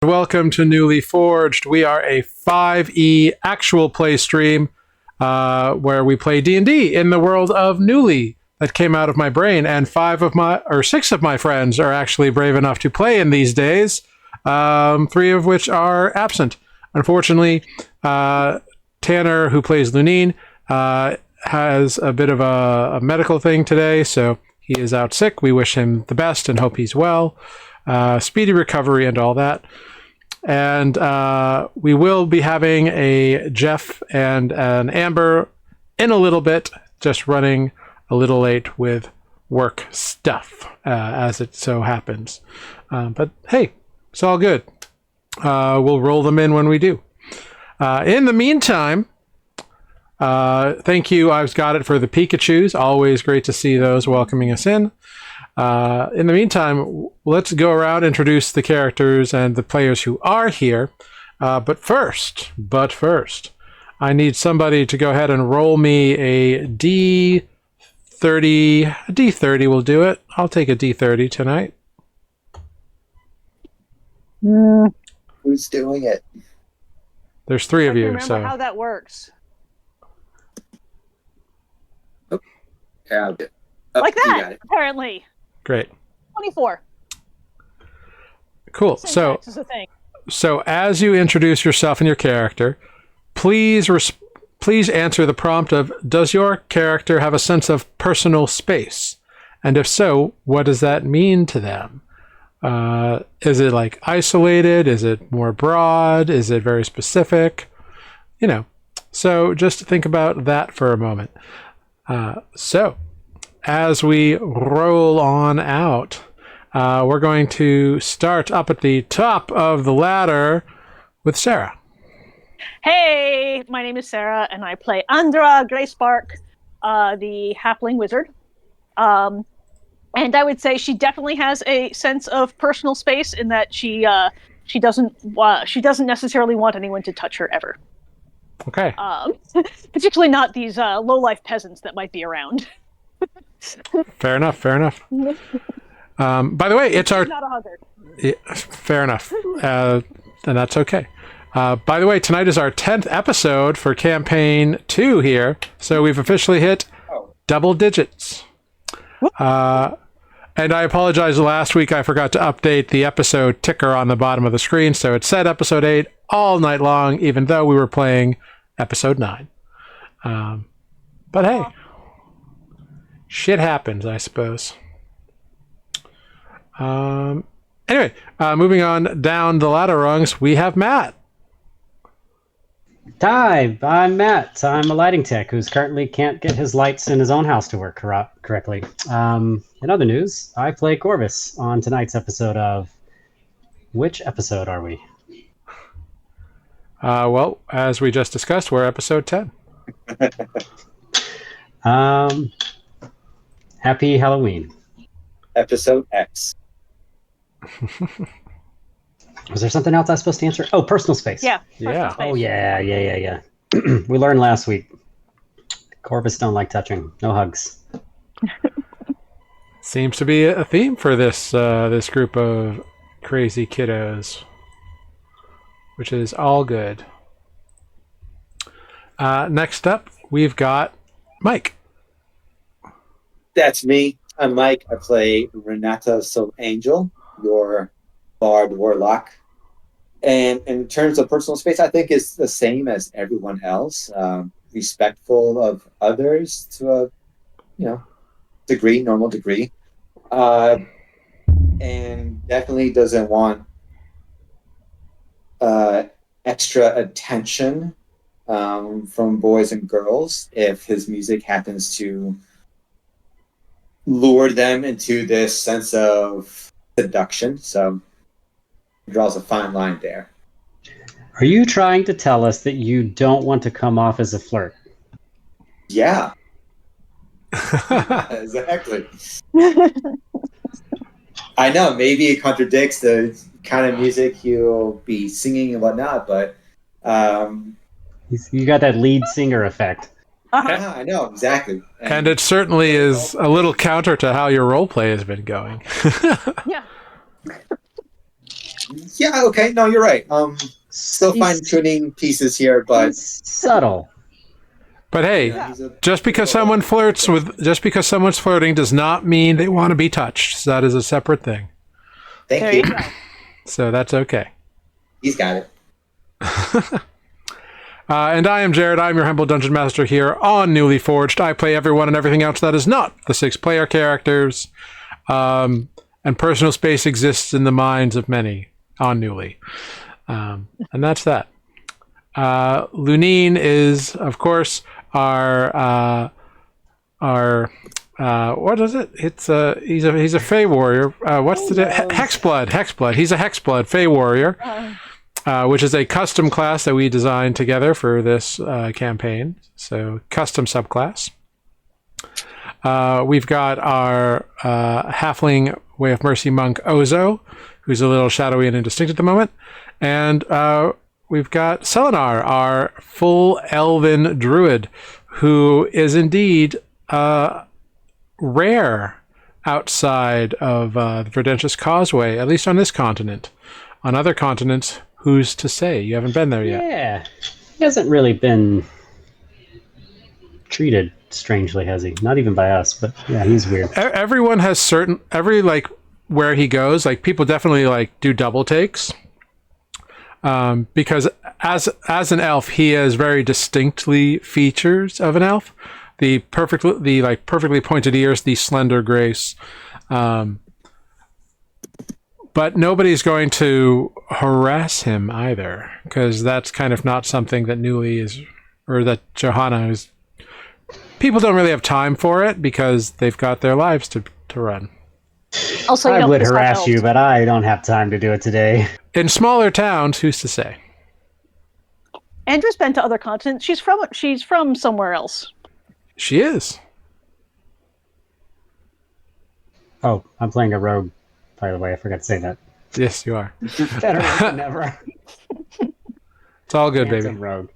welcome to Nuuli Forged. We are a 5e actual play stream where we play D&D in the world of Nuuli that came out of my brain, and 6 of my friends are actually brave enough to play in these days, 3 of which are absent. Unfortunately, Tanner, who plays Lunine, has a bit of a medical thing today, so he is out sick. We wish him the best and hope he's well. Speedy recovery and all that. And we will be having a Jeff and an Amber in a little bit, just running a little late with work stuff, as it so happens. But hey, it's all good. We'll roll them in when we do. In the meantime, thank you. I've got it for the Pikachus. Always great to see those welcoming us in. In the meantime, let's go around, introduce the characters and the players who are here. But first, I need somebody to go ahead and roll me a D30. A D30 will do it. I'll take a D30 tonight. Who's doing it? There's 3 of you. Remember how that works. Oh, yeah, I'll do it. Like that, apparently. Great. 24. Cool. So as you introduce yourself and your character, please answer the prompt of, does your character have a sense of personal space? And if so, what does that mean to them? Is it like isolated? Is it more broad? Is it very specific? So just think about that for a moment. So as we roll on out, we're going to start up at the top of the ladder with Sarah. Hey, my name is Sarah, and I play Andra Greyspark, the halfling wizard. And I would say she definitely has a sense of personal space in that she doesn't necessarily want anyone to touch her ever. Okay. Particularly not these low-life peasants that might be around. Fair enough. By the way, it's our... Not a hugger. Yeah, fair enough. And that's okay. By the way, tonight is our 10th episode for Campaign 2 here, so we've officially hit double digits. And I apologize, last week I forgot to update the episode ticker on the bottom of the screen, so it said episode 8 all night long, even though we were playing episode 9. But hey, shit happens, I suppose. Anyway, moving on down the ladder rungs, we have Matt. Hi, I'm Matt. I'm a lighting tech who's currently can't get his lights in his own house to work correctly. In other news, I play Corvus on tonight's episode of... Which episode are we? Well, as we just discussed, we're episode 10. Happy Halloween. Episode X. Was there something else I was supposed to answer? Oh, personal space. Yeah. Yeah. Space. Oh, yeah. We learned last week. Corvus don't like touching. No hugs. Seems to be a theme for this group of crazy kiddos, which is all good. Next up, we've got Mike. That's me. I'm Mike. I play Renata Soul Angel, your bard warlock. And in terms of personal space, I think it's the same as everyone else. Respectful of others to a normal degree. And definitely doesn't want extra attention from boys and girls if his music happens to lure them into this sense of seduction. So he draws a fine line there. Are you trying to tell us that you don't want to come off as a flirt? Yeah. Exactly. I know, maybe it contradicts the kind of music you'll be singing and whatnot, but you got that lead singer effect. yeah, I know, exactly. And it certainly is a little counter to how your roleplay has been going. Yeah. Yeah, okay. No, you're right. Still He's- fine-tuning pieces here, but he's subtle. But hey, yeah, he's a just because someone flirts with, just because someone's flirting does not mean they want to be touched. So that is a separate thing. Thank There you. you go. So that's okay. He's got it. And I am Jared. I'm your humble dungeon master here on Nuuli Forged. I play everyone and everything else that is not the 6 player characters. And personal space exists in the minds of many on Nuuli. And that's that. Lunine is, of course, our what is it? It's he's a Fey warrior. What's the Hexblood? Hexblood. He's a Hexblood Fey warrior. Which is a custom class that we designed together for this campaign. So, custom subclass. We've got our halfling Way of Mercy monk, Ozo, who's a little shadowy and indistinct at the moment. And we've got Selenar, our full elven druid, who is indeed rare outside of the Verdentious Causeway, at least on this continent. On other continents, who's to say? You haven't been there yet. Yeah. He hasn't really been treated strangely, has he? Not even by us, but yeah, he's weird. Everyone has like where he goes, like people definitely like do double takes. Because as an elf, he has very distinctly features of an elf. The perfectly pointed ears, the slender grace. But nobody's going to harass him either, because that's kind of not something that Nuuli is, or that Johanna is. People don't really have time for it because they've got their lives to run. Also, you I don't would piss off harass elves. you, but I don't have time to do it today. In smaller towns, who's to say? Andrew's been to other continents. She's from somewhere else. She is. Oh, I'm playing a rogue, by the way. I forgot to say that. Yes, you are. Better late than never. It's all good, baby. Handsome rogue.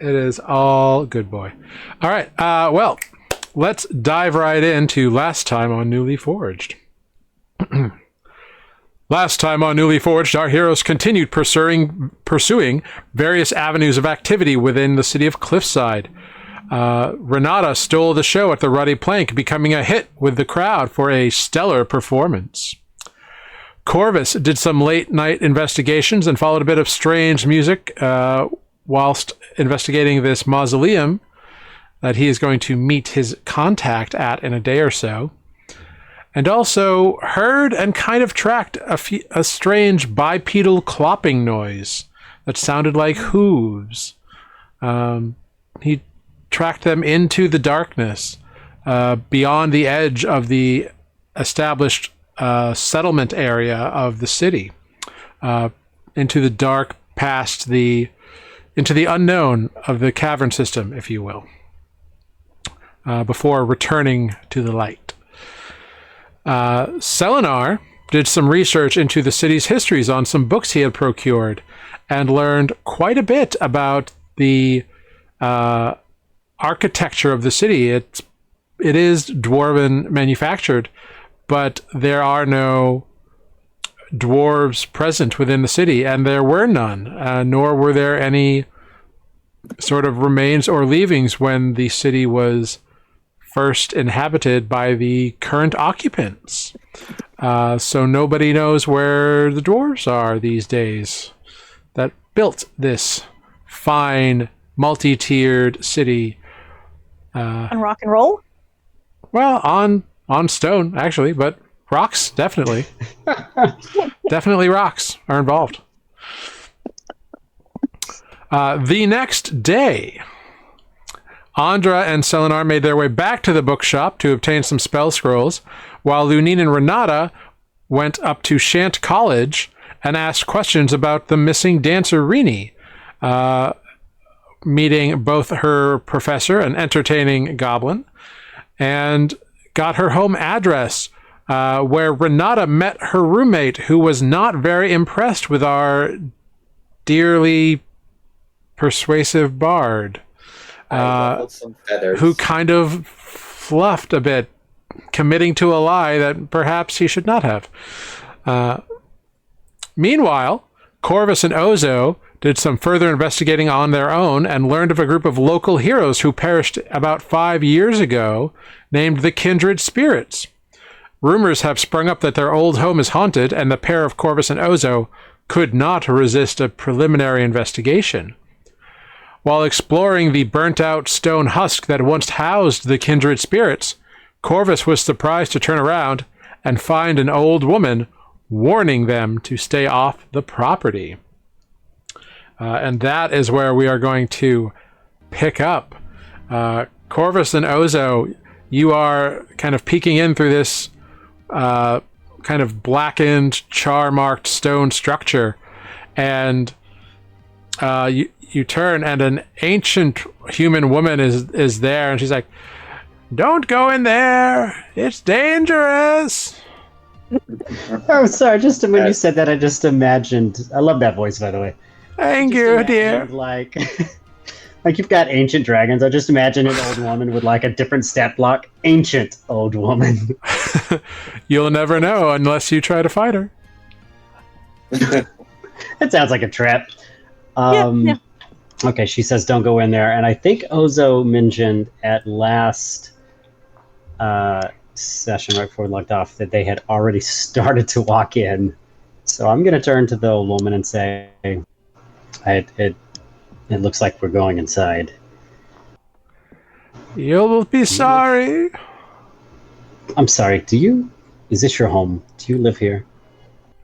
It is all good, boy. All right. Well, let's dive right into last time on Nuuli Forged. Last time on Nuuli Forged, our heroes continued pursuing various avenues of activity within the city of Cliffside. Renata stole the show at the Ruddy Plank, becoming a hit with the crowd for a stellar performance. Corvus did some late-night investigations and followed a bit of strange music whilst investigating this mausoleum that he is going to meet his contact at in a day or so. And also heard and kind of tracked a strange bipedal clopping noise that sounded like hooves. He tracked them into the darkness beyond the edge of the established settlement area of the city, into the dark into the unknown of the cavern system, if you will, before returning to the light. Selenar did some research into the city's histories on some books he had procured and learned quite a bit about the architecture of the city. It is dwarven manufactured, but there are no dwarves present within the city, and there were none, nor were there any sort of remains or leavings when the city was first inhabited by the current occupants. So nobody knows where the dwarves are these days that built this fine, multi-tiered city. On rock and roll? Well, on stone, actually, but rocks, definitely. Definitely rocks are involved. The next day, Andra and Selenar made their way back to the bookshop to obtain some spell scrolls, while Lunine and Renata went up to Shant College and asked questions about the missing dancer Rini, meeting both her professor, an entertaining goblin, and got her home address, where Renata met her roommate, who was not very impressed with our dearly persuasive bard, Ruffled some feathers. who kind of fluffed a bit, committing to a lie that perhaps he should not have. Meanwhile, Corvus and Ozo did some further investigating on their own and learned of a group of local heroes who perished about 5 years ago, named the Kindred Spirits. Rumors have sprung up that their old home is haunted, and the pair of Corvus and Ozo could not resist a preliminary investigation. While exploring the burnt-out stone husk that once housed the Kindred Spirits, Corvus was surprised to turn around and find an old woman warning them to stay off the property. And that is where we are going to pick up. Corvus and Ozo, you are kind of peeking in through this kind of blackened, char-marked stone structure, and you turn, and an ancient human woman is there, and she's like, "Don't go in there. It's dangerous." Oh, sorry. Just when you said that, I just imagined. I love that voice, by the way. Thank you, dear. Like, like you've got ancient dragons. I just imagine an old woman with like a different stat block. Ancient old woman. You'll never know unless you try to fight her. That sounds like a trap. Yeah. Okay, she says don't go in there, and I think Ozo mentioned at last session right before we logged off that they had already started to walk in. So I'm going to turn to the old woman and say, it looks like we're going inside. You'll be sorry. I'm sorry, is this your home? Do you live here?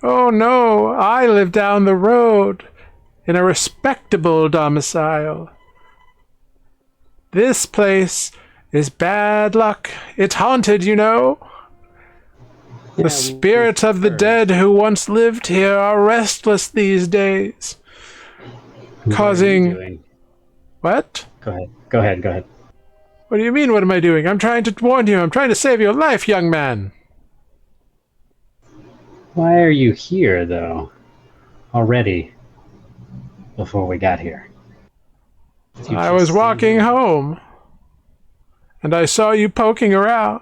Oh no, I live down the road in a respectable domicile. This place is bad luck. It's haunted, you know. The spirits of the dead who once lived here are restless these days. Causing... What? Go ahead. What do you mean, what am I doing? I'm trying to warn you. I'm trying to save your life, young man. Why are you here, though? Already? Before we got here. I was walking home, and I saw you poking around.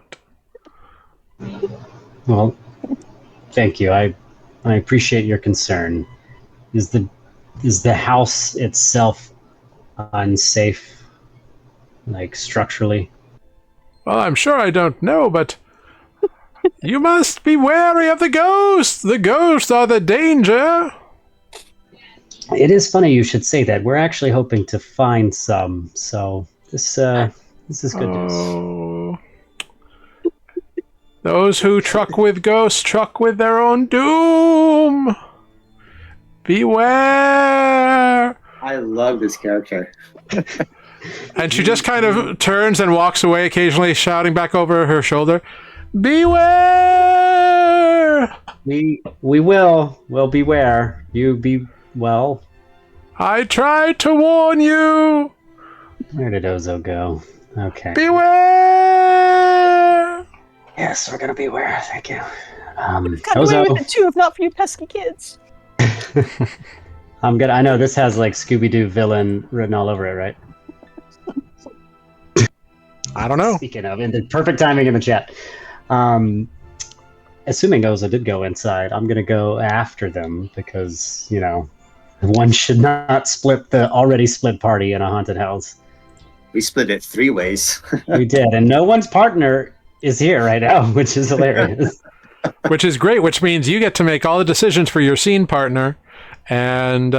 Well, thank you. I appreciate your concern. Is the house itself unsafe, like structurally? Well, I'm sure I don't know, but you must be wary of the ghosts. The ghosts are the danger. It is funny you should say that. We're actually hoping to find some, so this is good news. Those who truck with ghosts truck with their own doom. Beware. I love this character. And she just kind of turns and walks away, occasionally shouting back over her shoulder, "Beware!" We will. We'll beware. You be well. I tried to warn you. Where did Ozo go? Okay. Beware! Yes, we're gonna beware. Thank you. Got away with it too, if not for you pesky kids. I know this has like Scooby-Doo villain written all over it, right? I don't know. Speaking of, and the perfect timing in the chat. Assuming Ozo did go inside, I'm gonna go after them because, you know, one should not split the already split party in a haunted house. We split it 3 ways. We did, and no one's partner is here right now, which is hilarious. Which is great, which means you get to make all the decisions for your scene partner, and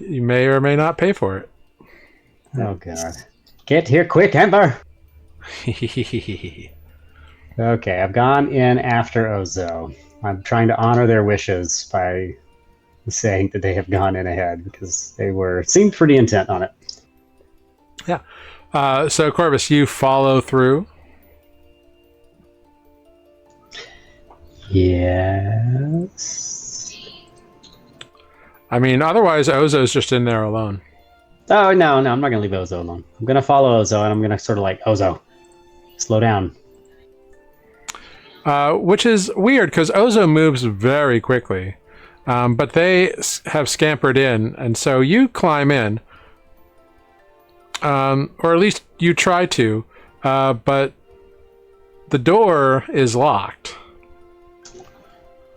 you may or may not pay for it. Oh, God. Get here quick, Amber! Okay, I've gone in after Ozo. I'm trying to honor their wishes by saying that they have gone in ahead, because they seemed pretty intent on it. Yeah. So, Corvus, you follow through. Yes. I mean, otherwise, Ozo's just in there alone. Oh, no, I'm not going to leave Ozo alone. I'm going to follow Ozo, and I'm going to sort of like, Ozo, slow down. Which is weird, because Ozo moves very quickly. But they have scampered in, and so you climb in. Or at least you try to. But the door is locked.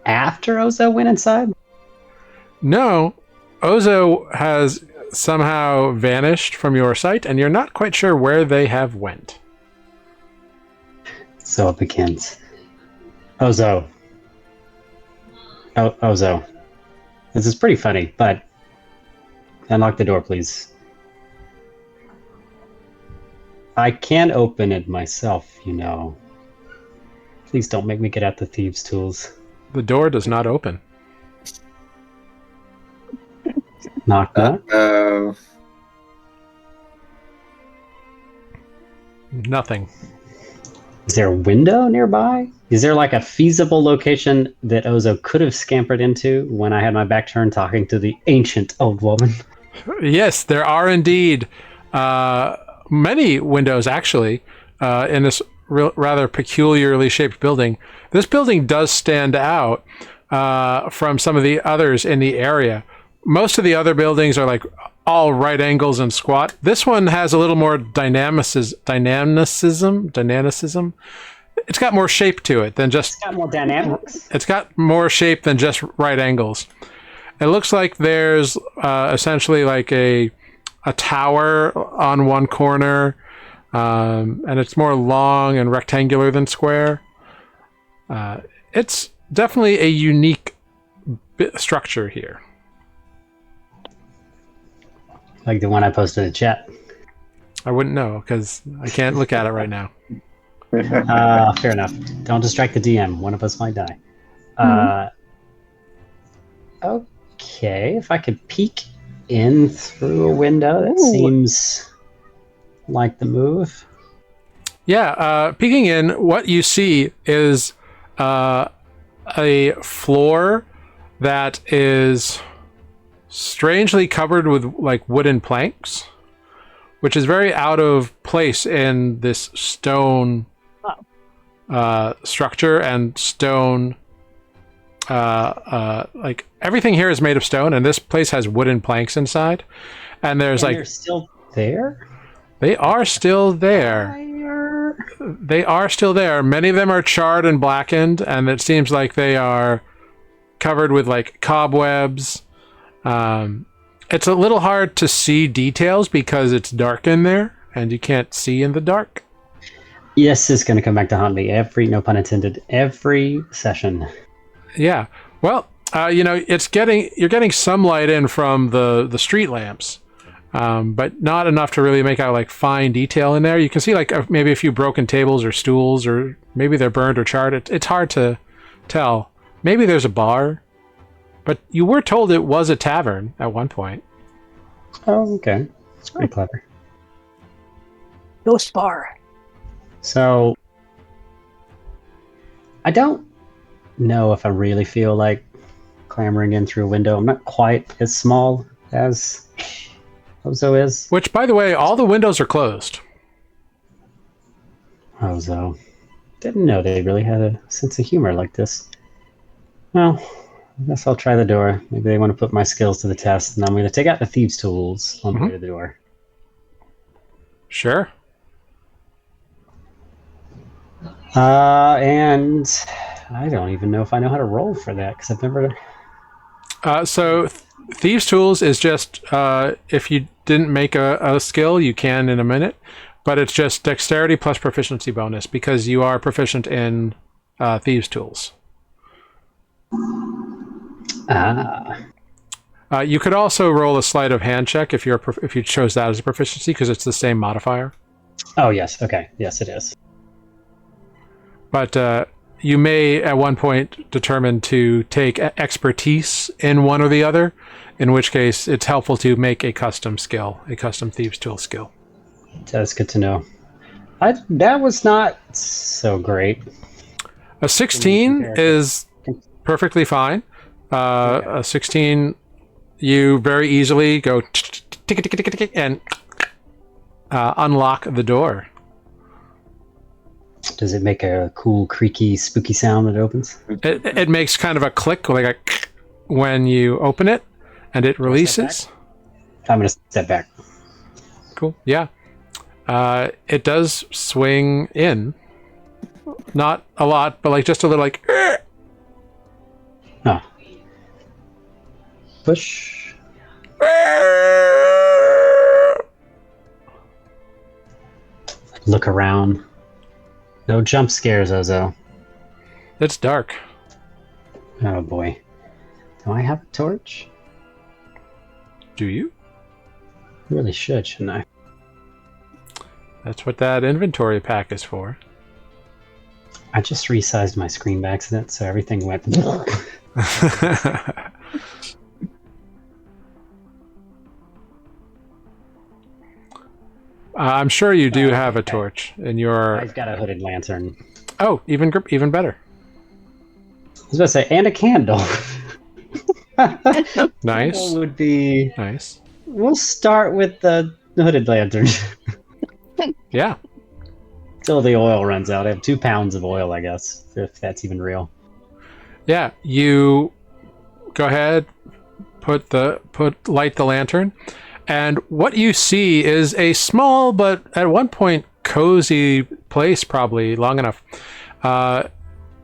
After Ozo went inside? No, Ozo has somehow vanished from your sight, and you're not quite sure where they have went. So it begins. Ozo. Ozo. This is pretty funny, but unlock the door, please. I can open it myself, you know. Please don't make me get out the thieves' tools. The door does not open. Knock, knock. Nothing. Is there a window nearby? Is there like a feasible location that Ozo could have scampered into when I had my back turned talking to the ancient old woman? Yes, there are indeed many windows, actually, in this rather peculiarly shaped building. This building does stand out from some of the others in the area. Most of the other buildings are like all right angles and squat. This one has a little more dynamicism. It's got more shape to it than just... It's got more dynamics. It's got more shape than just right angles. It looks like there's essentially like a tower on one corner, and it's more long and rectangular than square. It's definitely a unique structure here. Like the one I posted in the chat. I wouldn't know because I can't look at it right now. Fair enough. Don't distract the DM. One of us might die. Okay, if I could peek in through a window, that seems like the move. Yeah, peeking in, what you see is a floor that is strangely covered with like wooden planks, which is very out of place in this stone structure and stone. Like everything here is made of stone, and this place has wooden planks inside. And there's like they're still there. They are still there. They are still there. Many of them are charred and blackened, and it seems like they are covered with like cobwebs. It's a little hard to see details because it's dark in there, and you can't see in the dark. Yes, it's going to come back to haunt me no pun intended, every session. Yeah. Well, you're getting some light in from the street lamps, but not enough to really make out like fine detail in there. You can see like maybe a few broken tables or stools, or maybe they're burned or charred. It's hard to tell. Maybe there's a bar, but you were told it was a tavern at one point. Oh, okay. It's pretty clever. Ghost bar. So, I don't know if I really feel like clambering in through a window. I'm not quite as small as Ozo is. Which, by the way, all the windows are closed. Ozo. Didn't know they really had a sense of humor like this. Well, I guess I'll try the door. Maybe they want to put my skills to the test, and I'm going to take out the thieves' tools on the way to the door. Sure. And I don't even know if I know how to roll for that, because I've never... So Thieves' Tools is just, if you didn't make a skill, you can in a minute, but it's just dexterity plus proficiency bonus, because you are proficient in Thieves' Tools. You could also roll a sleight of hand check if you chose that as a proficiency, because it's the same modifier. Oh, yes. Okay. Yes, it is. But you may at one point determine to take expertise in one or the other, in which case it's helpful to make a custom skill, a custom Thieves' Tool skill. That's good to know. That was not so great. A 16 is perfectly fine. A 16, you very easily go and unlock the door. Does it make a cool, creaky, spooky sound when it opens? It makes kind of a click, like a when you open it, and it releases. I'm going to step back. Cool. Yeah. It does swing in. Not a lot, but like just a little like... Oh. Push. Look around. No jump scares, Ozo. It's dark. Oh boy. Do I have a torch? Do you? Really should, shouldn't I? That's what that inventory pack is for. I just resized my screen by accident, so everything went. I'm sure you do have a okay. torch in your... I've got a hooded lantern. Oh, even better. I was about to say, and a candle. Nice. Candle would be. Nice. We'll start with the hooded lantern. Yeah. Till the oil runs out. I have 2 pounds of oil, I guess, if that's even real. Yeah, you go ahead, light the lantern, and what you see is a small but at one point cozy place, probably long enough.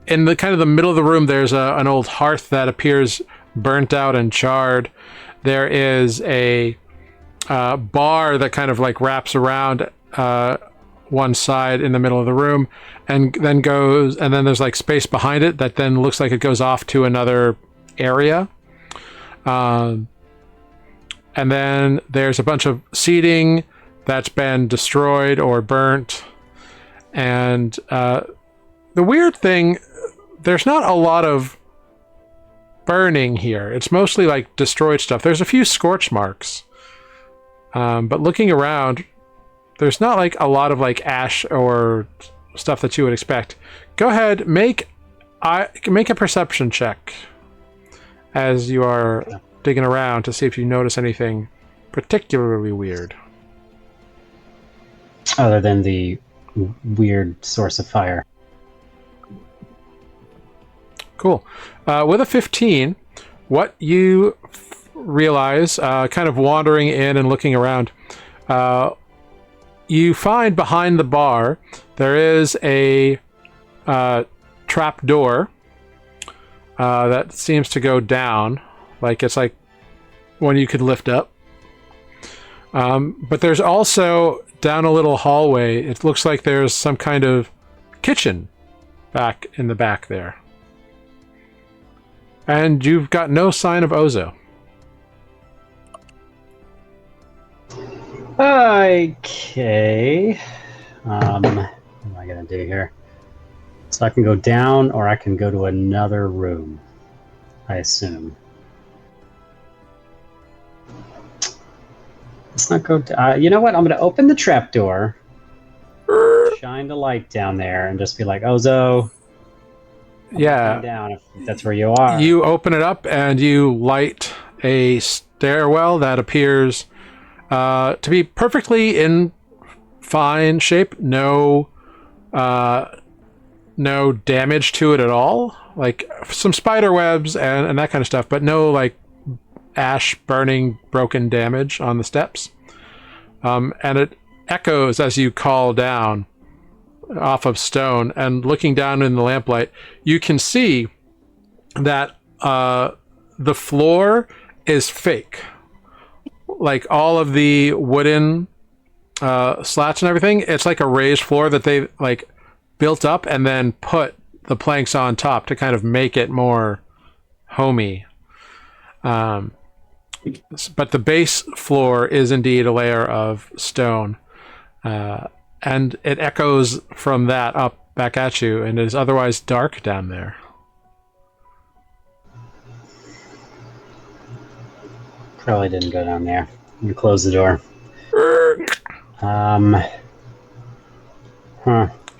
In the kind of the middle of the room, there's an old hearth that appears burnt out and charred. There is a bar that kind of like wraps around one side in the middle of the room, and then there's like space behind it that then looks like it goes off to another area. And then there's a bunch of seating that's been destroyed or burnt. And the weird thing, there's not a lot of burning here. It's mostly like destroyed stuff. There's a few scorch marks. But looking around, there's not like a lot of like ash or stuff that you would expect. Go ahead, make a perception check as you are digging around to see if you notice anything particularly weird. Other than the weird source of fire. Cool. With a 15, what you realize, kind of wandering in and looking around, you find behind the bar there is a trap door that seems to go down, like it's like one you could lift up. But there's also down a little hallway. It looks like there's some kind of kitchen back in the back there. And you've got no sign of Ozo. Okay. What am I gonna do here? So I can go down, or I can go to another room, I assume. Let's not go. You know what? I'm gonna open the trapdoor, shine the light down there, and just be like, "Ozo, Yeah. down if that's where you are." You open it up and you light a stairwell that appears to be perfectly in fine shape. No damage to it at all. Like some spider webs and that kind of stuff, but no like ash burning broken damage on the steps. And it echoes as you call down off of stone, and looking down in the lamplight, you can see that the floor is fake. Like all of the wooden slats and everything, it's like a raised floor that they like built up and then put the planks on top to kind of make it more homey. But the base floor is indeed a layer of stone. And it echoes from that up back at you, and it is otherwise dark down there. Probably didn't go down there. You close the door.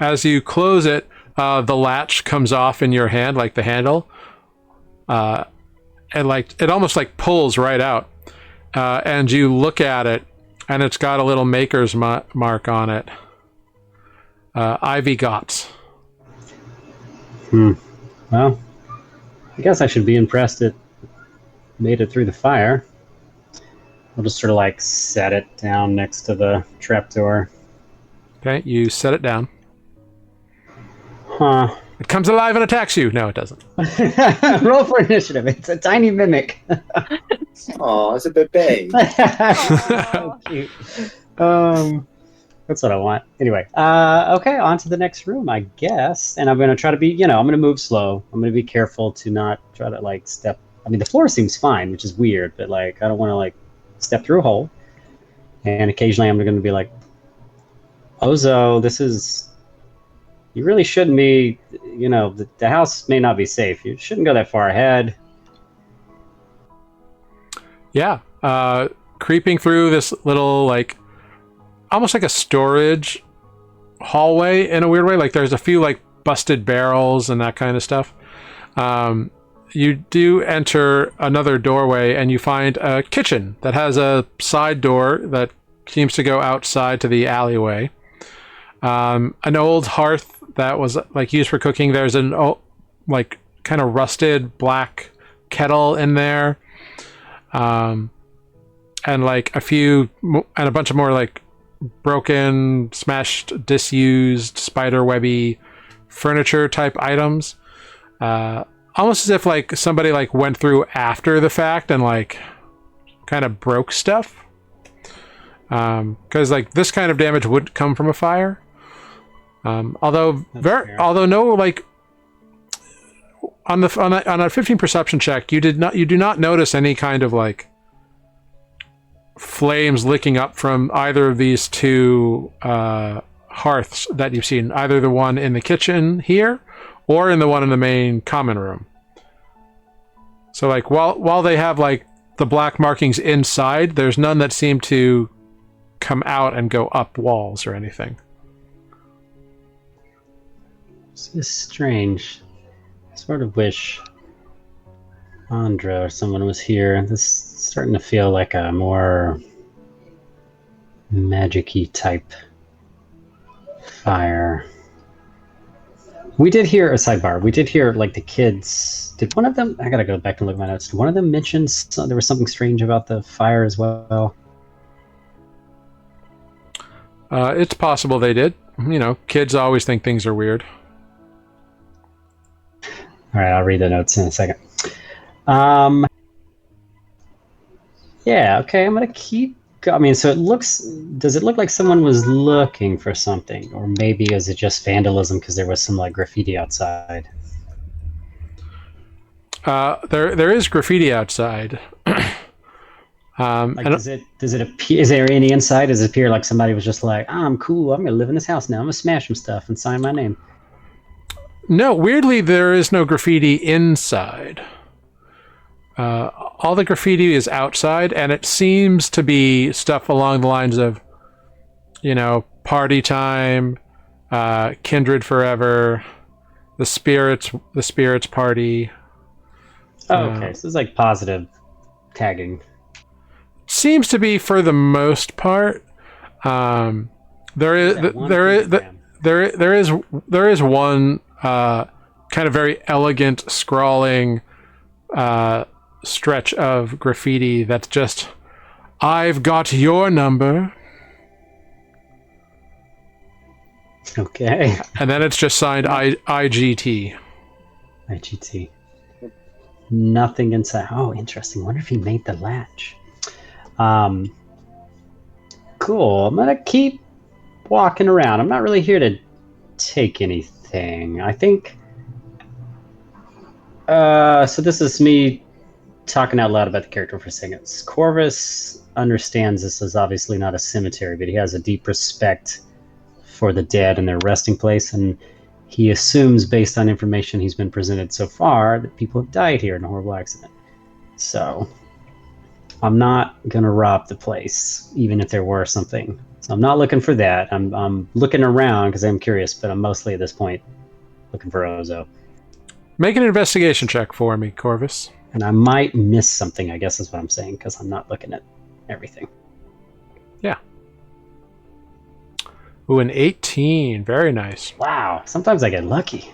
As you close it, the latch comes off in your hand, like the handle, and like it almost like pulls right out. And you look at it, and it's got a little maker's mark on it. Ivy Gotts. Well, I guess I should be impressed it made it through the fire. I'll just sort of like set it down next to the trapdoor. Okay, you set it down. Huh. It comes alive and attacks you. No, it doesn't. Roll for initiative. It's a tiny mimic. Oh, it's a bebe. So cute. That's what I want. Anyway, okay, on to the next room, I guess. And I'm going to try to be, I'm going to move slow. I'm going to be careful to not try to, like, step. I mean, the floor seems fine, which is weird, but, like, I don't want to, like, step through a hole. And occasionally I'm going to be like, Ozo, this is. You really shouldn't be, the house may not be safe. You shouldn't go that far ahead. Yeah. Creeping through this little, like, almost like a storage hallway in a weird way. Like, there's a few, like, busted barrels and that kind of stuff. You do enter another doorway and you find a kitchen that has a side door that seems to go outside to the alleyway. An old hearth that was, like, used for cooking. There's an old, like, kind of rusted black kettle in there. And, like, a bunch of more, like, broken, smashed, disused, spider webby furniture type items. Almost as if, like, somebody, like, went through after the fact and, like, kind of broke stuff. Because, like, this kind of damage would come from a fire. Although no, like, on a 15 perception check, you do not notice any kind of, like, flames licking up from either of these two hearths that you've seen, either the one in the kitchen here or in the one in the main common room. So, like, while they have, like, the black markings inside, there's none that seem to come out and go up walls or anything. This is strange. I sort of wish Andra or someone was here. This is starting to feel like a more magic-y type fire. We did hear a sidebar. We did hear, like, the kids. Did one of them? I gotta go back and look at my notes. Did one of them mention there was something strange about the fire as well? It's possible they did. Kids always think things are weird. All right, I'll read the notes in a second. Yeah, okay, I'm gonna keep. I mean, so does it look like someone was looking for something, or maybe is it just vandalism because there was some, like, graffiti outside? There is graffiti outside. Like, does it appear? Is there any inside? Does it appear like somebody was just like, I'm cool, I'm gonna live in this house now, I'm gonna smash some stuff and sign my name? No, weirdly, there is no graffiti inside. All the graffiti is outside, and it seems to be stuff along the lines of, party time, kindred forever, the spirits party. Oh, okay, so it's like positive tagging. Seems to be for the most part. There is one kind of very elegant scrawling stretch of graffiti that's just, I've got your number. Okay. And then it's just signed IGT. IGT. Nothing inside. Oh, interesting. Wonder if he made the latch. Cool. I'm gonna keep walking around. I'm not really here to take anything. I think. So this is me talking out loud about the character for a second. Corvus understands this is obviously not a cemetery, but he has a deep respect for the dead and their resting place, and he assumes, based on information he's been presented so far, that people have died here in a horrible accident. So I'm not gonna rob the place, even if there were something. So I'm not looking for that. I'm looking around because I'm curious, but I'm mostly at this point looking for Ozo. Make an investigation check for me, Corvus. And I might miss something, I guess is what I'm saying, because I'm not looking at everything. Yeah. Ooh, an 18. Very nice. Wow. Sometimes I get lucky.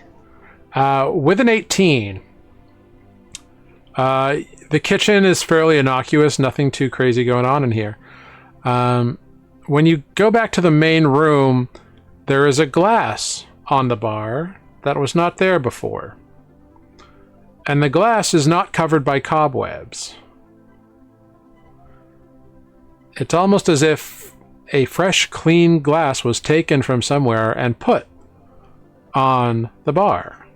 With an 18, the kitchen is fairly innocuous. Nothing too crazy going on in here. When you go back to the main room, there is a glass on the bar that was not there before. And the glass is not covered by cobwebs. It's almost as if a fresh, clean glass was taken from somewhere and put on the bar.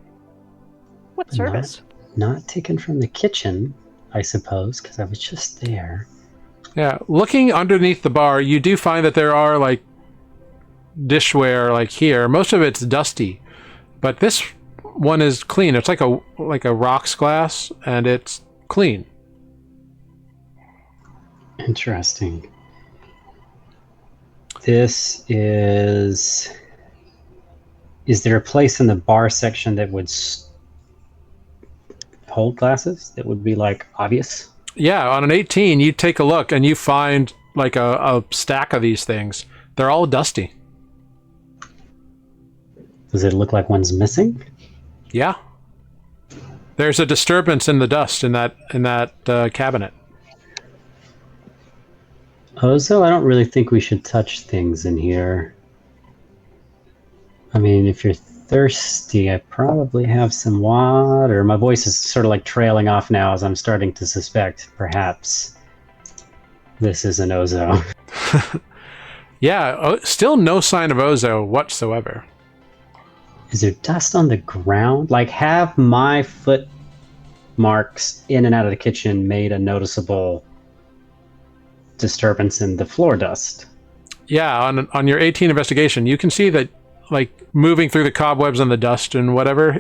What service? Not taken from the kitchen, I suppose, because I was just there. Yeah, looking underneath the bar, you do find that there are, like, dishware, like here. Most of it's dusty, but this one is clean. It's like a rocks glass, and it's clean. Interesting. This is... Is there a place in the bar section that would hold glasses? That would be, like, obvious? Yeah, on an 18, you take a look, and you find, like, a stack of these things. They're all dusty. Does it look like one's missing? Yeah. There's a disturbance in the dust in that cabinet. Ozo, I don't really think we should touch things in here. I mean, if you're thirsty, I probably have some water. My voice is sort of like trailing off now as I'm starting to suspect, perhaps, this is an Ozo. Yeah, still no sign of Ozo whatsoever. Is there dust on the ground? Like, have my foot marks in and out of the kitchen made a noticeable disturbance in the floor dust? Yeah, on your 18 investigation, you can see that, like, moving through the cobwebs and the dust and whatever,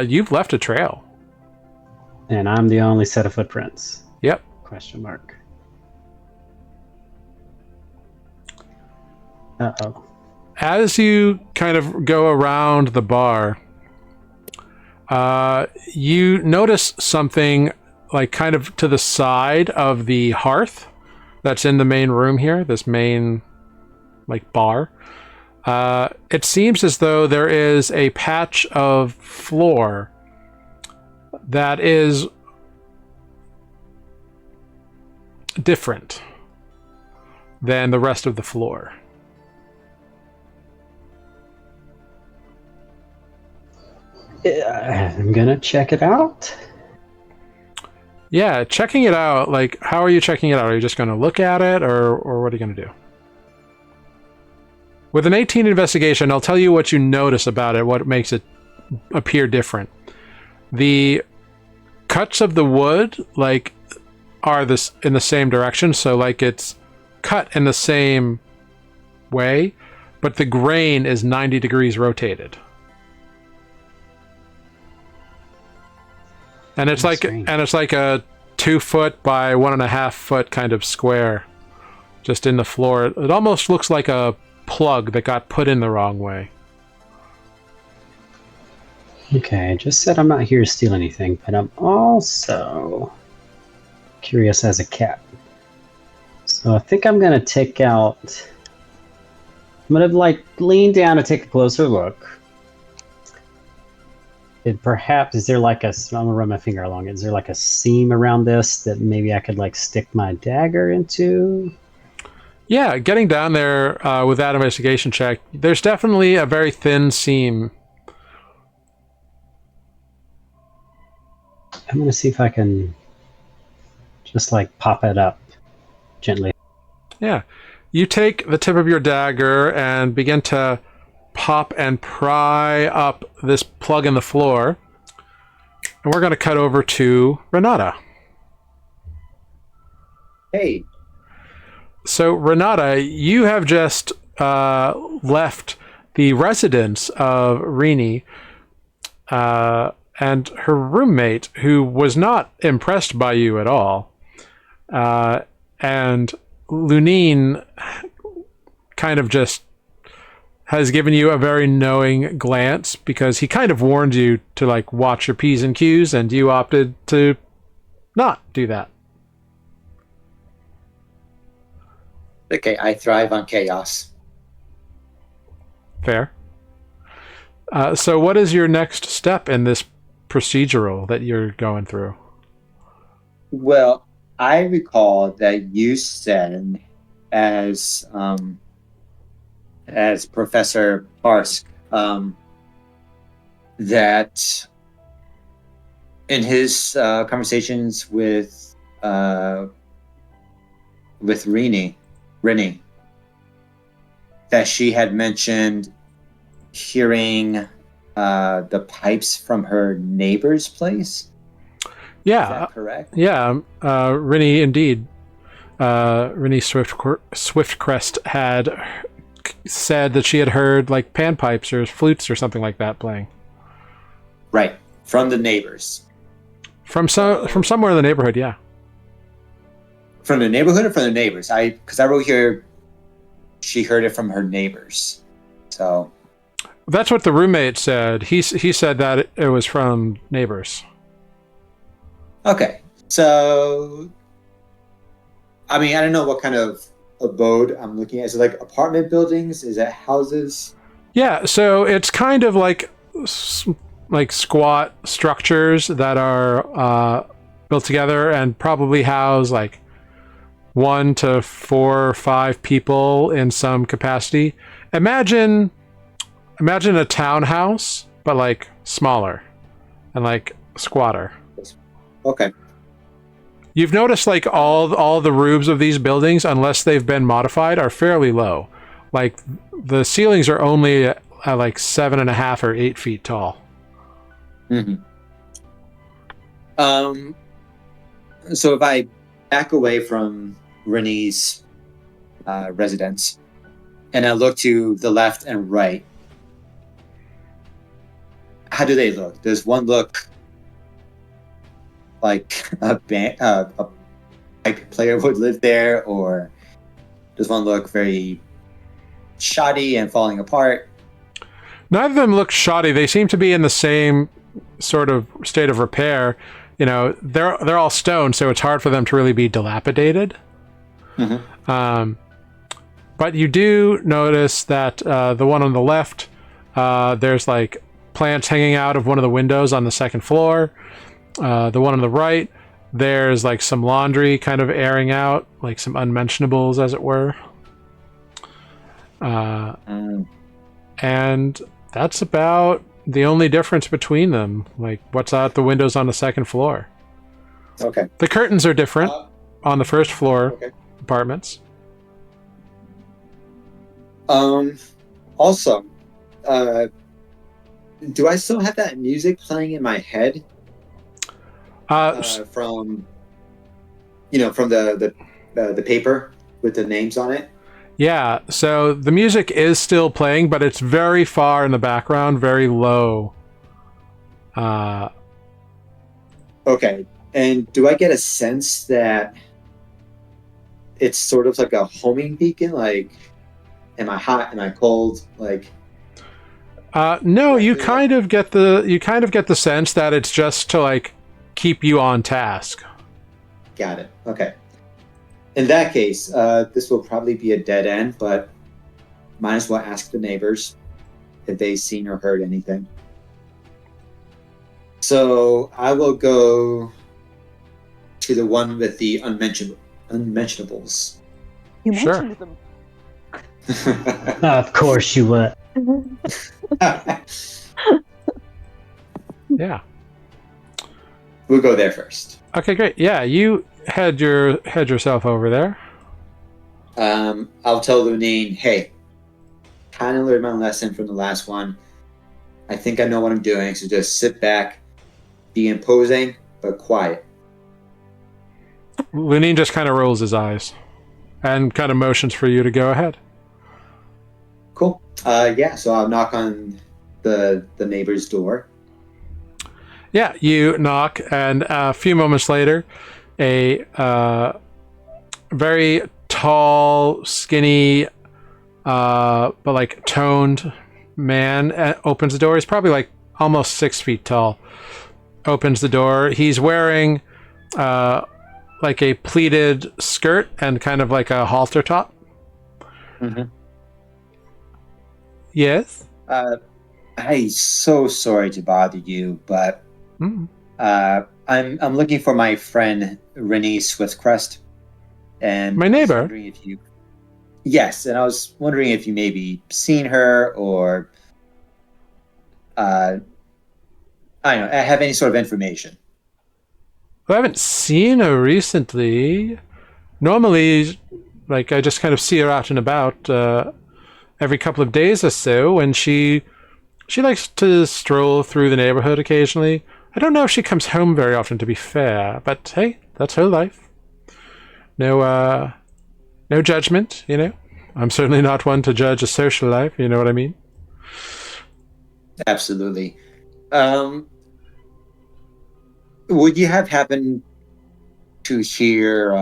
you've left a trail. And I'm the only set of footprints? Yep. Question mark. Uh-oh. As you kind of go around the bar, you notice something, like, kind of to the side of the hearth that's in the main room here, this main, like, bar. It seems as though there is a patch of floor that is different than the rest of the floor. I'm gonna check it out. Yeah, checking it out, like, how are you checking it out? Are you just going to look at it, or what are you going to do? With an 18 investigation, I'll tell you what you notice about it, what makes it appear different. The cuts of the wood, like, are this in the same direction, so, like, it's cut in the same way, but the grain is 90 degrees rotated. And it's like a 2 foot by 1.5 foot kind of square, just in the floor. It almost looks like a plug that got put in the wrong way. Okay, I just said I'm not here to steal anything, but I'm also curious as a cat. So I think I'm gonna take out... I'm gonna, like, lean down and take a closer look. Perhaps, is there like a... I'm gonna run my finger along it. Is there like a seam around this that maybe I could, like, stick my dagger into? Yeah, getting down there with that investigation check, there's definitely a very thin seam. I'm gonna see if I can just, like, pop it up gently. Yeah. You take the tip of your dagger and begin to pop and pry up this plug in the floor. And we're going to cut over to Renata. Hey. So, Renata, you have just left the residence of Rini and her roommate, who was not impressed by you at all. And Lunine kind of just has given you a very knowing glance, because he kind of warned you to, like, watch your P's and Q's, and you opted to not do that. Okay, I thrive on chaos. Fair. So what is your next step in this procedural that you're going through? Well, I recall that you said, as Professor Parsk, that in his conversations with Rennie, that she had mentioned hearing the pipes from her neighbor's place. Yeah, Is that correct? Yeah, Rennie indeed. Rennie Swiftcrest had said that she had heard like panpipes or flutes or something like that playing Right, from the neighbors. from somewhere in the neighborhood. Yeah, From the neighborhood or from the neighbors? Because I wrote here, she heard it from her neighbors. So that's what the roommate said. He said that it was from neighbors. okay, so I mean, I don't know what kind of abode I'm looking at. Is it like apartment buildings? Is it houses? Yeah, so it's kind of like squat structures that are built together and probably house like 1 to 4 or 5 people in some capacity. Imagine a townhouse, but like smaller and like squatter. Okay. You've noticed like all the roofs of these buildings, unless they've been modified, are fairly low. Like the ceilings are only at like 7.5 or 8 feet tall. Mm-hmm. So if I back away from Rennie's residence and I look to the left and right, how do they look? Does one look like a pipe player would live there, or does one look very shoddy and falling apart? Neither of them look shoddy. They seem to be in the same sort of state of repair. You know, they're all stone, so it's hard for them to really be dilapidated. Mm-hmm. But you do notice that the one on the left, there's like plants hanging out of one of the windows on the second floor. The one on the right, there's like some laundry kind of airing out, like some unmentionables, as it were. And that's about the only difference between them. Like what's out the windows on the second floor. Okay. The curtains are different on the first floor apartments. Also, do I still have that music playing in my head? From the paper with the names on it. Yeah, so the music is still playing, but it's very far in the background, very low. Okay, and do I get a sense that it's sort of like a homing beacon? Like, am I hot? Am I cold? Like, no, you kind of get the sense that it's just to like keep you on task. Got it. Okay. In that case, this will probably be a dead end, but might as well ask the neighbors if they've seen or heard anything. So I will go to the one with the unmentionables. You Sure. mentioned them. Of course you would. Yeah. We'll go there first. Okay, great. Yeah, you head yourself over there. I'll tell Lunine, hey, kind of learned my lesson from the last one. I think I know what I'm doing, so just sit back, be imposing, but quiet. Lunine just kind of rolls his eyes and kind of motions for you to go ahead. Cool. So I'll knock on the neighbor's door. Yeah, you knock, and a few moments later, a very tall, skinny, but like toned man opens the door. He's probably like almost 6 feet tall. Opens the door. He's wearing like a pleated skirt and kind of like a halter top. Mm-hmm. Yes? I'm so sorry to bother you, but I'm looking for my friend Rennie Swiftcrest, and My neighbor? I was wondering if you... Yes, and I was wondering if you maybe seen her or I don't know, have any sort of information. I haven't seen her recently. Normally, like, I just kind of see her out and about every couple of days or so, and she likes to stroll through the neighborhood occasionally. I don't know if she comes home very often, to be fair, but hey, that's her life. No judgment, you know? I'm certainly not one to judge a social life, you know what I mean? Absolutely. Would you have happened to hear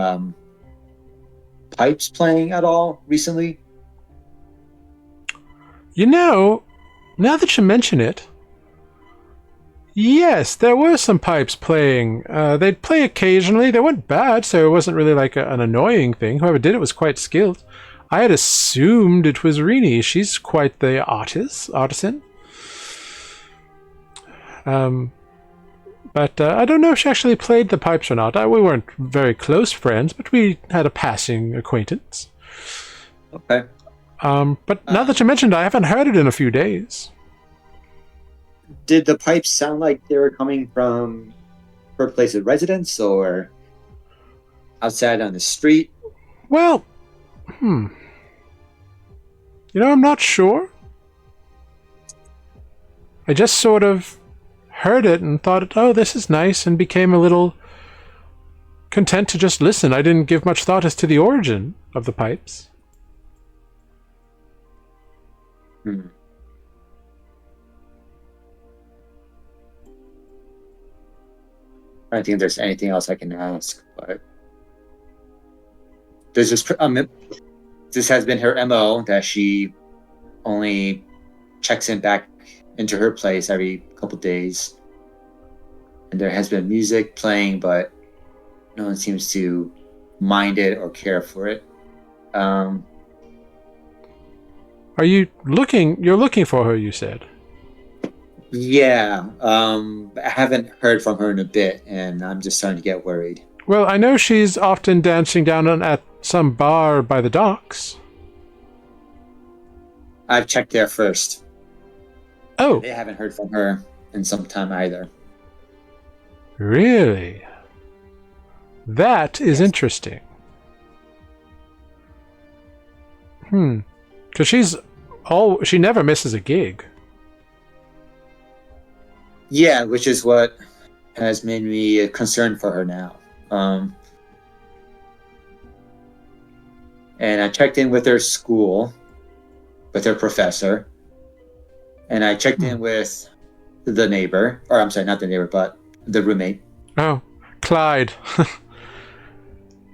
pipes playing at all recently? You know, now that you mention it, yes, there were some pipes playing. They'd play occasionally. They weren't bad, so it wasn't really like an annoying thing. Whoever did it was quite skilled. I had assumed it was Rini. She's quite the artisan. But I don't know if she actually played the pipes or not. We weren't very close friends, but we had a passing acquaintance. Okay. But now that you mentioned it, I haven't heard it in a few days. Did the pipes sound like they were coming from her place of residence or outside on the street? Well, You know, I'm not sure. I just sort of heard it and thought, oh, this is nice, and became a little content to just listen. I didn't give much thought as to the origin of the pipes. I don't think there's anything else I can ask, but there's just this has been her MO that she only checks in back into her place every couple days, and there has been music playing, but no one seems to mind it or care for it. Are you looking? You're looking for her, you said. Yeah, I haven't heard from her in a bit, and I'm just starting to get worried. Well, I know she's often dancing down at some bar by the docks. I've checked there first. Oh, They haven't heard from her in some time either. really? That is interesting. Because she never misses a gig. Yeah, which is what has made me concerned for her now. And I checked in with her school, with her professor, and I checked in with the neighbor, or I'm sorry, not the neighbor, but the roommate. Oh, Clyde.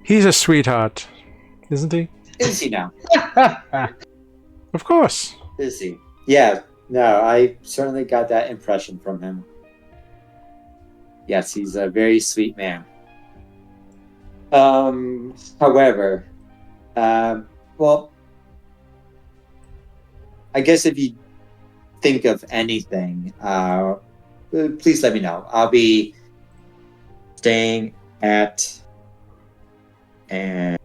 He's a sweetheart, isn't he? Is he now? Of course. Is he? Yeah, no, I certainly got that impression from him. Yes, he's a very sweet man. However, well, I guess if you think of anything, please let me know. I'll be staying at, and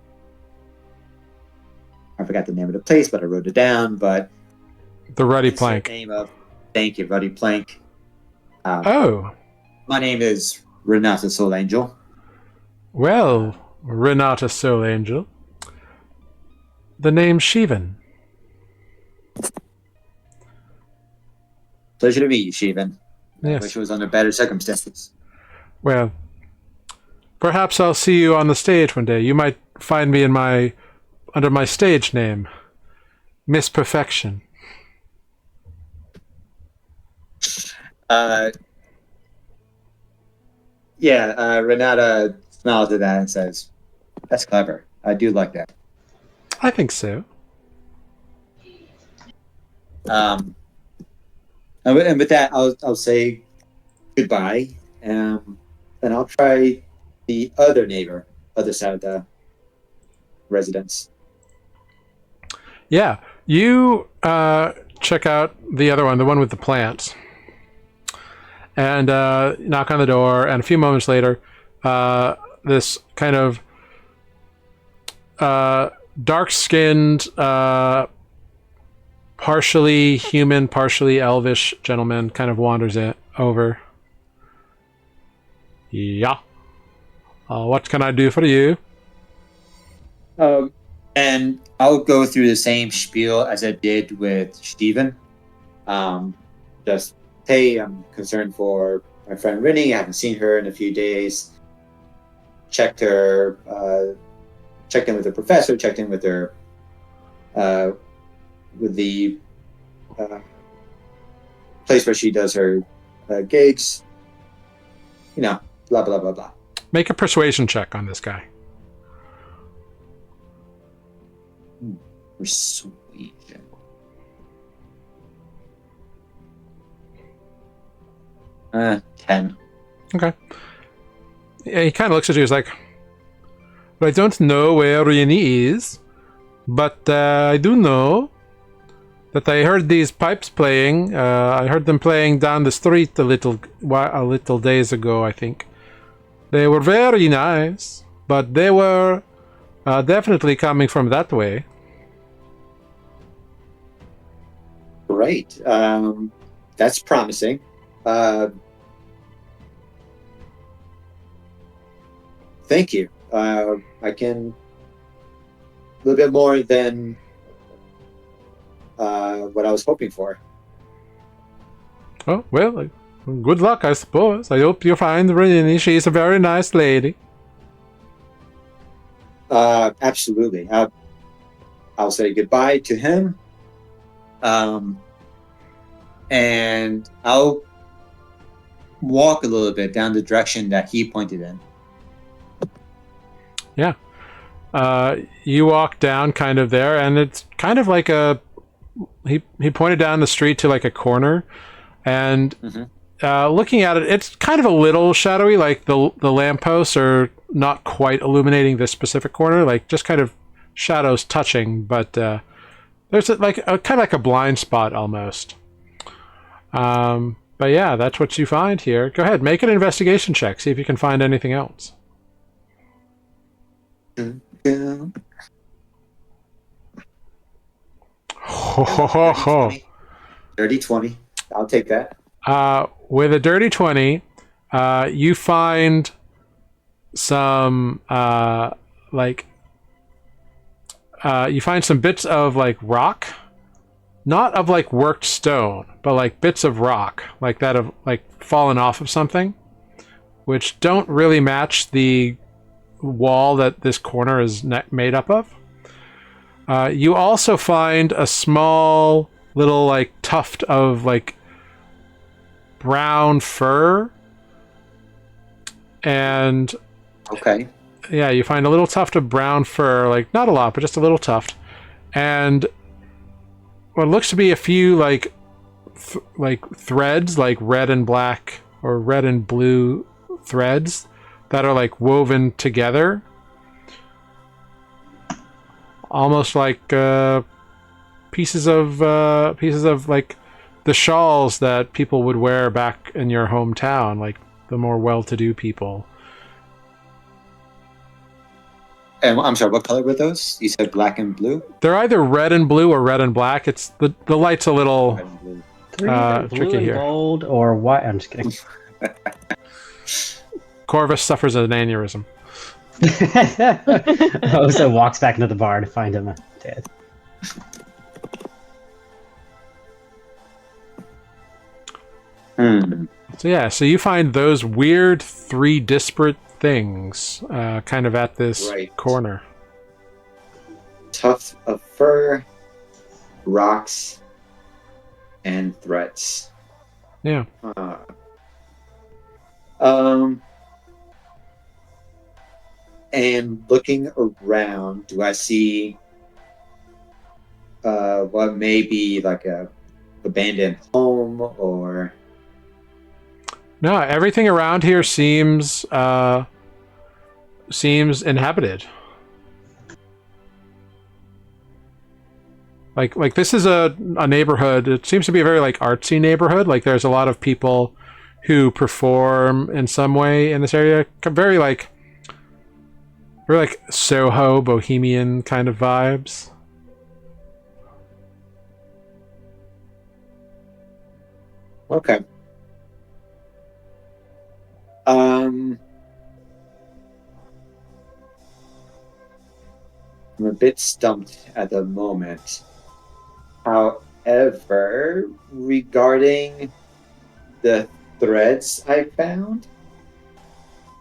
I forgot the name of the place, but I wrote it down. But The Ruddy it's the Plank. name of, thank you, Ruddy Plank. Oh, My name is Renata Soul Angel. well, Renata Soul Angel. The name's Shivan. Pleasure to meet you, Shivan. I Yes. wish it was under better circumstances. Well, perhaps I'll see you on the stage one day. You might find me under my stage name, Miss Perfection. Renata smiles at that and says, "That's clever. I do like that." I think so. And with that, I'll say goodbye, and I'll try the other side of the residence. Yeah, you check out the other one, the one with the plants, and knock on the door. And a few moments later, this kind of dark-skinned, partially human, partially elvish gentleman kind of wanders over. Yeah. What can I do for you? And I'll go through the same spiel as I did with Steven. Just, hey, I'm concerned for my friend Rinny. I haven't seen her in a few days. Checked her, checked in with the professor, checked in with her, with the place where she does her gigs. You know, blah, blah, blah, blah. Make a persuasion check on this guy. Persuasion. Uh, 10. Okay. Yeah, he kind of looks at you. He's like, "Well, I don't know where Rini is, but I do know that I heard these pipes playing. I heard them playing down the street a little days ago. I think they were very nice, but they were definitely coming from that way." Great. That's promising. Thank you. I can a little bit more than what I was hoping for. Oh, well, good luck, I suppose. I hope you find Rini. She's a very nice lady. Absolutely. I'll say goodbye to him. And I'll walk a little bit down the direction that he pointed in. Yeah. You walk down kind of there, and it's kind of like he pointed down the street to like a corner, and looking at it, it's kind of a little shadowy, like the lampposts are not quite illuminating this specific corner, like just kind of shadows touching, but there's kind of like a blind spot almost. But yeah, that's what you find here. Go ahead, make an investigation check, see if you can find anything else. Dirty 20. I'll take that. With a dirty 20, you find some you find some bits of like rock, not of like worked stone, but like bits of rock like that have like fallen off of something, which don't really match the wall that this corner is made up of. You also find a small little like tuft of like brown fur, and okay, yeah, you find a little tuft of brown fur, like not a lot, but just a little tuft, and what looks to be a few like threads, like red and black or red and blue threads that are like woven together, almost like pieces of like the shawls that people would wear back in your hometown, like the more well-to-do people. And I'm sorry, what color were those? You said black and blue? They're either red and blue or red and black. It's the light's a little Blue tricky and here. gold or what? I'm just kidding. Corvus suffers an aneurysm. Osa walks back into the bar to find him dead. So yeah, so you find those weird three disparate things kind of at this corner. Tuft of fur, rocks, and threads. Yeah. And looking around, do I see what may be like a abandoned home or? No, everything around here seems inhabited. Like this is a neighborhood. It seems to be a very like artsy neighborhood. Like there's a lot of people who perform in some way in this area. Very like Soho bohemian kind of vibes. Okay. I'm a bit stumped at the moment. However, regarding the threads I found,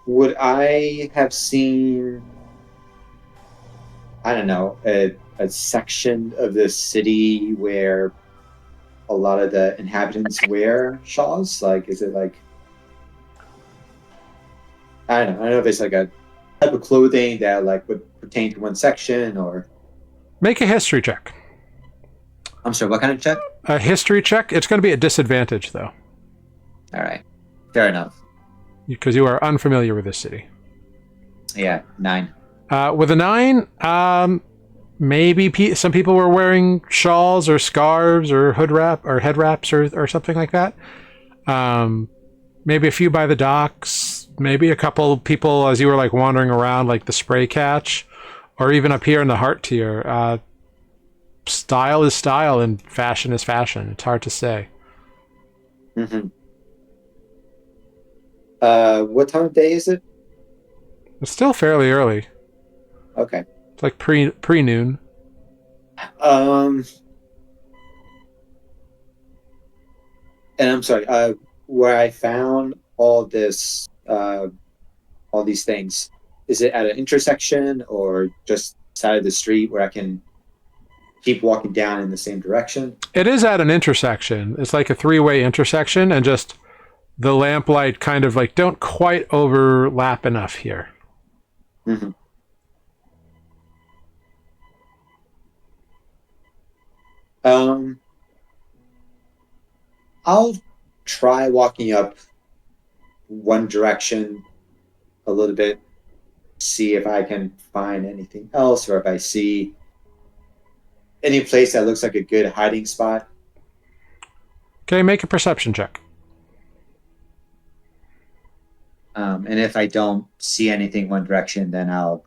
would I have seen, I don't know, a section of the city where a lot of the inhabitants wear shawls? Like, is it like, I don't know. I don't know if it's like a type of clothing that like would pertain to one section or. Make a history check. I'm sorry, what kind of check? A history check? It's going to be a disadvantage, though, All right, fair enough. because you are unfamiliar with this city. Yeah, 9. With a 9, maybe some people were wearing shawls or scarves or hood wrap or head wraps or something like that. Maybe a few by the docks. Maybe a couple people as you were like wandering around, like the spray catch, or even up here in the heart tier. Style is style and fashion is fashion. It's hard to say. Mm-hmm. What time of day is it? It's still fairly early. Okay. It's like pre-noon. And I'm sorry. Where I found all these things, is it at an intersection or just side of the street where I can keep walking down in the same direction? It is at an intersection. It's like a 3-way intersection, and just the lamplight kind of like don't quite overlap enough here. Mm-hmm. I'll try walking up one direction a little bit, see if I can find anything else, or if I see any place that looks like a good hiding spot. Okay, make a perception check. And if I don't see anything one direction, then I'll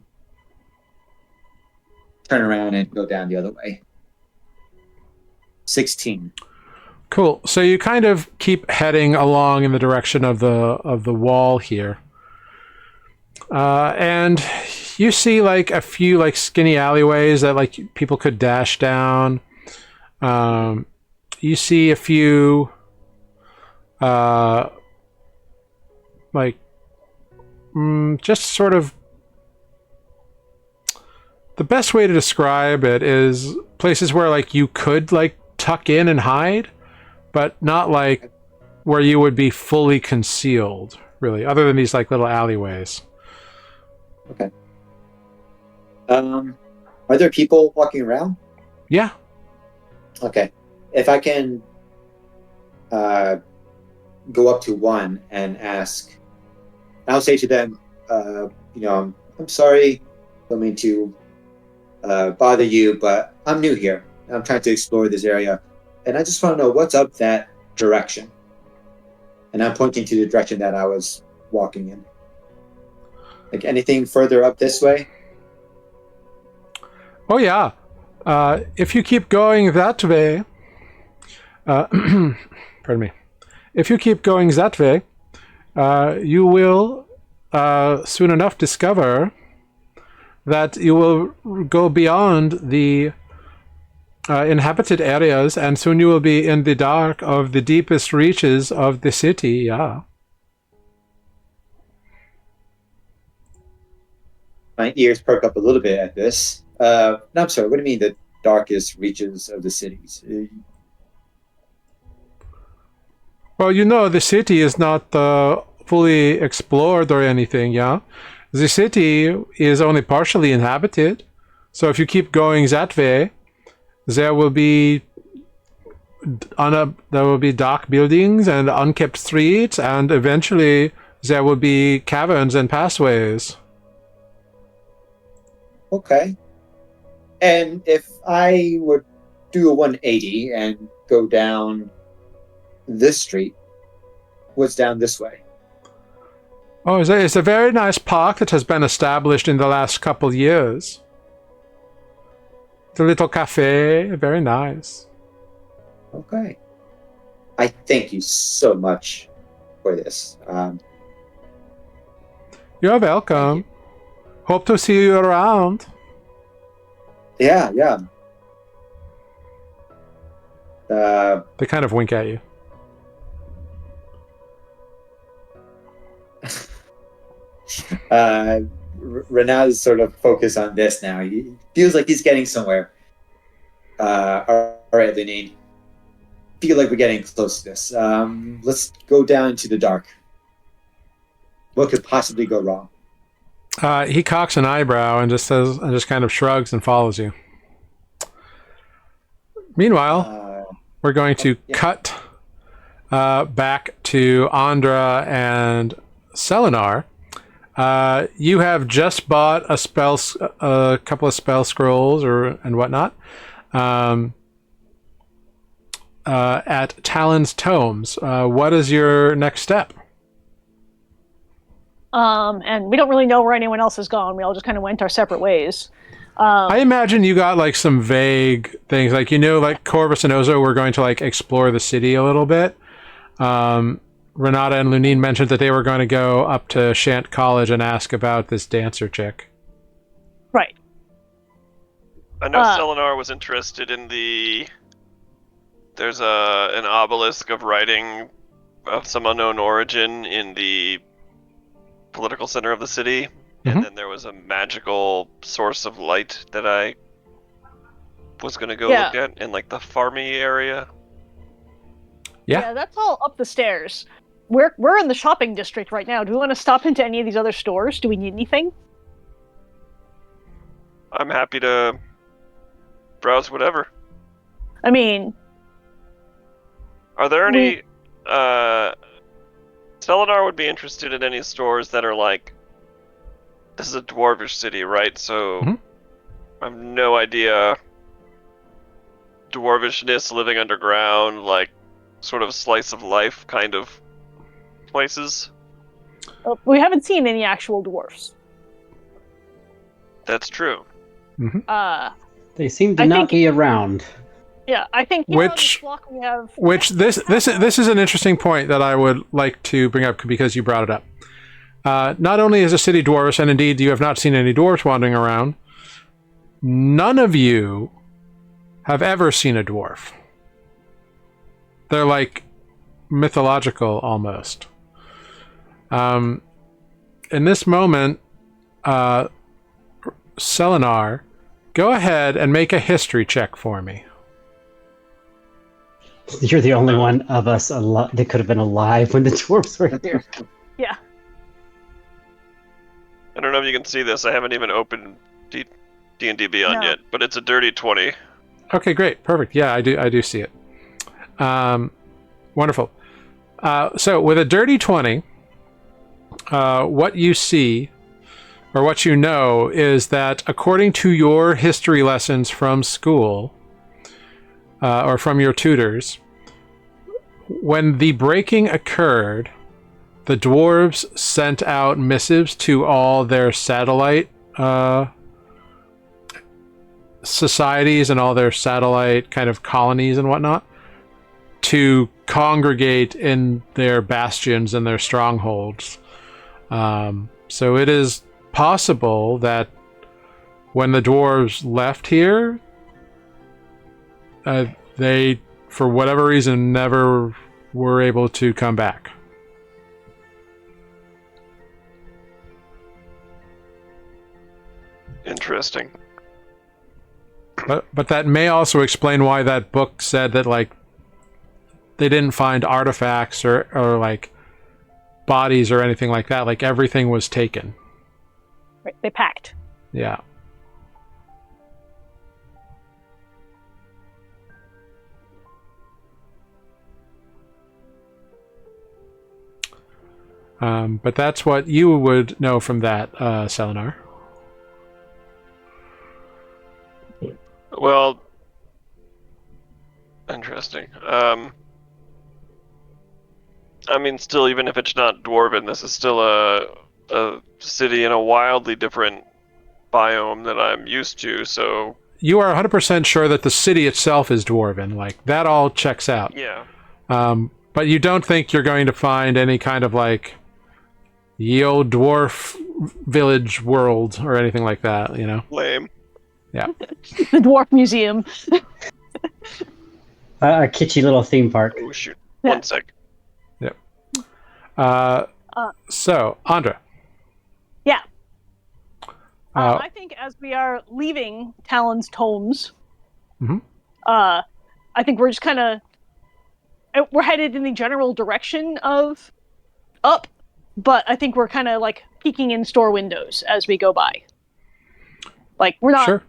turn around and go down the other way. 16. Cool. So you kind of keep heading along in the direction of the wall here, and you see like a few like skinny alleyways that like people could dash down. You see a few like just sort of, the best way to describe it is places where like you could like tuck in and hide, but not like where you would be fully concealed, really, other than these like little alleyways. Okay. Are there people walking around? Yeah. Okay. If I can go up to one and ask, I'll say to them, I'm sorry, don't mean to bother you, but I'm new here. I'm trying to explore this area, and I just want to know what's up that direction. And I'm pointing to the direction that I was walking in. Like anything further up this way? Oh yeah. If you keep going that way, pardon me. If you keep going that way, you will soon enough discover that you will go beyond the inhabited areas, and soon you will be in the dark of the deepest reaches of the city. Yeah. My ears perk up a little bit at this. No, I'm sorry. What do you mean the darkest reaches of the cities? Well, you know, the city is not fully explored or anything, yeah? The city is only partially inhabited. So if you keep going that way, there will be dark buildings and unkept streets, and eventually there will be caverns and pathways. Okay. And if I would do a 180 and go down this street, what's down this way? Oh, it's a very nice park that has been established in the last couple years. The little cafe, very nice. Okay. I thank you so much for this. You're welcome. Hope to see you around. Yeah, yeah. They kind of wink at you. Renat's sort of focused on this now. He feels like he's getting somewhere. All right, Lenine. Feel like we're getting close to this. Let's go down to the dark. What could possibly go wrong? He cocks an eyebrow and just kind of shrugs and follows you. Meanwhile, we're going to cut back to Andra and Selenar. You have just bought a couple of spell scrolls and whatnot at Talon's Tomes. What is your next step? And we don't really know where anyone else has gone. We all just kind of went our separate ways. I imagine you got like some vague things, like like Corvus and Ozo were going to like explore the city a little bit. Renata and Lunine mentioned that they were going to go up to Shant College and ask about this dancer chick. Right. I know Selenar was interested in there's an obelisk of writing of some unknown origin in the political center of the city. And then there was a magical source of light that I was going to go look at in like the farmy area. Yeah, that's all up the stairs. We're in the shopping district right now. Do we want to stop into any of these other stores? Do we need anything? I'm happy to browse whatever. I mean, are there any Selenar would be interested in any stores that are like, this is a dwarvish city, right? So I have no idea. Dwarvishness, living underground, like sort of slice of life kind of places. We haven't seen any actual dwarfs. That's true. They seem to not be around. Yeah, I think which we have. Which this is an interesting point that I would like to bring up because you brought it up. Not only is the city dwarvish, and indeed you have not seen any dwarves wandering around, none of you have ever seen a dwarf. They're like mythological almost. In this moment, Selenar, go ahead and make a history check for me. You're the only one of us that could have been alive when the dwarves were here. Yeah. I don't know if you can see this. I haven't even opened D&D Beyond yet, but it's a dirty 20. Okay, great. Perfect. Yeah, I do see it. Wonderful. So with a dirty 20, what you see, or what you know, is that according to your history lessons from school, or from your tutors, when the breaking occurred, the dwarves sent out missives to all their satellite societies and all their satellite kind of colonies and whatnot to congregate in their bastions and their strongholds. So it is possible that when the dwarves left here, they, for whatever reason, never were able to come back. Interesting. But that may also explain why that book said that, like, they didn't find artifacts or like bodies or anything like that. Like, everything was taken. Right, they packed. Yeah. But that's what you would know from that, Selenar. Well, interesting. I mean, still, even if it's not Dwarven, this is still a city in a wildly different biome that I'm used to, so... You are 100% sure that the city itself is Dwarven. Like, that all checks out. Yeah. But you don't think you're going to find any kind of, like, ye old dwarf village world or anything like that, you know? Lame. Yeah. The Dwarf Museum. A kitschy little theme park. Oh shoot! Yeah. 1 sec. So, Andra. Yeah. Uh, I think as we are leaving Talon's tomes, Mhm. I think we're just kind of we're headed in the general direction of up, but I think we're kind of like peeking in store windows as we go by. Like we're not Sure.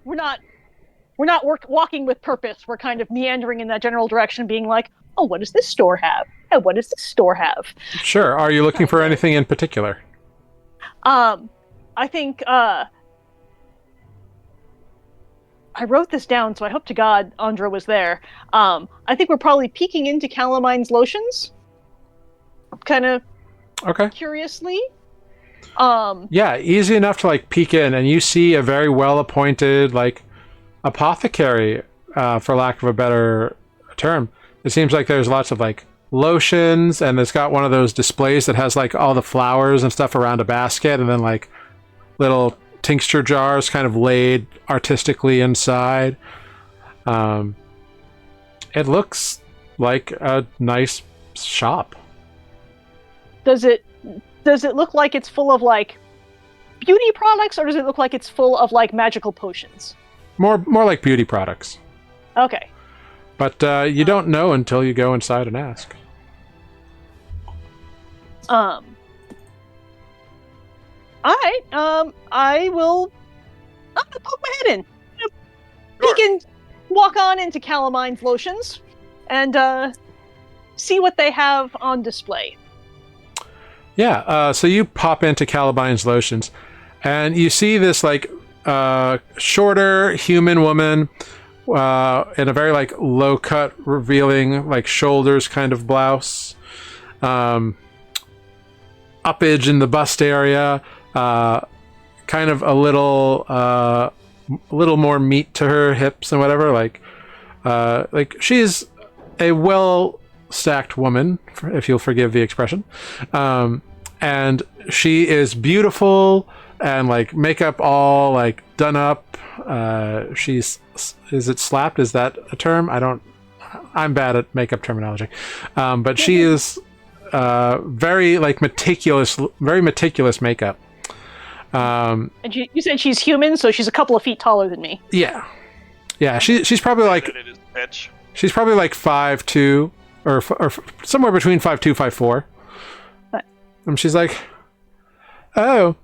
walking with purpose. We're kind of meandering in that general direction, being like, oh, what does this store have? And what does this store have? Sure. Are you looking for anything in particular? I think I wrote this down, so I hope to God Andra was there. I think we're probably peeking into Calamine's lotions, kind of Okay. curiously. Yeah, easy enough to like peek in, and you see a very well-appointed like apothecary, for lack of a better term. It seems like there's lots of like lotions, and it's got one of those displays that has like all the flowers and stuff around a basket, and then like little tincture jars kind of laid artistically inside. It looks like a nice shop. Does it look like it's full of like beauty products, or does it look like it's full of like magical potions? More like beauty products. Okay. But you don't know until you go inside and ask. All right. I will. I'm gonna poke my head in. Sure. Peek and walk on into Calamine's lotions, and see what they have on display. Yeah, so you pop into Calamine's lotions, and you see this like shorter human woman in a very like low cut, revealing like shoulders kind of blouse, uppage in the bust area, kind of a little more meat to her hips and whatever. Like she's a well stacked woman, if you'll forgive the expression. And she is beautiful and like makeup all like done up. Is it slapped? Is that a term? I'm bad at makeup terminology. But she is very like very meticulous makeup. And you said she's human, so she's a couple of feet taller than me. Yeah. She's probably like It is pitch. she's probably like 5'2", or somewhere between 5'2", 5'4". What? And she's like, "Oh,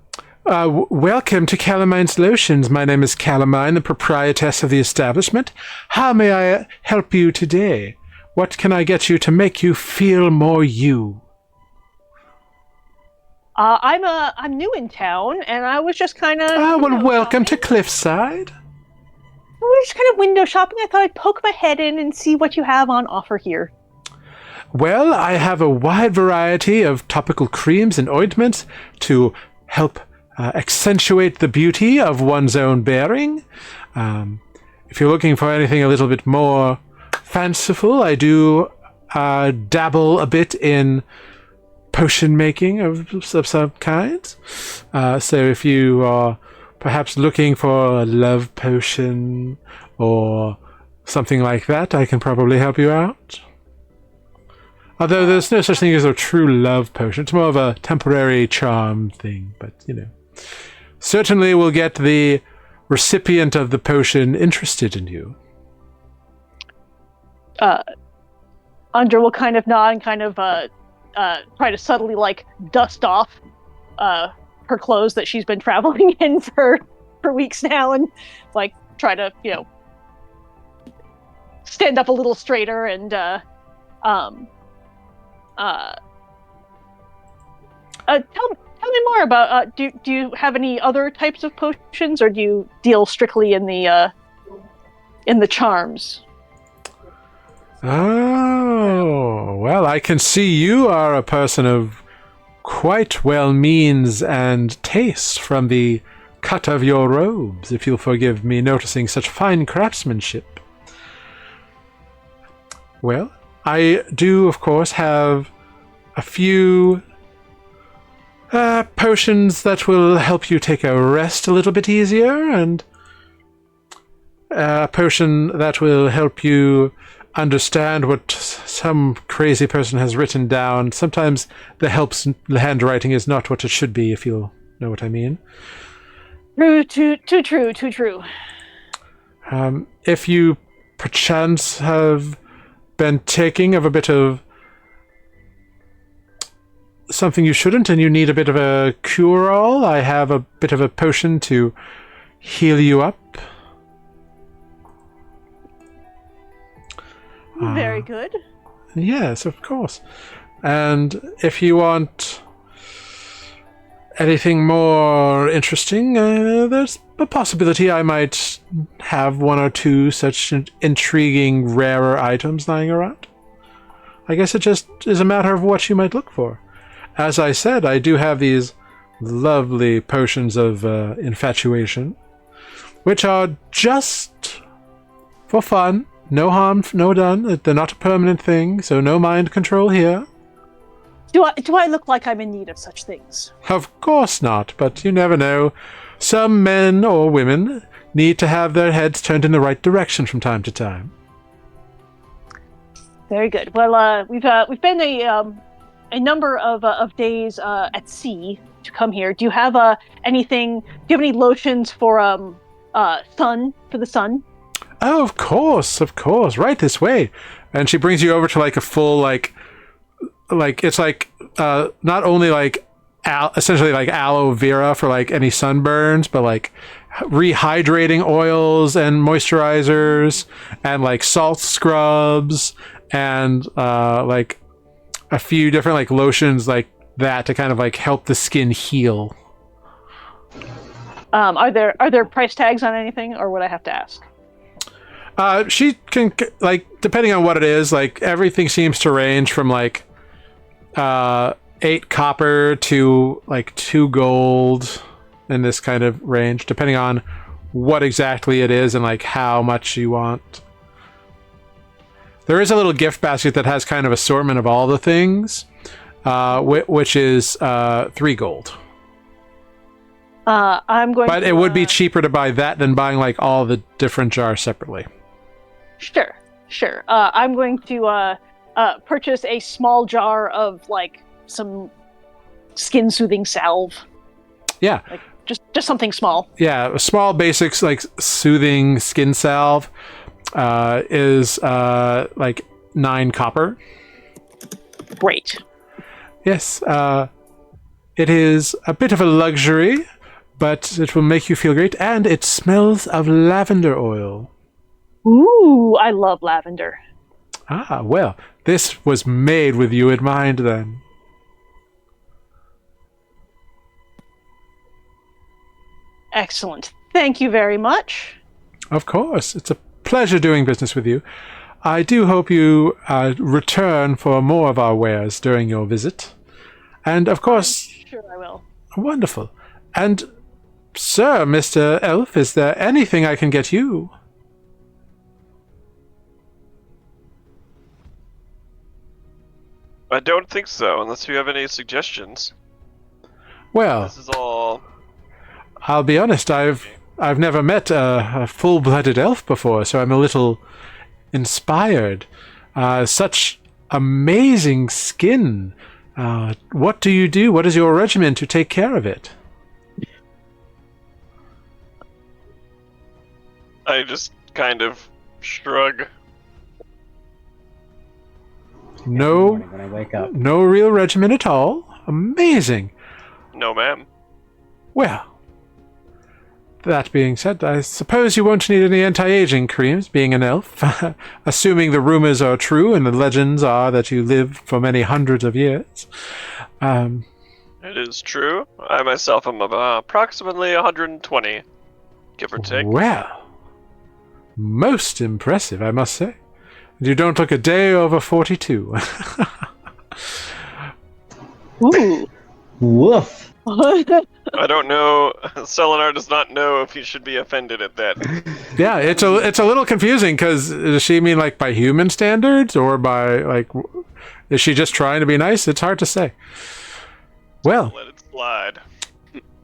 welcome to Calamine's Lotions. My name is Calamine, the proprietress of the establishment. How may I help you today? What can I get you to make you feel more you?" I'm new in town, and I was just kind of. Ah, well, welcome to Cliffside. We're just kind of window shopping. I thought I'd poke my head in and see what you have on offer here. Well, I have a wide variety of topical creams and ointments to help accentuate the beauty of one's own bearing. If you're looking for anything a little bit more fanciful, I do dabble a bit in potion making of some kinds. So if you are perhaps looking for a love potion or something like that, I can probably help you out. Although there's no such thing as a true love potion. It's more of a temporary charm thing, but, you know. Certainly will get the recipient of the potion interested in you. Andra will kind of nod and kind of try to subtly, like, dust off her clothes that she's been traveling in for weeks now, and, like, try to, stand up a little straighter and, tell me more about. Do you have any other types of potions, or do you deal strictly in the charms? Oh, well, I can see you are a person of quite well means and taste from the cut of your robes, if you'll forgive me noticing such fine craftsmanship. Well, I do, of course, have a few potions that will help you take a rest a little bit easier, and a potion that will help you understand what some crazy person has written down. Sometimes the handwriting is not what it should be, if you'll know what I mean. Too true. If you perchance have been taking of a bit of something you shouldn't and you need a bit of a cure-all, I have a bit of a potion to heal you up. Very good. Yes, of course. And if you want anything more interesting, there's a possibility I might have one or two such intriguing, rarer items lying around. I guess it just is a matter of what you might look for. As I said, I do have these lovely potions of infatuation, which are just for fun. No harm, no done. They're not a permanent thing, so no mind control here. Do I look like I'm in need of such things? Of course not, but you never know. Some men or women need to have their heads turned in the right direction from time to time. Very good. Well, we've been a number of days at sea to come here. Do you have anything? Do you have any lotions for the sun? Oh, of course, right this way. And she brings you over to like a full like it's like not only like essentially like aloe vera for like any sunburns, but like rehydrating oils and moisturizers and like salt scrubs and like a few different like lotions like that to kind of like help the skin heal. Are there price tags on anything, or would I have to ask? She can, like, depending on what it is, like, everything seems to range from, like, 8 copper to, like, 2 gold in this kind of range, depending on what exactly it is and, like, how much you want. There is a little gift basket that has kind of assortment of all the things, which is 3 gold. I'm going But to, it would be cheaper to buy that than buying, like, all the different jars separately. Sure. I'm going to purchase a small jar of like some skin soothing salve. Yeah. Like just something small. Yeah, a small basics like soothing skin salve is like 9 copper. Great. Yes, it is a bit of a luxury, but it will make you feel great, and it smells of lavender oil. Ooh, I love lavender. Ah, well, this was made with you in mind, then. Excellent. Thank you very much. Of course, it's a pleasure doing business with you. I do hope you return for more of our wares during your visit. And, of course... I'm sure I will. Wonderful. And, sir, Mr. Elf, is there anything I can get you? I don't think so, unless you have any suggestions. Well, This is all... I'll be honest, I've never met a full-blooded elf before, so I'm a little inspired. Such amazing skin. What do you do? What is your regimen to take care of it? I just kind of shrug. No, When I wake up. no real regimen at all. Amazing. No, ma'am. Well, that being said, I suppose you won't need any anti-aging creams, being an elf. Assuming the rumors are true and the legends are that you live for many hundreds of years. It is true. I myself am approximately 120, give or take. Well, most impressive, I must say. You don't look a day over 42. Ooh. Woof. I don't know. Selenar does not know if he should be offended at that. Yeah, it's a little confusing, because does she mean like by human standards or by like, is she just trying to be nice? It's hard to say. Well, Let it slide.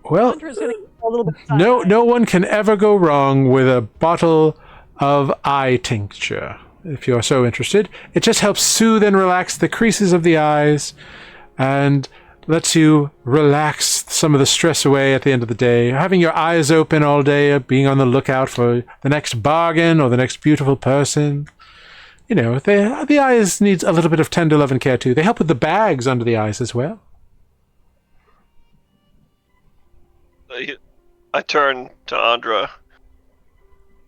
well, Hunter's gonna get a little bit no one can ever go wrong with a bottle of eye tincture, if you're so interested. It just helps soothe and relax the creases of the eyes and lets you relax some of the stress away at the end of the day. Having your eyes open all day, being on the lookout for the next bargain or the next beautiful person. You know, the eyes needs a little bit of tender love and care too. They help with the bags under the eyes as well. I turn to Andra.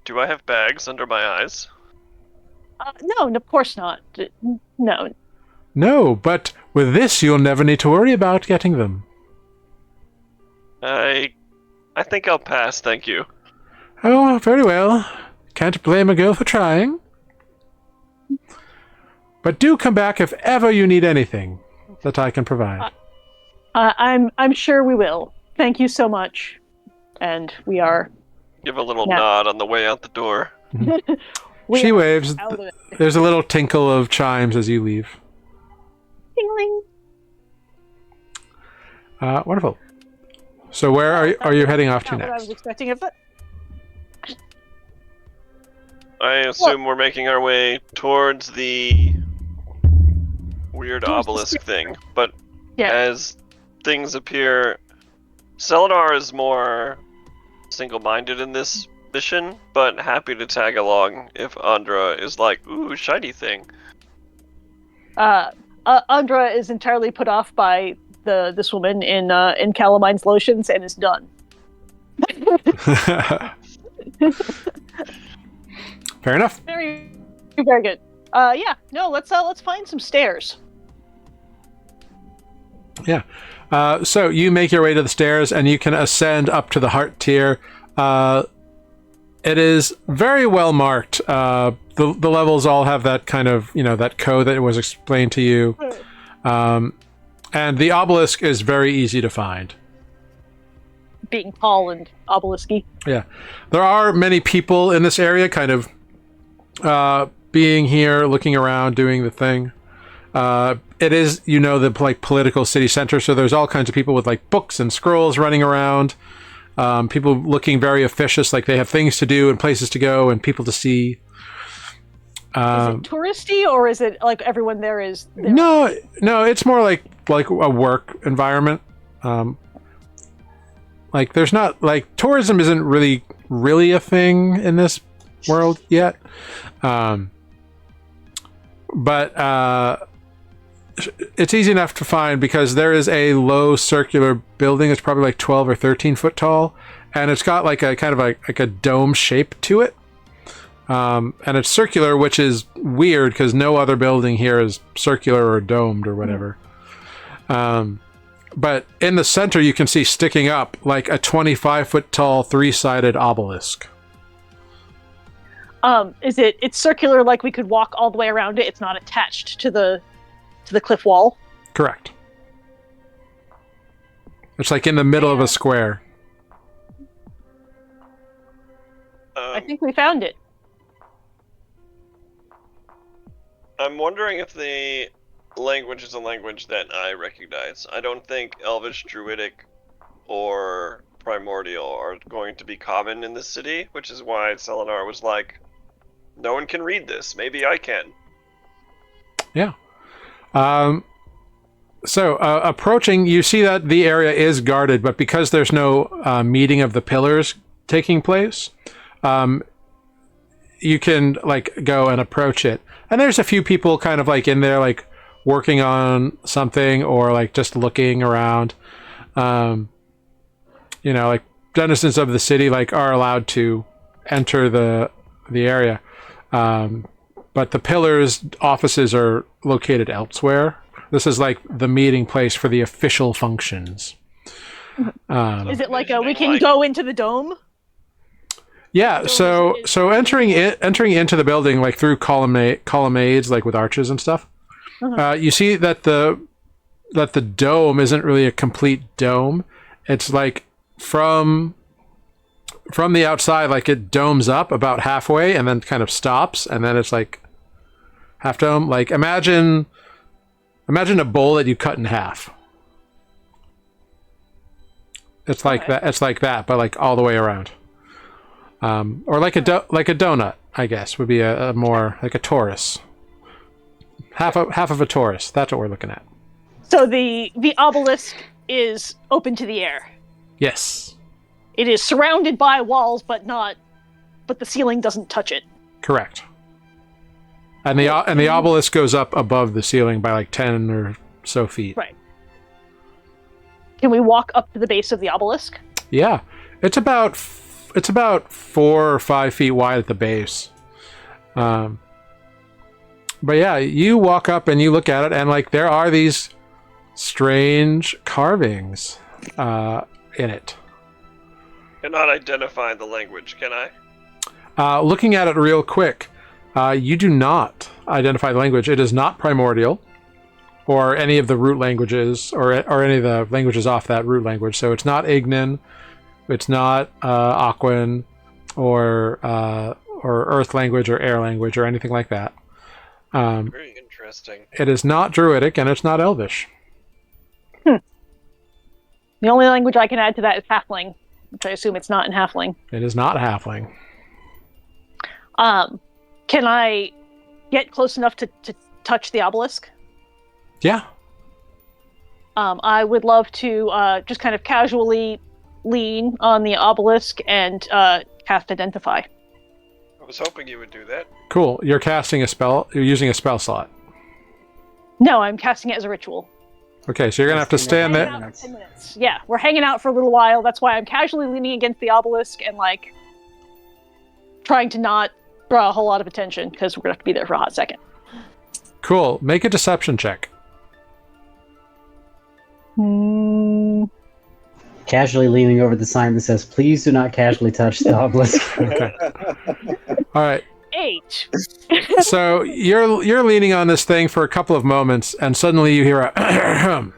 Do I have bags under my eyes? No, of course not. No. No, but with this, you'll never need to worry about getting them. I think I'll pass, thank you. Oh, very well. Can't blame a girl for trying. But do come back if ever you need anything that I can provide. I'm sure we will. Thank you so much. And we are... Give a little nod on the way out the door. She waves. Out of it. There's a little tinkle of chimes as you leave. Ding-ling. Wonderful. So where are you heading off to Not what I was next? expecting of it. I assume we're making our way towards the weird obelisk thing, but Yeah. as things appear, Selenar is more single-minded in this mission, but happy to tag along if Andra is like, ooh, shiny thing. Andra is entirely put off by this woman in Calamine's lotions and is done. Fair enough. Very, very good. Yeah. No. Let's find some stairs. Yeah. So you make your way to the stairs and you can ascend up to the heart tier. It is very well marked. The levels all have that kind of, that code that was explained to you. And the obelisk is very easy to find. Being tall and obelisky. Yeah. There are many people in this area kind of being here, looking around, doing the thing. It is, the political city center, so there's all kinds of people with books and scrolls running around. People looking very officious, like they have things to do and places to go and people to see. Is it touristy or is it like everyone there is? There? No, it's more like a work environment. There's not tourism isn't really a thing in this world yet. But it's easy enough to find because there is a low circular building. It's probably 12 or 13 foot tall, and it's got a kind of a dome shape to it. And it's circular, which is weird because no other building here is circular or domed or whatever. But in the center, you can see sticking up a 25-foot tall, three-sided obelisk. It's circular, like we could walk all the way around it. It's not attached to the cliff wall. Correct. It's in the middle of a square. I think we found it. I'm wondering if the language is a language that I recognize. I don't think Elvish, Druidic, or Primordial are going to be common in this city, which is why Selenar was like, no one can read this. Maybe I can. Yeah. So approaching, you see that the area is guarded, but because there's no meeting of the pillars taking place, you can go and approach it. And there's a few people kind of in there working on something or just looking around. Denizens of the city are allowed to enter the area. But the pillars offices are located elsewhere. This is the meeting place for the official functions. Is it we can go into the dome? Yeah, so entering into the building through colonnades with arches and stuff. You see that the dome isn't really a complete dome. It's from the outside, it domes up about halfway and then kind of stops, and then it's half dome. Imagine a bowl that you cut in half. It's that. It's that, but all the way around. Or like a donut. I guess, would be a more like a torus. Half of a torus. That's what we're looking at. So the obelisk is open to the air. Yes. It is surrounded by walls, but the ceiling doesn't touch it. Correct. And the obelisk goes up above the ceiling by like 10 or so feet. Right. Can we walk up to the base of the obelisk? Yeah. It's about 4 or 5 feet wide at the base. But yeah, you walk up and you look at it, and like there are these strange carvings in it. Cannot identify the language, can I? Looking at it real quick, you do not identify the language. It is not primordial, or any of the root languages, or any of the languages off that root language. So it's not Ignan, it's not Aquan, or Earth language, or air language, or anything like that. Very interesting. It is not Druidic, and it's not Elvish. The only language I can add to that is Halfling, which I assume it's not in Halfling. It is not Halfling. Can I get close enough to touch the obelisk? Yeah. I would love to just kind of casually lean on the obelisk and cast Identify. I was hoping you would do that. Cool. You're casting a spell. You're using a spell slot. No, I'm casting it as a ritual. Okay, so you're going to have to stand Hanging there. out for 10 minutes. Yeah, we're hanging out for a little while. That's why I'm casually leaning against the obelisk and like trying to not draw a whole lot of attention because we're going to have to be there for a hot second. Cool. Make a deception check. Casually leaning over the sign that says, "Please do not casually touch the obelisk." Okay. All right. 8. So you're leaning on this thing for a couple of moments, and suddenly you hear a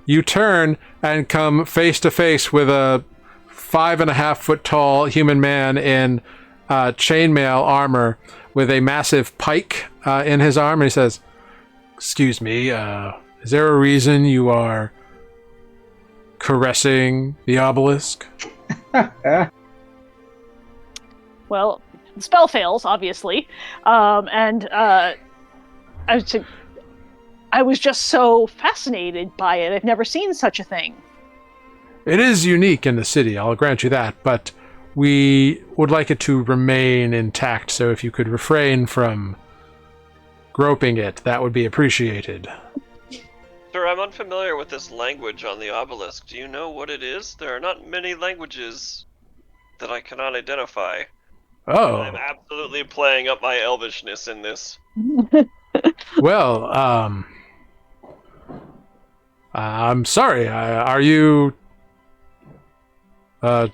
You turn and come face to face with a 5.5 foot tall human man in chainmail armor with a massive pike in his arm, and he says, "Excuse me, is there a reason you are caressing the obelisk?" Well, the spell fails, obviously. And I was just so fascinated by it. I've never seen such a thing. It is unique in the city, I'll grant you that, but we would like it to remain intact, so if you could refrain from groping it, that would be appreciated. Sir, I'm unfamiliar with this language on the obelisk. Do you know what it is? There are not many languages that I cannot identify. Oh. I'm absolutely playing up my elvishness in this. Well, I'm sorry, are you... I'm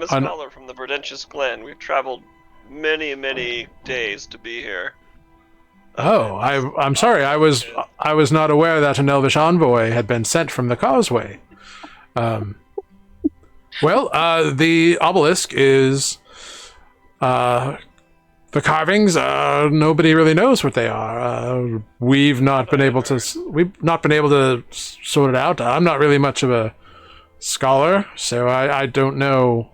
a scholar from the Verdentious Glen. We've traveled many, many days to be here. Oh, I'm sorry, I was not aware that an elvish envoy had been sent from the causeway. Well, the obelisk is... the carvings, nobody really knows what they are. We've not been able to sort it out. I'm not really much of a scholar, so I don't know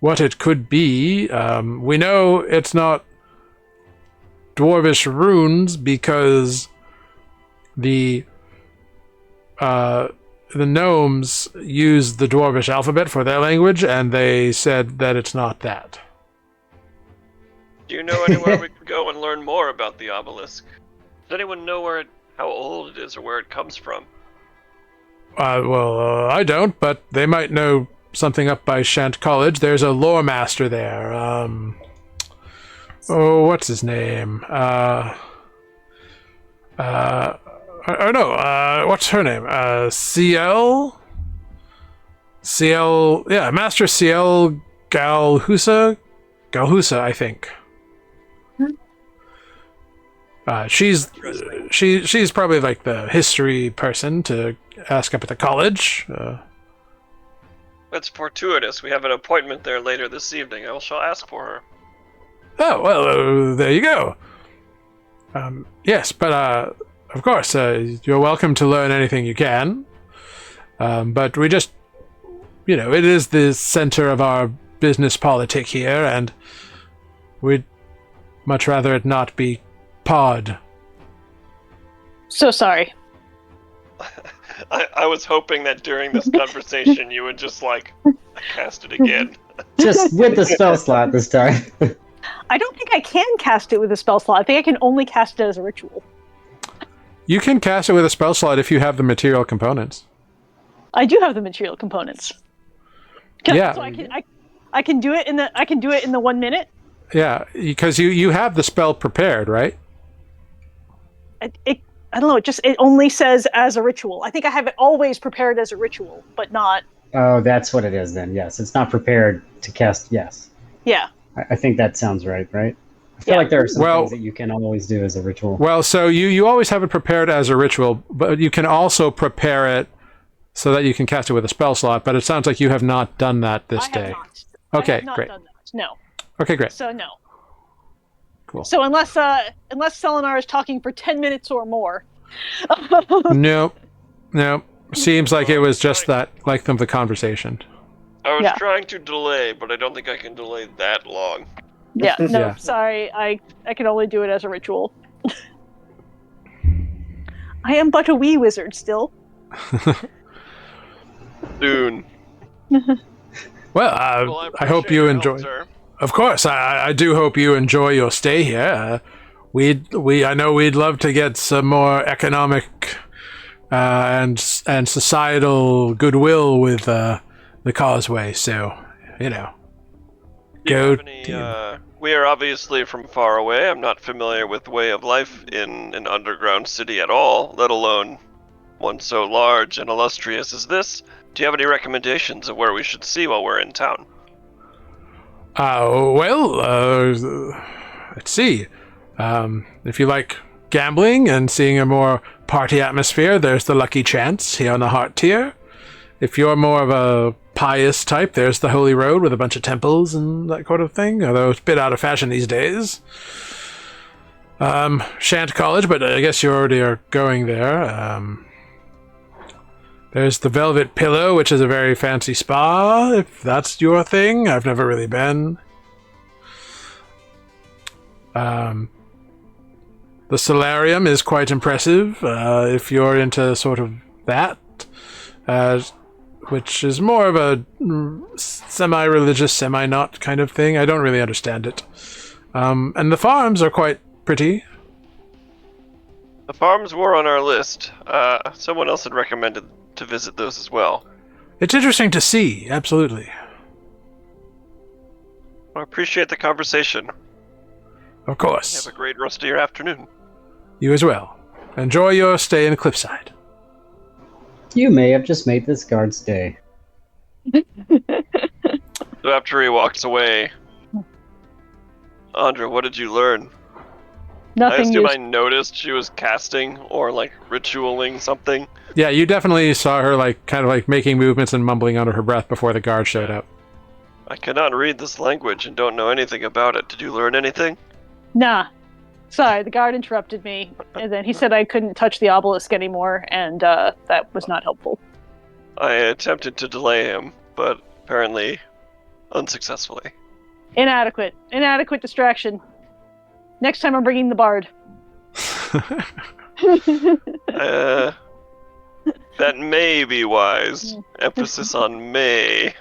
what it could be. We know it's not Dwarvish runes because the gnomes use the Dwarvish alphabet for their language, and they said that it's not that. Do you know anywhere we can go and learn more about the obelisk? Does anyone know how old it is or where it comes from? I don't, but they might know something up by Shant College. There's a lore master there. What's his name? What's her name? CL? CL, yeah, Master CL Galhusa, I think. She's probably like the history person to ask up at the college. That's fortuitous. We have an appointment there later this evening. I shall ask for her. Oh, well, there you go. Yes, but of course, you're welcome to learn anything you can. But we just, it is the center of our business politic here, and we'd much rather it not be pod. So sorry. I was hoping that during this conversation you would just like cast it again. Just with the spell slot this time. I don't think I can cast it with a spell slot. I think I can only cast it as a ritual. You can cast it with a spell slot if you have the material components. I do have the material components. Yeah. So I can do it in the 1 minute. Yeah, because you have the spell prepared, right? I don't know. It only says as a ritual. I think I have it always prepared as a ritual, but not. Oh, that's what it is then. Yes, it's not prepared to cast. Yes. Yeah. I think that sounds right. I feel like there are some things that you can always do as a ritual. Well, so you always have it prepared as a ritual, but you can also prepare it so that you can cast it with a spell slot. But it sounds like you have not done that this day. Okay, I have not great. done that. No. Okay, great. So no. Cool. So unless Selenar is talking for 10 minutes or more. Nope. Seems like it was just that length of the conversation. I was trying to delay, but I don't think I can delay that long. Yeah, no, Yeah. sorry. I can only do it as a ritual. I am but a wee wizard still. Soon. Well, I hope you enjoy. Sir. Of course, I do hope you enjoy your stay here. I know we'd love to get some more economic and societal goodwill with the causeway. So, go. We are obviously from far away. I'm not familiar with the way of life in an underground city at all, let alone one so large and illustrious as this. Do you have any recommendations of where we should see while we're in town? Let's see. If you like gambling and seeing a more party atmosphere, there's the Lucky Chance here on the Heart tier. If you're more of a pious type, there's the Holy Road with a bunch of temples and that kind of thing, although it's a bit out of fashion these days. Shan't College, but I guess you already are going there. There's the Velvet Pillow, which is a very fancy spa, if that's your thing. I've never really been. The Solarium is quite impressive, if you're into sort of that, which is more of a semi-religious, semi-not kind of thing. I don't really understand it. And the farms are quite pretty. The farms were on our list. Someone else had recommended to visit those as well. It's interesting to see, absolutely. I appreciate the conversation. Of course. Have a great rest of your afternoon. You as well. Enjoy your stay in Cliffside. You may have just made this guard's day. So after he walks away, Andra, what did you learn? I Nothing assume useful. I noticed she was casting or like ritualing something. Yeah, you definitely saw her kind of making movements and mumbling under her breath before the guard showed up. I cannot read this language and don't know anything about it. Did you learn anything? Nah. Sorry, the guard interrupted me, and then he said I couldn't touch the obelisk anymore, and that was not helpful. I attempted to delay him, but apparently unsuccessfully. Inadequate distraction. Next time I'm bringing the bard. That may be wise. Emphasis on may.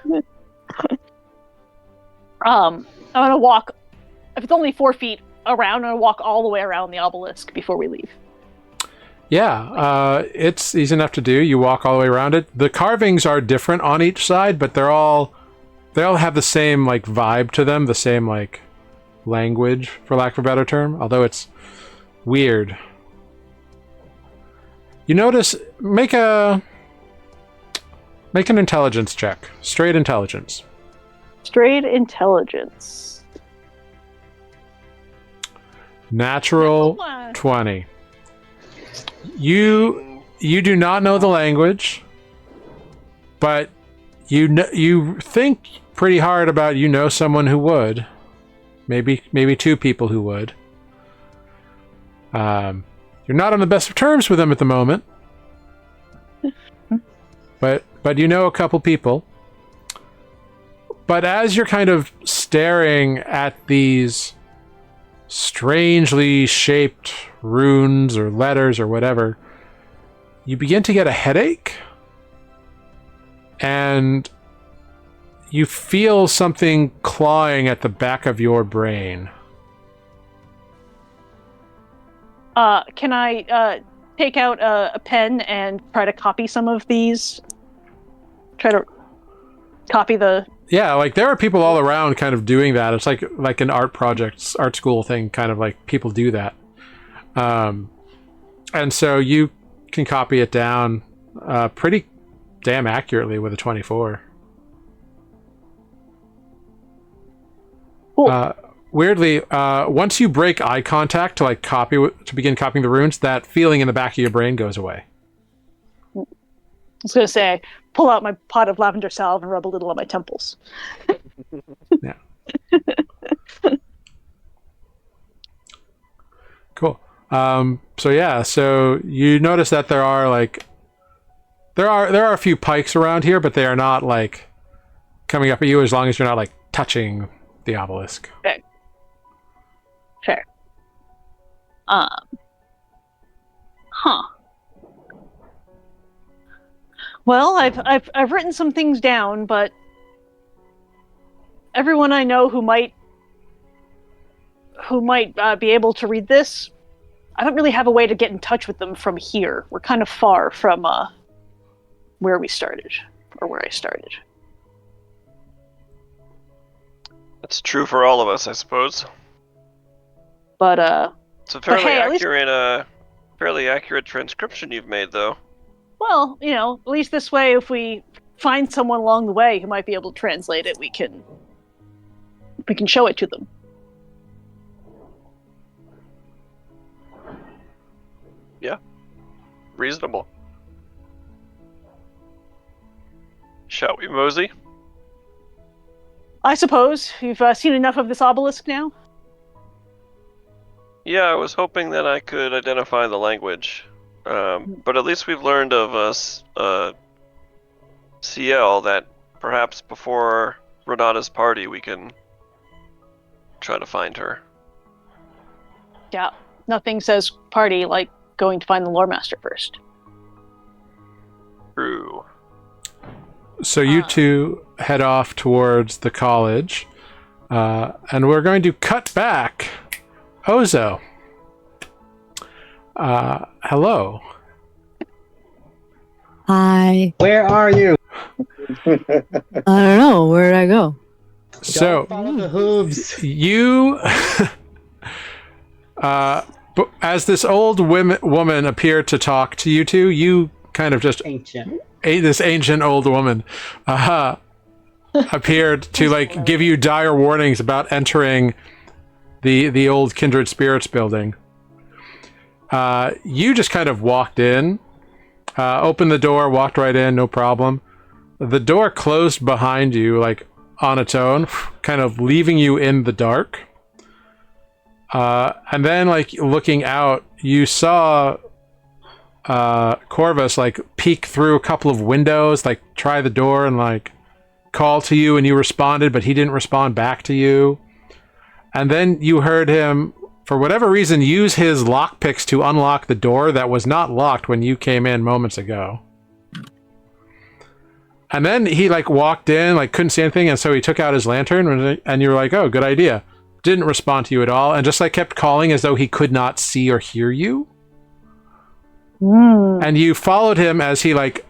I'm gonna walk. If it's only 4 feet around, I'm gonna walk all the way around the obelisk before we leave. Yeah, it's easy enough to do. You walk all the way around it. The carvings are different on each side, but they all have the same vibe to them, the same language, for lack of a better term. Although it's weird. You notice, make an intelligence check. Straight intelligence. Straight intelligence. Natural 20. You do not know the language, but you think pretty hard about someone who would. Maybe two people who would. You're not on the best of terms with them at the moment. But you know a couple people. But as you're kind of staring at these strangely shaped runes or letters or whatever, you begin to get a headache. And you feel something clawing at the back of your brain. Can I take out a pen and try to copy some of these? Try to copy the... Yeah, like there are people all around kind of doing that. It's like an art project, art school thing, kind of like people do that. And so you can copy it down pretty damn accurately with a 24. Cool. Weirdly, once you break eye contact to begin copying the runes, that feeling in the back of your brain goes away. I was going to say, pull out my pot of lavender salve and rub a little on my temples. Yeah. Cool. So you notice that there are a few pikes around here, but they are not like coming up at you as long as you're not like touching the obelisk. Okay. Fair. Well, I've written some things down, but everyone I know who might be able to read this, I don't really have a way to get in touch with them from here. We're kind of far from where we started, or where I started. That's true for all of us, I suppose. But It's a fairly hey, at least- fairly accurate transcription you've made, though. well, at least this way, if we find someone along the way who might be able to translate it, we can show it to them. Yeah, reasonable. Shall we mosey? I suppose you've seen enough of this obelisk now. Yeah, I was hoping that I could identify the language. But at least we've learned of CL that perhaps before Renata's party we can try to find her. Yeah, nothing says party like going to find the lore master first. True. So you two head off towards the college, and we're going to cut back. Ozo. Hello. Hi. Where are you? I don't know. Where'd I go? So Follow the hooves. you, as this old woman appeared to talk to you two, you kind of just Ancient. this ancient old woman appeared to like give you dire warnings about entering the old Kindred Spirits building. You just kind of walked in, opened the door, walked right in, no problem. The door closed behind you, like on its own, kind of leaving you in the dark. And then, like looking out, you saw Corvus like peek through a couple of windows, like try the door and like call to you, and you responded, but he didn't respond back to you. And then you heard him, for whatever reason, use his lockpicks to unlock the door that was not locked when you came in moments ago. And then he like walked in, like couldn't see anything, and so he took out his lantern, and you were like, oh, good idea. Didn't respond to you at all, and just like kept calling as though he could not see or hear you. And you followed him as he like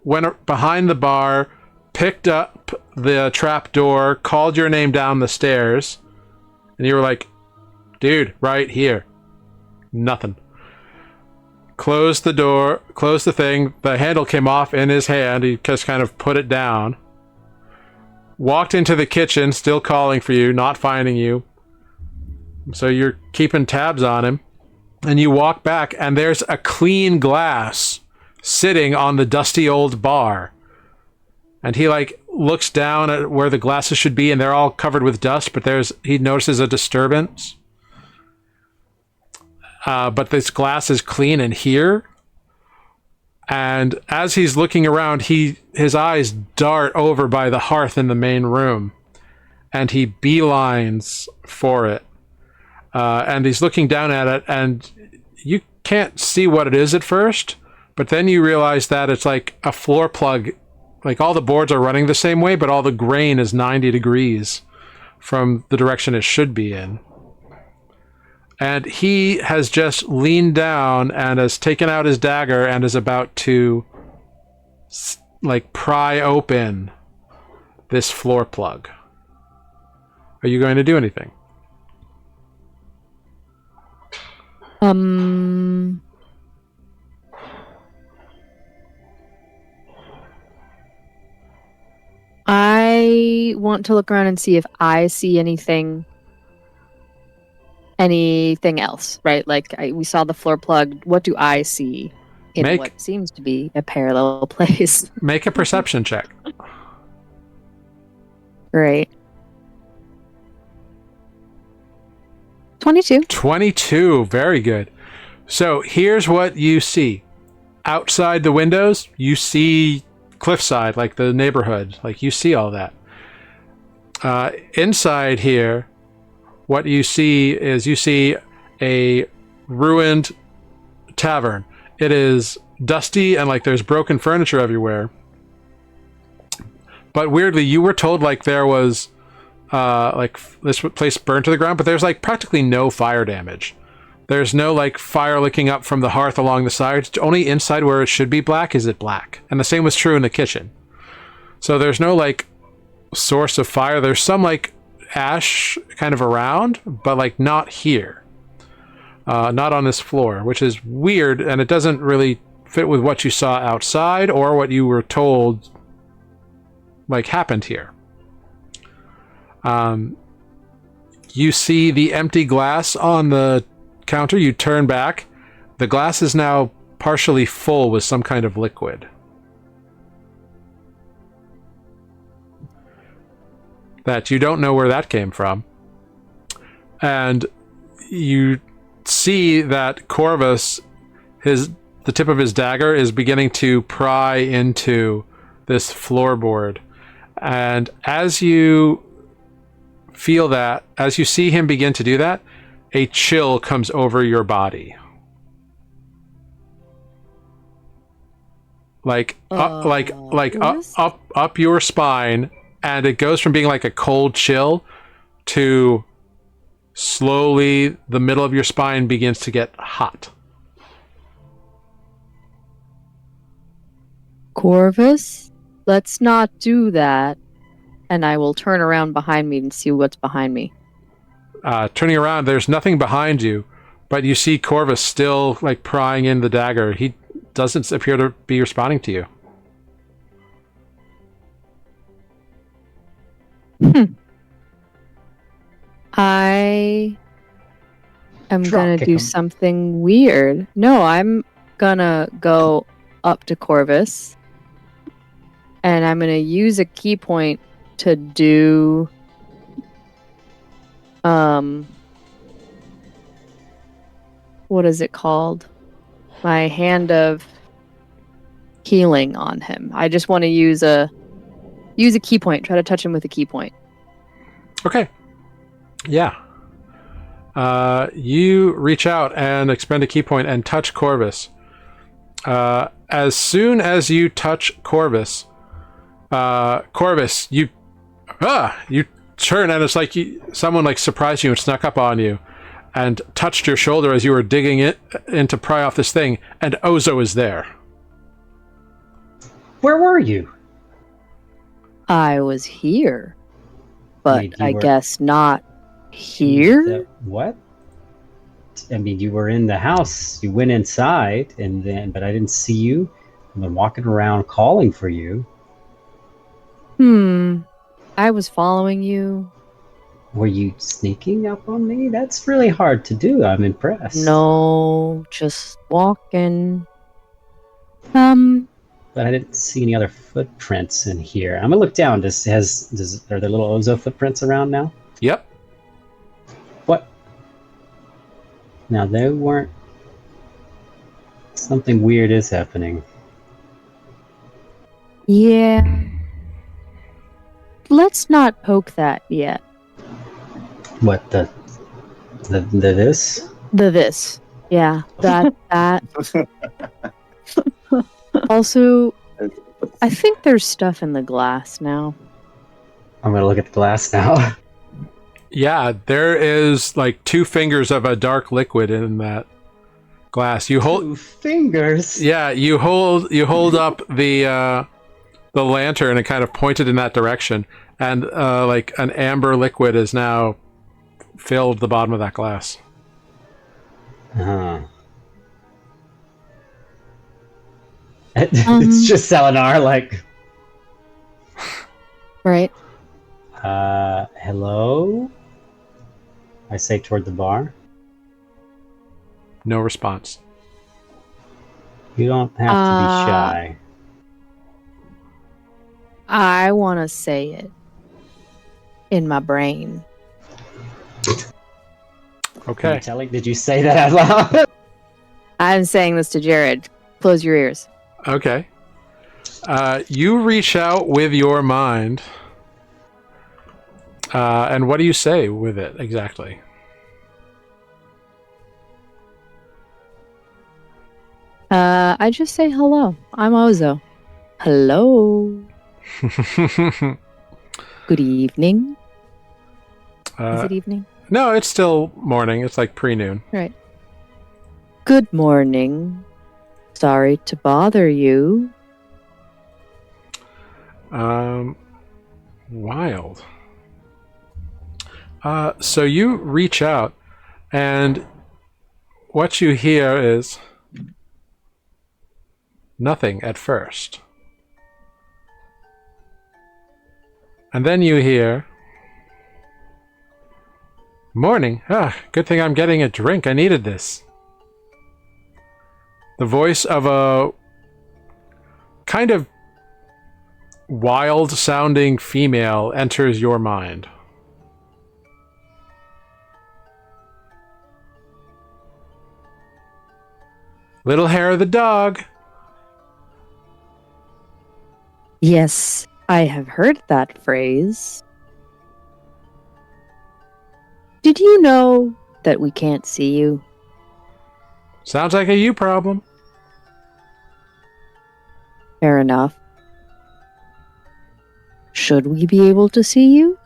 went behind the bar, picked up the trap door, called your name down the stairs, and you were like, dude, right here. Nothing. Closed the door, closed the thing, the handle came off in his hand, he just kind of put it down. Walked into the kitchen, still calling for you, not finding you. So you're keeping tabs on him. And you walk back, and there's a clean glass sitting on the dusty old bar. And he like looks down at where the glasses should be, and they're all covered with dust, but he notices a disturbance. But this glass is clean in here. And as he's looking around, his eyes dart over by the hearth in the main room. and he beelines for it. And he's looking down at it, and you can't see what it is at first, but then you realize that it's like a floor plug. Like all the boards are running the same way, but all the grain is 90 degrees from the direction it should be in. And he has just leaned down and has taken out his dagger and is about to like pry open this floor plug. Are you going to do anything? I want to look around and see if I see anything else, right? Like we saw the floor plug. What do I see in what seems to be a parallel place? Make a perception check. Great. 22. 22. Very good. So here's what you see. Outside the windows, you see cliffside, like the neighborhood. Like you see all that. Inside here, what you see is you see a ruined tavern. It is dusty and like there's broken furniture everywhere. But weirdly, you were told like there was like this place burned to the ground, but there's like practically no fire damage. There's no like fire licking up from the hearth along the sides. Only inside where it should be black is it black. And the same was true in the kitchen. So there's no like source of fire. There's some like ash kind of around, but like not here. Not on this floor, which is weird, and it doesn't really fit with what you saw outside or what you were told like happened here. You see the empty glass on the counter. You turn back. The glass is now partially full with some kind of liquid. That you don't know where that came from. And you see that Corvus, the tip of his dagger is beginning to pry into this floorboard. And as you feel that, as you see him begin to do that, a chill comes over your body. Up your spine, and it goes from being like a cold chill to slowly the middle of your spine begins to get hot. Corvus, let's not do that. And I will turn around behind me and see what's behind me. Turning around, there's nothing behind you, but you see Corvus still like prying in the dagger. He doesn't appear to be responding to you. I am gonna do something weird. No, I'm gonna go up to Corvus, and I'm gonna use a key point to do what is it called? My hand of healing on him. I just want to use a key point, try to touch him with a key point. Okay. Yeah. You reach out and expend a key point and touch Corvus. As soon as you touch Corvus, you turn and it's like someone like surprised you and snuck up on you and touched your shoulder as you were digging it in to pry off this thing, and Ozo is there. Where were you? I was here, but I guess not here. What? I mean, you were in the house. You went inside, but I didn't see you. I've been walking around calling for you. I was following you. Were you sneaking up on me? That's really hard to do. I'm impressed. No, just walking. But I didn't see any other footprints in here. I'm gonna look down. Are there little Ozo footprints around now? Yep. What? Now they weren't. Something weird is happening. Yeah. let's not poke that yet. What the this? The this. Yeah, that. Also, I think there's stuff in the glass now. I'm gonna look at the glass now. Yeah, there is like 2 fingers of a dark liquid in that glass. You hold 2 fingers. Yeah, you hold up the lantern and kind of point it in that direction, and like an amber liquid is now filled the bottom of that glass. Huh. It's just Selenar, like, Right. hello? I say toward the bar. No response. You don't have to be shy. I want to say it in my brain. Okay. Did you say that out loud? I'm saying this to Jared. Close your ears. Okay. You reach out with your mind. And what do you say with it exactly? I just say hello. I'm Ozo. Hello. Good evening. Is it evening? No, it's still morning. It's like pre-noon. Right. Good morning. Sorry to bother you. Wild. So you reach out, and what you hear is nothing at first. And then you hear, morning. Good thing I'm getting a drink. I needed this. The voice of a kind of wild-sounding female enters your mind. Little hair of the dog. Yes, I have heard that phrase. Did you know that we can't see you? Sounds like a you problem. Fair enough. Should we be able to see you?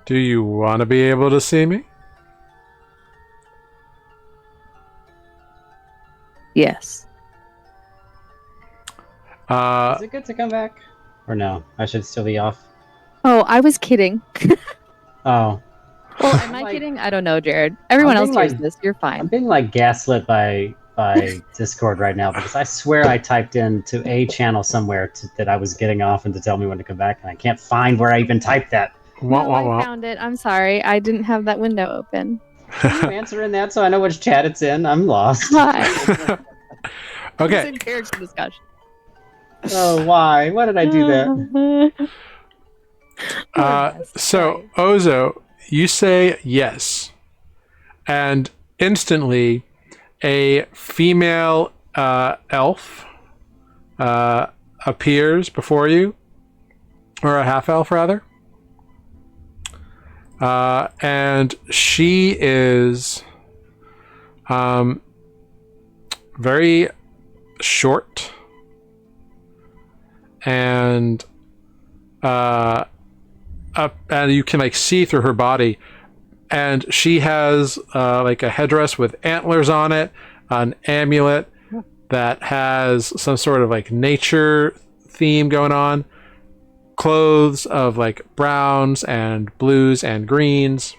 Do you want to be able to see me? Yes. Is it good to come back? Or no? I should still be off. Oh, I was kidding. Oh. Well, am I kidding? I don't know, Jared. Everyone else hears this. You're I'm fine. being like gaslit by Discord right now because I swear I typed into a channel somewhere that I was getting off and to tell me when to come back, and I can't find where I even typed that. Wah, wah, I wah. found it. I'm sorry. I didn't have that window open. Can you answer in that so I know which chat it's in? I'm lost. Hi. Okay. It's in character discussion. Oh, why? Why did I do that? So, Ozo, you say yes. And instantly, a female elf appears before you. Or a half-elf, rather. And she is very short and and you can like see through her body, and she has like a headdress with antlers on it, an amulet that has some sort of like nature theme going on, clothes of like browns and blues and greens.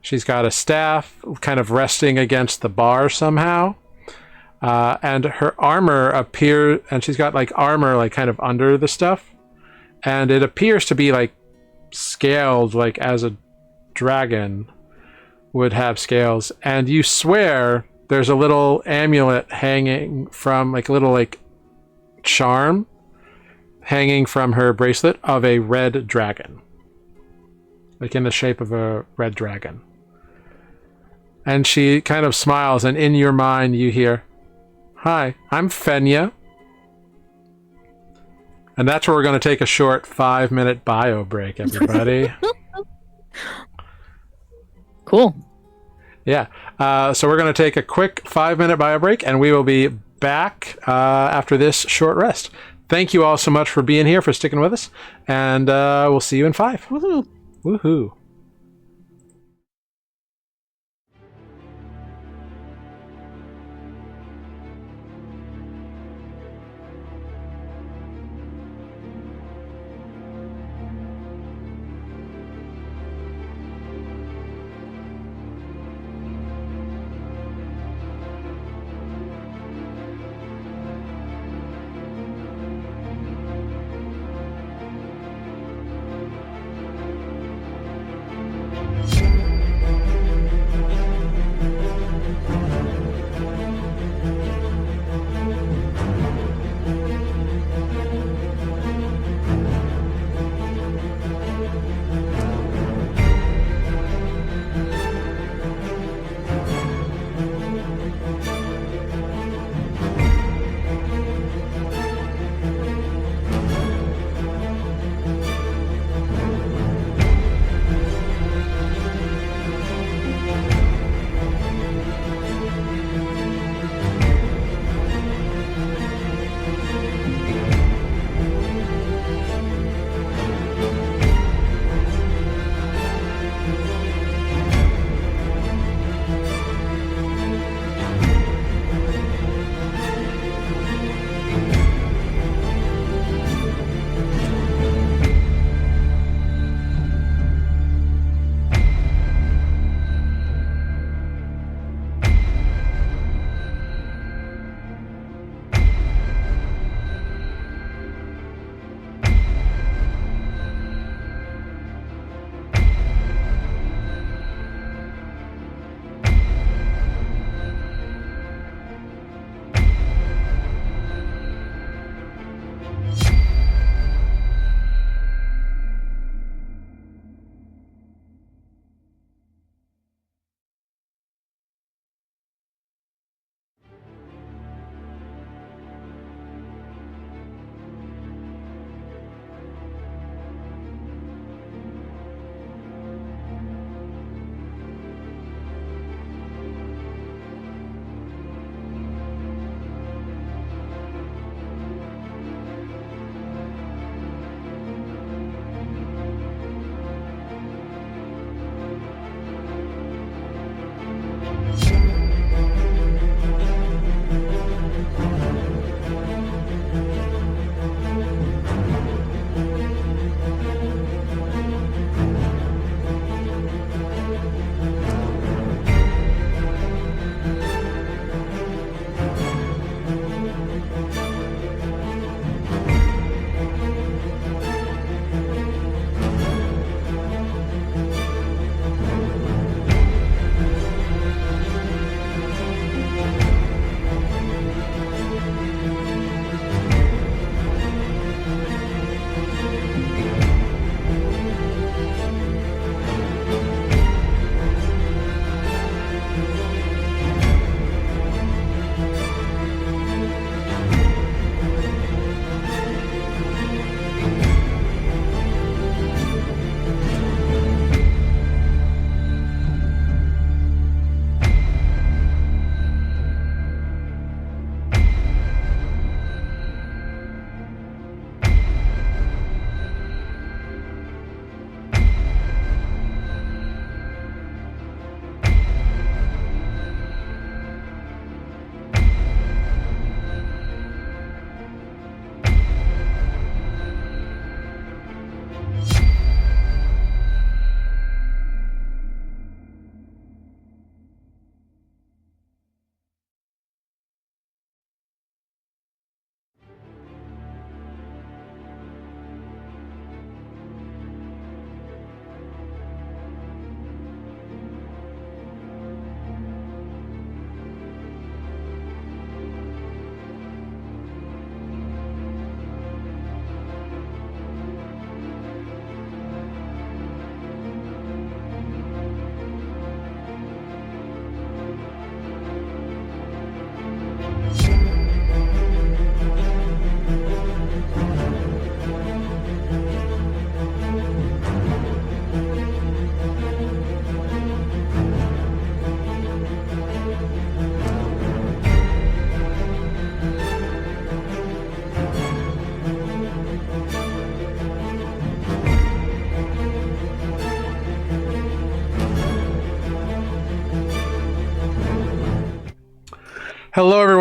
She's got a staff kind of resting against the bar somehow. And her armor appears, and she's got like armor like kind of under the stuff. And it appears to be like scaled like as a dragon would have scales. And you swear there's a little amulet hanging from like a little like charm hanging from her bracelet of a red dragon. Like in the shape of a red dragon. And she kind of smiles, and in your mind you hear, "Hi, I'm Fenya. And that's where we're going to take a short 5-minute bio break, everybody. Cool. Yeah. So we're going to take a quick 5-minute bio break, and we will be back after this short rest. Thank you all so much for being here, for sticking with us, and we'll see you in 5. Woohoo! Woohoo!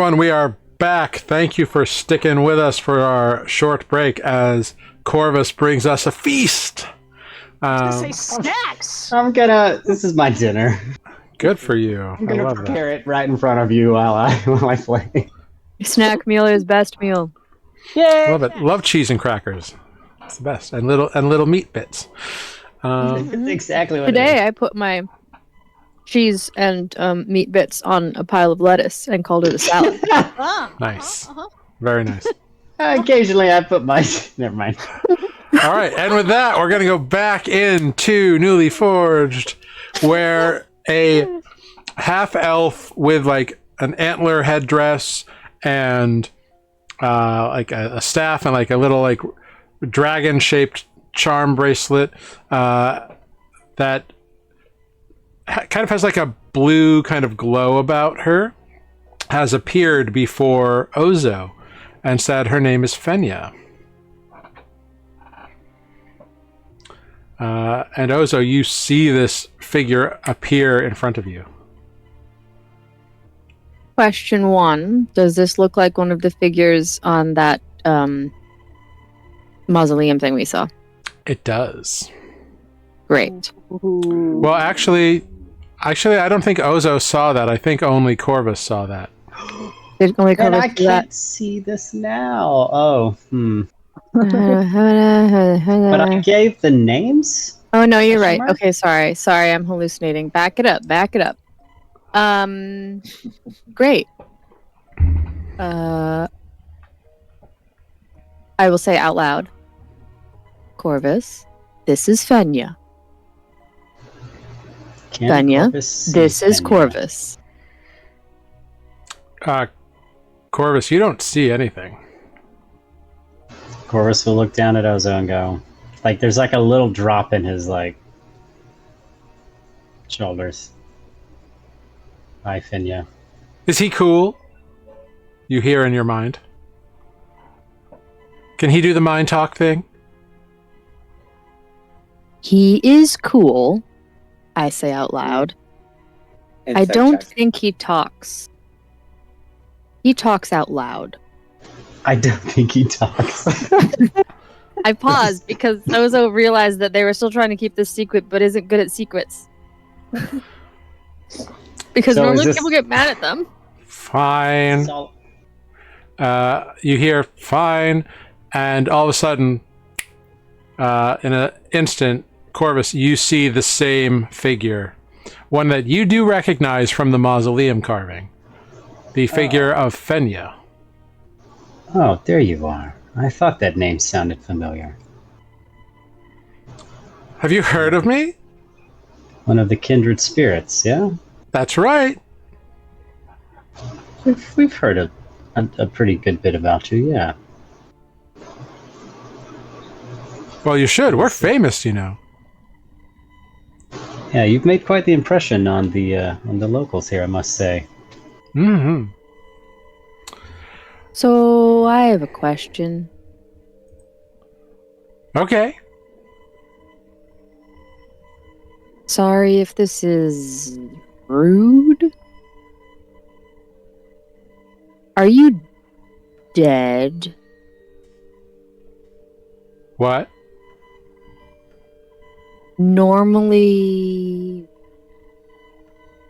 everyone, we are back. Thank you for sticking with us for our short break as Corvus brings us a feast. I was gonna say snacks. This is my dinner. Good for you. I'm I gonna love prepare it right in front of you while I play. Snack meal is best meal. Yay! that. Love it. Love cheese and crackers. It's the best. And little meat bits. That's exactly what it Today is. I put my cheese and meat bits on a pile of lettuce and called it a salad. Nice. Very nice. Occasionally I put my... Never mind. All right, and with that, we're going to go back into Nuuli Forged, where a half-elf with, like, an antler headdress and, like, a staff and, like, a little, like, dragon-shaped charm bracelet that kind of has, like, a blue kind of glow about her, has appeared before Ozo and said her name is Fenya. And Ozo, you see this figure appear in front of you. Question 1. Does this look like one of the figures on that mausoleum thing we saw? It does. Great. Well, actually, I don't think Ozo saw that. I think only Corvus saw that. Did only And cover I for can't see this now. Oh, But that. I gave the names? Oh no, you're Question right. mark? Okay, sorry, I'm hallucinating. Back it up. Great. I will say out loud, Corvus, this is Fenya. Fenya, this is Corvus. Corvus, you don't see anything. Corvus will look down at Ozo and go, like, there's like a little drop in his, like, shoulders. Hi, Fenya. Is he cool? You hear in your mind. Can he do the mind talk thing? He is cool, I say out loud. I Insight don't check. think he talks. He talks out loud. I don't think he talks. I paused because Ozo realized that they were still trying to keep this secret, but isn't good at secrets. Because So normally is this- people get mad at them. Fine. So- You hear fine, and all of a sudden, in an instant, Corvus, you see the same figure. One that you do recognize from the mausoleum carving. The figure of Fenya. Oh, there you are. I thought that name sounded familiar. Have you heard of me? One of the kindred spirits, yeah? That's right. We've heard a pretty good bit about you, yeah. Well, you should. We're famous, you know. Yeah, you've made quite the impression on the locals here, I must say. Mm-hmm. So I have a question. Okay. Sorry if this is rude. Are you dead? What? Normally,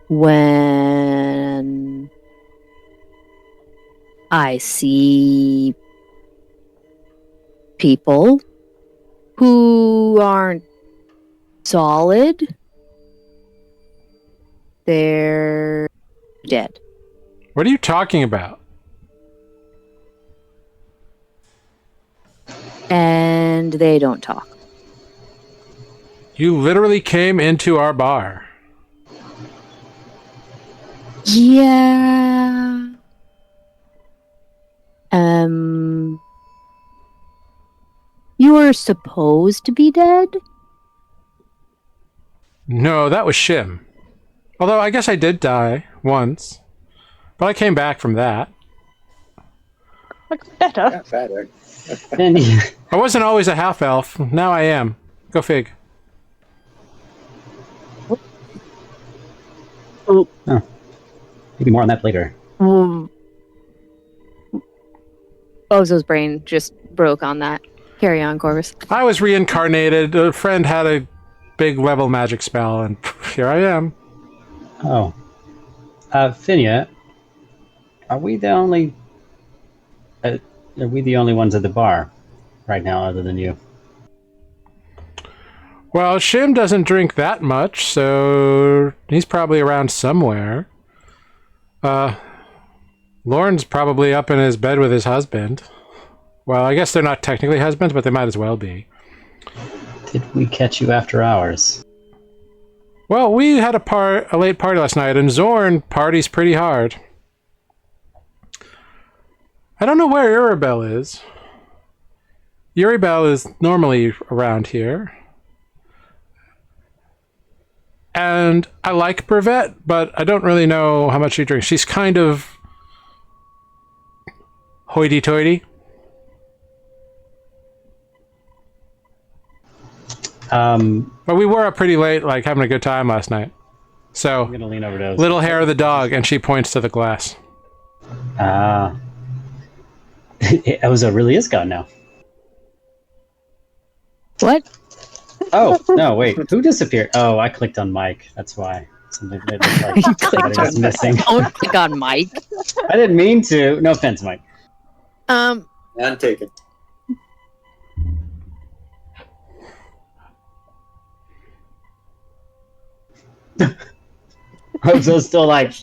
when I see people who aren't solid, they're dead. What are you talking about? And they don't talk. You literally came into our bar. Yeah. You were supposed to be dead? No, that was Shim. Although I guess I did die once. But I came back from that. Looks better. Yeah, better. Fenya, I wasn't always a half-elf. Now I am. Go fig. maybe more on that later. Well, Bozo's brain just broke on that. Carry on, Corvus. I was reincarnated. A friend had a big level magic spell, and here I am. Oh. Finia, are we the only ones at the bar right now other than you? Well, Shim doesn't drink that much, so he's probably around somewhere. Lorne's probably up in his bed with his husband. Well, I guess they're not technically husbands, but they might as well be. Did we catch you after hours? Well, we had a late party last night, and Zorn parties pretty hard. I don't know where Uribel is. Uribel is normally around here. And I like Brevet, but I don't really know how much she drinks. She's kind of hoity-toity. But we were up pretty late, like having a good time last night. So, I'm gonna lean over to little hair of the dog, and she points to the glass. Ozo really is gone now. What? Oh, no, wait. Who disappeared? Oh, I clicked on Mike. That's why. Something that looked like You clicked somebody was on missing. Don't click on Mike. I didn't mean to. No offense, Mike. And taken. Ozo's still like,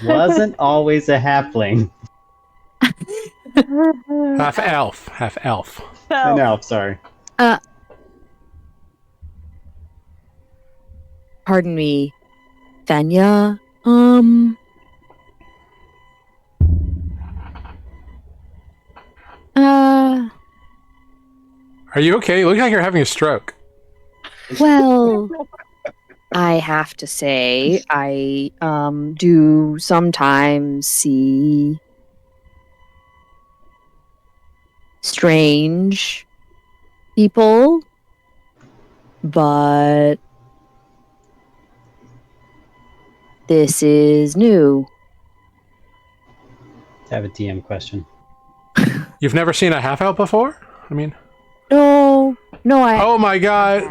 wasn't always a halfling. Half elf. Half elf. I know, sorry. Pardon me, Fenya. Are you okay? You look like you're having a stroke. Well, I have to say, I do sometimes see strange people, but this is new. I have a DM question. You've never seen a half elf before? I mean... No, I. Oh my god.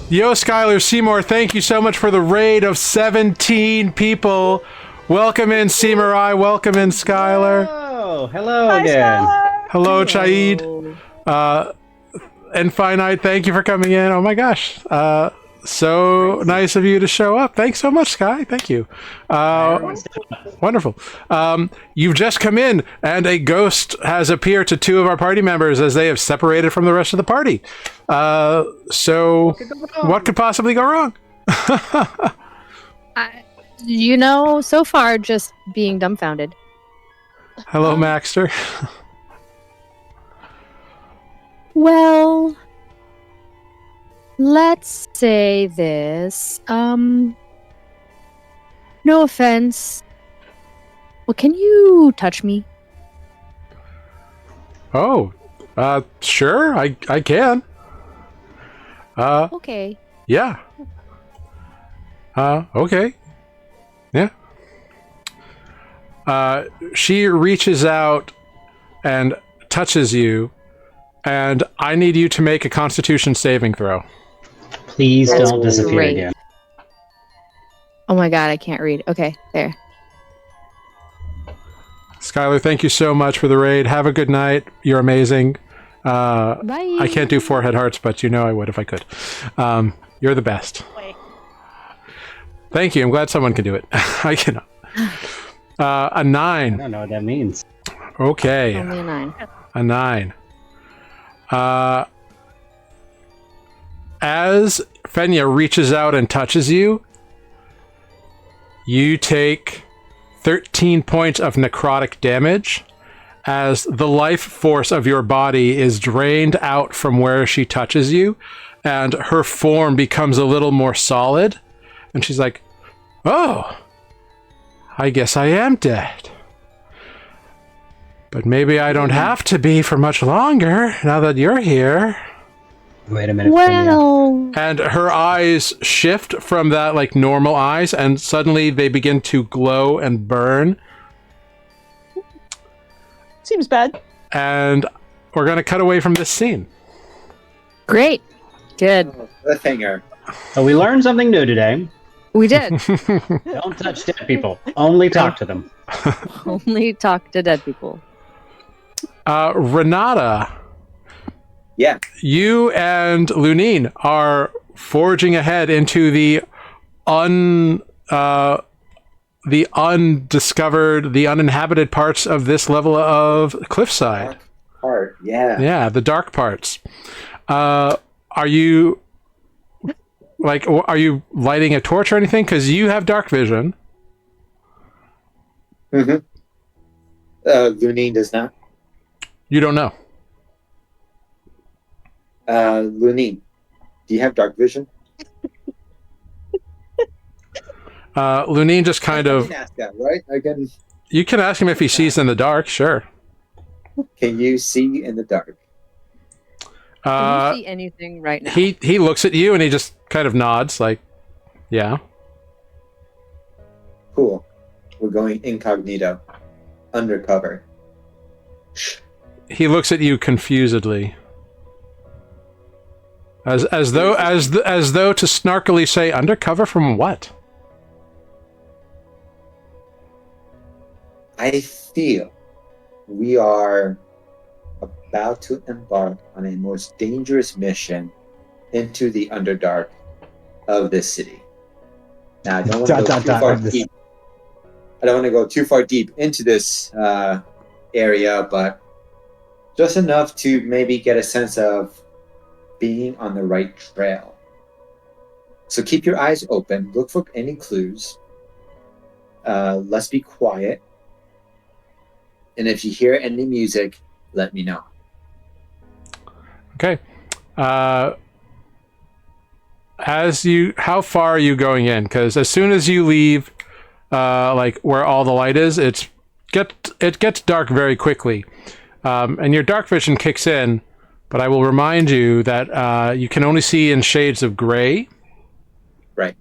Yo, Skylar Seymour, thank you so much for the raid of 17 people. Welcome in, Seymour. Welcome in, Skylar. Oh, hello again. Hello, Chaid. Infinite, thank you for coming in. Oh my gosh. So nice of you to show up. Thanks so much, Sky. Thank you. Wonderful. You've just come in, and a ghost has appeared to two of our party members as they have separated from the rest of the party. So what could possibly go wrong? So far, just being dumbfounded. Hello, Maxter. Well, let's say this. No offense. Well, can you touch me? Oh, sure, I can. Okay. Yeah. Okay. Yeah. She reaches out and touches you, and I need you to make a Constitution saving throw. Please That's don't disappear great. again. Oh my god, I can't read. Okay, there. Skylar, thank you so much for the raid. Have a good night. You're amazing. Bye. I can't do forehead hearts, but you know I would if I could. You're the best. Thank you. I'm glad someone can do it. I cannot. A 9. I don't know what that means. Okay. Only a 9. A 9. As Fenya reaches out and touches you, you take 13 points of necrotic damage as the life force of your body is drained out from where she touches you, and her form becomes a little more solid. And she's like, oh, I guess I am dead. But maybe I don't have to be for much longer now that you're here. Wait a minute. Well, And her eyes shift from that like normal eyes, and suddenly they begin to glow and burn. Seems bad. And we're going to cut away from this scene. Great. Good. Oh, cliffhanger. So we learned something new today. We did. Don't touch dead people. Only talk to them. Only talk to dead people. Renata, Yeah. you and Lunine are forging ahead into the undiscovered, the uninhabited parts of this level of cliffside. Dark part. Yeah. Yeah, the dark parts. Are you lighting a torch or anything? Because you have dark vision. Mm-hmm. Lunine does not. You don't know. Lunine, do you have dark vision? Lunine just kind I of. can ask that, right? You can ask him if he sees in the dark. Sure. Can you see in the dark? Can you see anything right now? He looks at you and he just kind of nods, like, yeah. Cool. We're going incognito, undercover. He looks at you confusedly, as though to snarkily say, "Undercover from what?" I feel we are about to embark on a most dangerous mission into the Underdark of this city. Now, I don't want to go too far deep. I don't want to go too far deep into this area, but just enough to maybe get a sense of being on the right trail. So keep your eyes open. Look for any clues. Let's be quiet. And if you hear any music, let me know. Okay. How far are you going in? Because as soon as you leave, like where all the light is, it gets dark very quickly, and your dark vision kicks in. But I will remind you that you can only see in shades of gray. Right.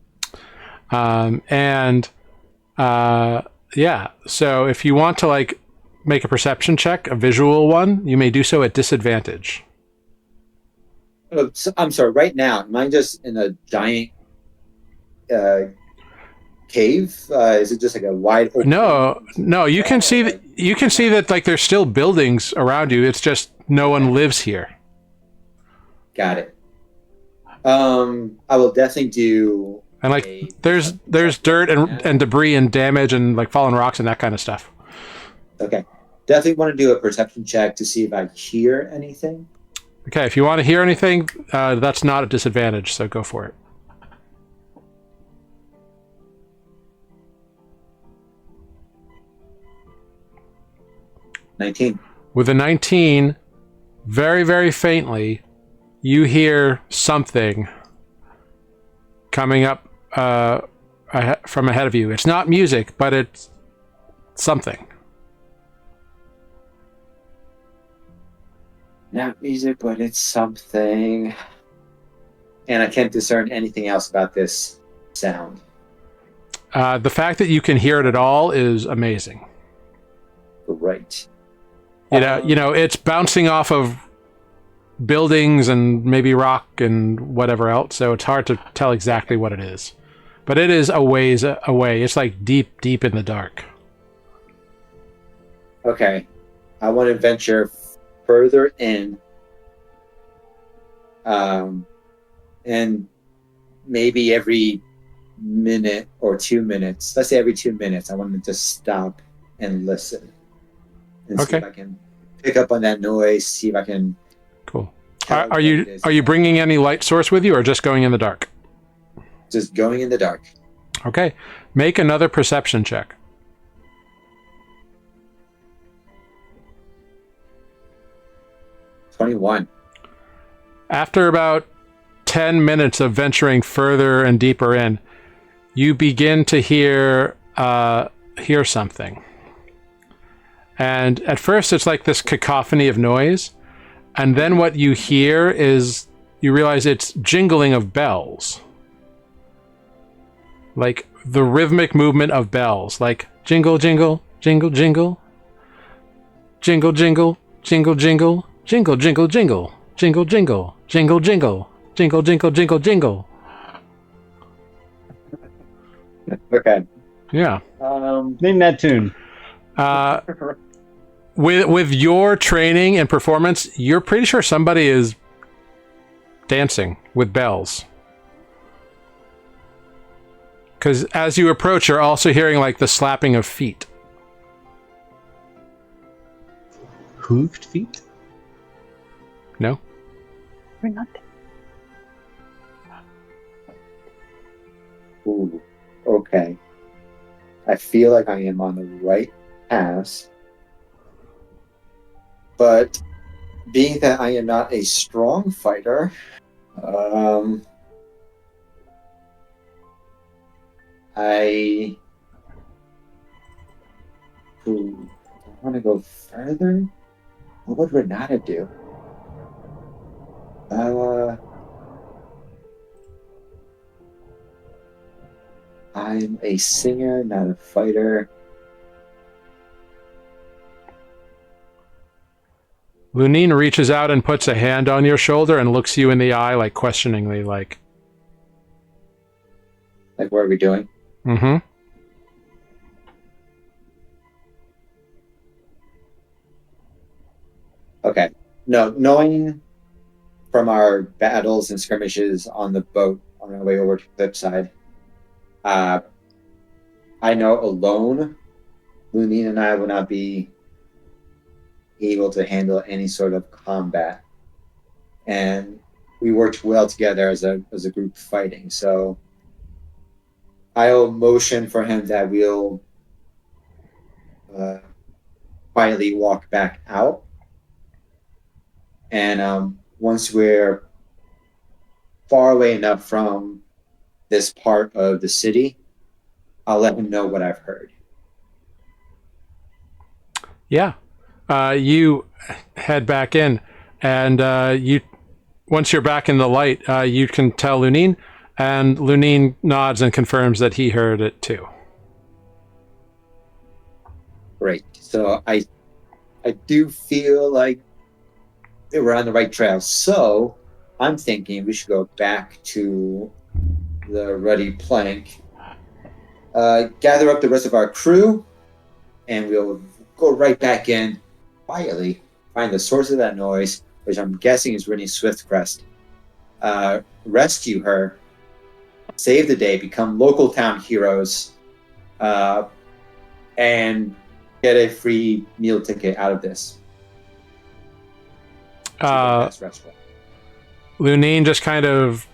Yeah. So if you want to make a perception check, a visual one, you may do so at disadvantage. Oh, so, I'm sorry. Right now, am I just in a giant cave? Is it just like a wide open? No. You can see that. You can see that there's still buildings around you. It's just no one lives here. Got it. I will definitely do. And there's dirt and debris and damage and fallen rocks and that kind of stuff. Okay. Definitely want to do a perception check to see if I hear anything. Okay, if you want to hear anything, that's not a disadvantage, so go for it. $19. With a 19, very, very faintly, you hear something coming up from ahead of you. It's not music, but it's something. Not music, but it's something. And I can't discern anything else about this sound. The fact that you can hear it at all is amazing. Right. You know, it's bouncing off of buildings and maybe rock and whatever else, so it's hard to tell exactly what it is. But it is a ways away. It's deep, deep in the dark. Okay. I want to venture further in. And maybe every minute or 2 minutes, let's say every 2 minutes, I want to just stop and listen. And see if I can pick up on that noise, see if I can... Cool. Are you bringing any light source with you or just going in the dark? Just going in the dark. Okay. Make another perception check. $21. After about 10 minutes of venturing further and deeper in, you begin to hear something. And at first it's like this cacophony of noise, and then what you hear is, you realize it's jingling of bells. Like the rhythmic movement of bells, like jingle, jingle, jingle, jingle, jingle, jingle, Jingle, jingle, jingle, jingle, jingle, jingle, jingle, jingle, jingle, jingle, jingle, jingle, jingle. Okay. Yeah. Name that tune. With your training and performance, you're pretty sure somebody is dancing with bells. Because as you approach, you're also hearing like the slapping of feet. Hooved feet? No? We're not. Ooh, okay. I feel like I am on the right path. But being that I am not a strong fighter, I want to go further. What would Renata do? I'm a singer, not a fighter. Lunine reaches out and puts a hand on your shoulder and looks you in the eye, like questioningly, like. Like, what are we doing? Mm-hmm. Okay. No, knowing from our battles and skirmishes on the boat on our way over to Cliffside, I know alone, Lunine and I will not be able to handle any sort of combat. And we worked well together as a group fighting. So I'll motion for him that we'll quietly walk back out. And once we're far away enough from this part of the city, I'll let him know what I've heard. Yeah. You head back in, and once you're back in the light, you can tell Lunine, and Lunine nods and confirms that he heard it too. Great. So I do feel like we're on the right trail. So I'm thinking we should go back to the ruddy plank, gather up the rest of our crew, and we'll go right back in quietly, find the source of that noise, which I'm guessing is Rennie Swiftcrest. Rescue her, save the day, become local town heroes, and get a free meal ticket out of this. Lunine just kind of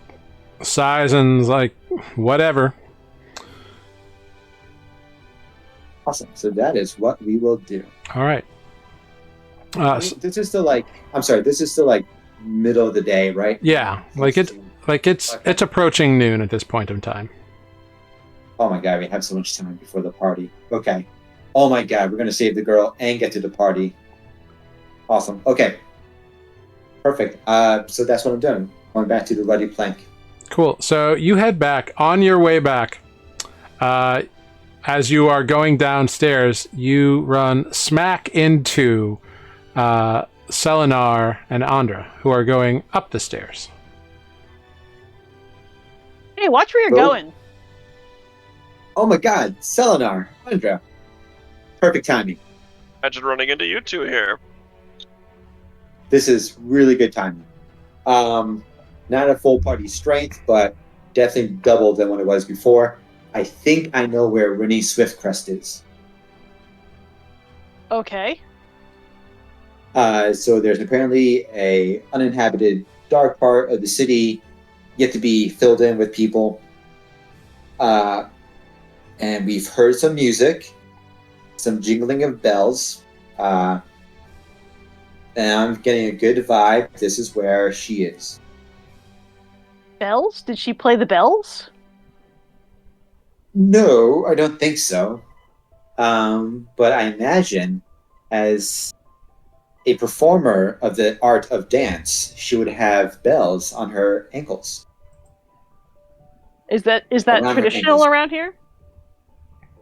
sighs and's like, whatever. Awesome. So that is what we will do. All right. This is still like, I'm sorry, this is still like middle of the day, right? Yeah, it's approaching noon at this point in time. Oh my god, we have so much time before the party. Okay. Oh my god, we're gonna save the girl and get to the party. Awesome. Okay. Perfect. So that's what I'm doing. Going back to the ruddy plank. Cool. So you head back. On your way back, as you are going downstairs, you run smack into Selenar and Andra, who are going up the stairs. Hey, watch where you're going. Oh my god, Selenar, Andra. Perfect timing. Imagine running into you two here. This is really good timing. Not a full party strength, but definitely double than what it was before. I think I know where Rennie Swiftcrest is. Okay. So there's apparently a uninhabited dark part of the city yet to be filled in with people. And we've heard some music, some jingling of bells. And I'm getting a good vibe. This is where she is. Bells? Did she play the bells? No, I don't think so. But I imagine as a performer of the art of dance, she would have bells on her ankles. Is that Around her traditional ankles. around here?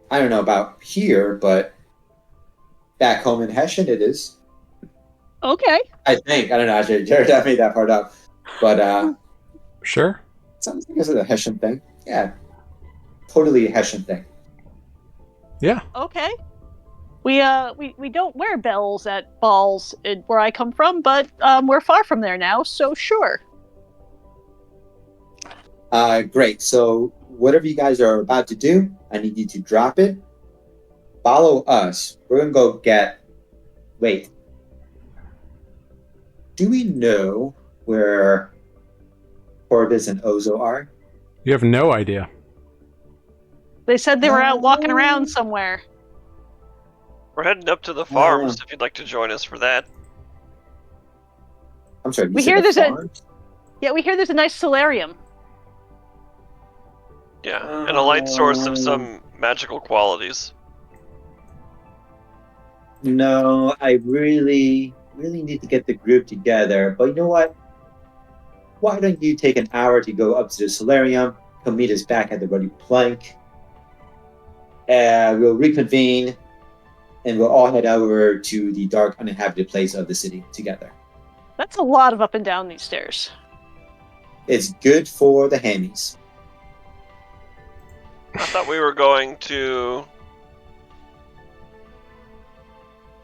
I don't know about here, but back home in Hessian it is. Okay. I think. I don't know. Actually, Jared, I made that part up. But Sure. sounds like it's a Hessian thing. Yeah. Totally a Hessian thing. Yeah. Okay. We don't wear bells at balls where I come from, but we're far from there now, so sure. Great. So whatever you guys are about to do, I need you to drop it. Follow us. We're gonna go get. Wait. Do we know where Corvus and Ozo are? You have no idea. They said they were out walking around somewhere. We're heading up to the farms if you'd like to join us for that. I'm sorry. We hear there's we hear there's a nice solarium. Yeah, and a light source of some magical qualities. No, I really need to get the group together. But you know what? Why don't you take an hour to go up to the solarium, come meet us back at the Ruddy Plank. We'll reconvene, and we'll all head over to the dark, uninhabited place of the city together. That's a lot of up and down these stairs. It's good for the hammies. I thought we were going to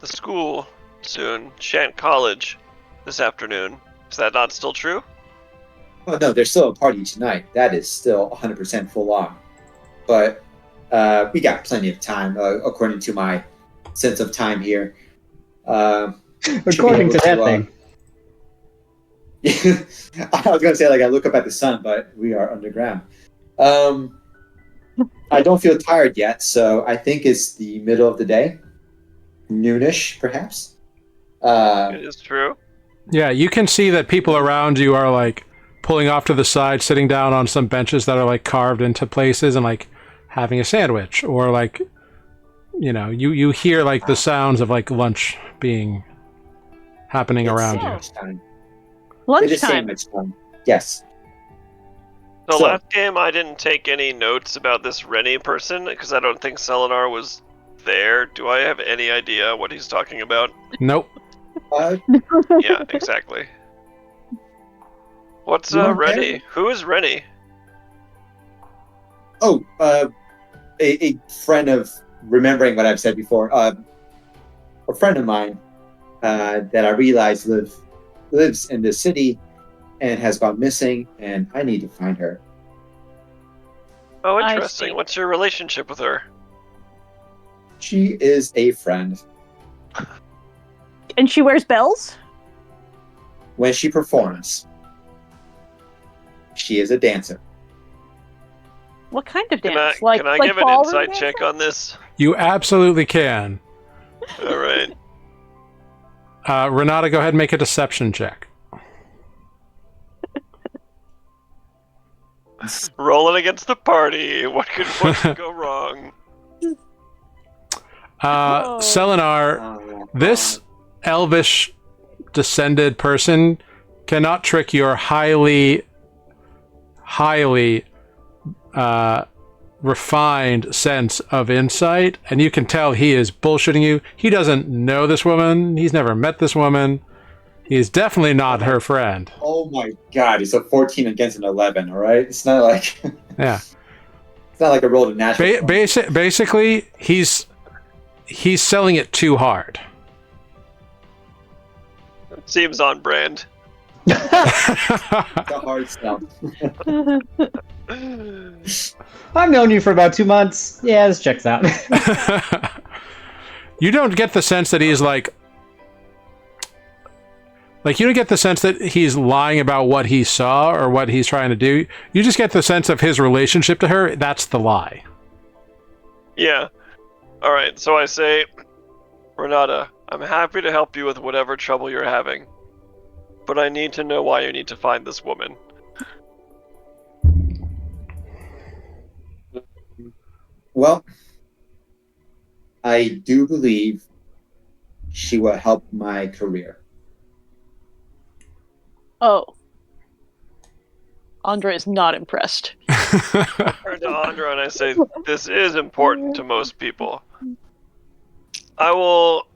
the school soon, Shant College, this afternoon. Is that not still true? Oh no, there's still a party tonight. That is still 100% full on. But we got plenty of time, according to my sense of time here. According to that thing. I was going to say, like, I look up at the sun, but we are underground. I don't feel tired yet, so I think it's the middle of the day. Noonish, perhaps. It is true. Yeah, you can see that people around you are like pulling off to the side, sitting down on some benches that are like carved into places and like having a sandwich, or like, you know, you hear like the sounds of like lunch being happening around you. Lunchtime. Lunchtime. It is sandwich time. Yes. The So- last game, I didn't take any notes about this Rennie person because I don't think Selenar was there. Do I have any idea what he's talking about? Nope. Yeah, exactly. What's You weren't Rennie? there? Who is Rennie? Oh, a friend of, remembering what I've said before, a friend of mine that I realized lives in the city and has gone missing, and I need to find her. Oh, I interesting. see. What's your relationship with her? She is a friend. And she wears bells? When she performs, she is a dancer. What kind of Can dance? I give an ballroom insight dancing? check on this? You absolutely can. All right. Renata, go ahead and make a deception check. Rolling against the party. What could go wrong? Selenar, this elvish descended person cannot trick your highly refined sense of insight, and you can tell he is bullshitting you. He doesn't know this woman. He's never met this woman. He is definitely not her friend. Oh my god, it's a 14 against an 11, alright? It's not like... Yeah. It's not like a roll to natural. Basically, he's selling it too hard. Seems on brand. It's a hard sell. I've known you for about 2 months. Yeah, this checks out. You don't get the sense that he's like you don't get the sense that he's lying about what he saw or what he's trying to do. You just get the sense of his relationship to her. That's the lie. Yeah. Alright, so I say, Renata, I'm happy to help you with whatever trouble you're having. But I need to know why you need to find this woman. Well, I do believe she will help my career. Oh. Andra is not impressed. I turn to Andra and I say, this is important to most people. I will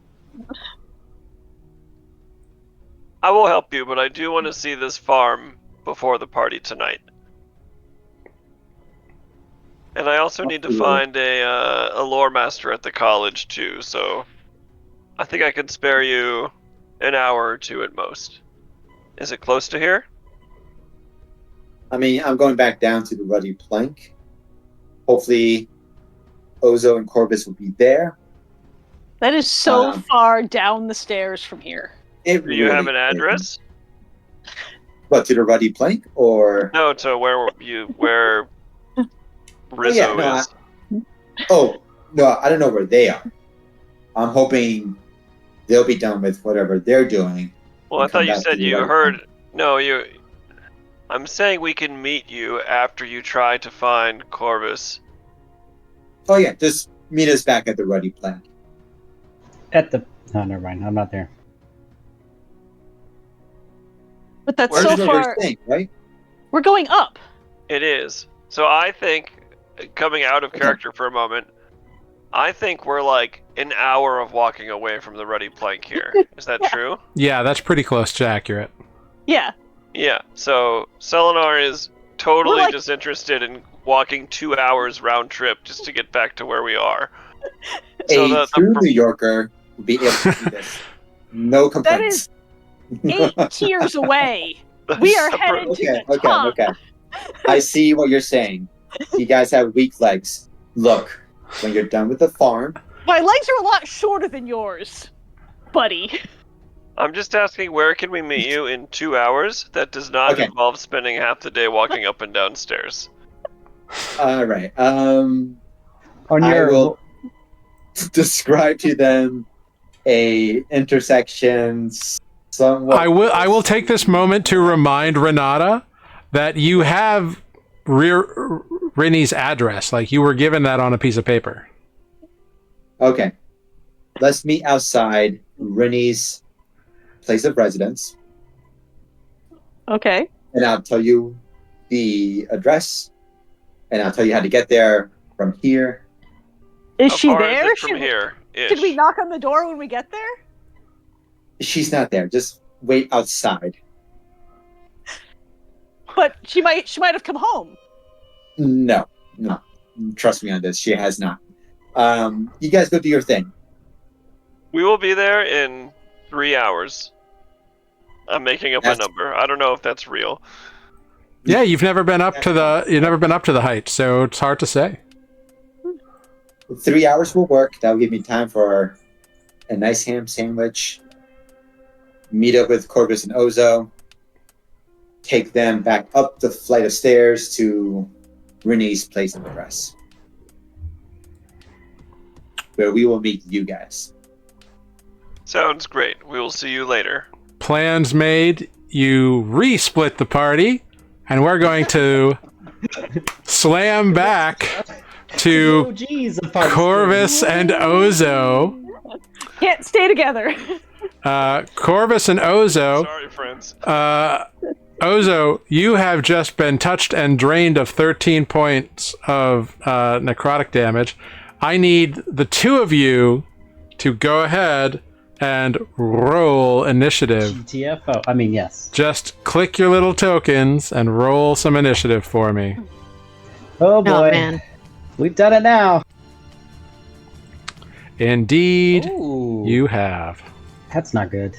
I will help you, but I do want to see this farm before the party tonight. And I also need to find a lore master at the college too, so I think I could spare you an hour or two at most. Is it close to here? I mean, I'm going back down to the Ruddy Plank. Hopefully, Ozo and Corvus will be there. That is so far down the stairs from here. Do you have an address? What, to the Ruddy Plank, or no, to where Rizzo is. I don't know where they are. I'm hoping they'll be done with whatever they're doing. Well, I thought you said you heard. No, you. I'm saying we can meet you after you try to find Corvus. Oh yeah, just meet us back at the Ruddy Plank. Oh, never mind. I'm not there. But that's Where's so the far. thing, right? We're going up. It is. So I think, coming out of character for a moment, I think we're like an hour of walking away from the Ruddy Plank here. Is that true? Yeah, that's pretty close to accurate. Yeah. Yeah. So Selenar is totally disinterested in walking 2 hours round trip just to get back to where we are. A true New Yorker would be able to do this. No complaints. That is 8 tiers away. We are headed to the top. Okay. I see what you're saying. You guys have weak legs. Look, when you're done with the farm... My legs are a lot shorter than yours, buddy. I'm just asking, where can we meet you in 2 hours? That does not involve spending half the day walking up and down stairs. All right. I will describe to them a intersection somewhat... I will take this moment to remind Renata that you have Rinny's address. Like, you were given that on a piece of paper. Okay. Let's meet outside Rinny's place of residence. Okay. And I'll tell you the address, and I'll tell you how to get there from here. Is she far there? Is it from here? Should we knock on the door when we get there? She's not there. Just wait outside. But she might have come home. No. Trust me on this. She has not. You guys go do your thing. We will be there in 3 hours. I'm making up a number. I don't know if that's real. Yeah, you've never been up to the height, so it's hard to say. 3 hours will work. That'll give me time for a nice ham sandwich. Meet up with Corvus and Ozo. Take them back up the flight of stairs to Rinny's place of address, where we will meet you guys. Sounds great. We will see you later. Plans made. You re-split the party, and we're going to slam back to Corvus and Ozo. Can't stay together. Corvus and Ozo. Sorry, friends. Ozo, you have just been touched and drained of 13 points of necrotic damage. I need the two of you to go ahead and roll initiative. GTFO. I mean, yes. Just click your little tokens and roll some initiative for me. Oh boy. Oh, man. We've done it now. Indeed, Ooh. you have. That's not good.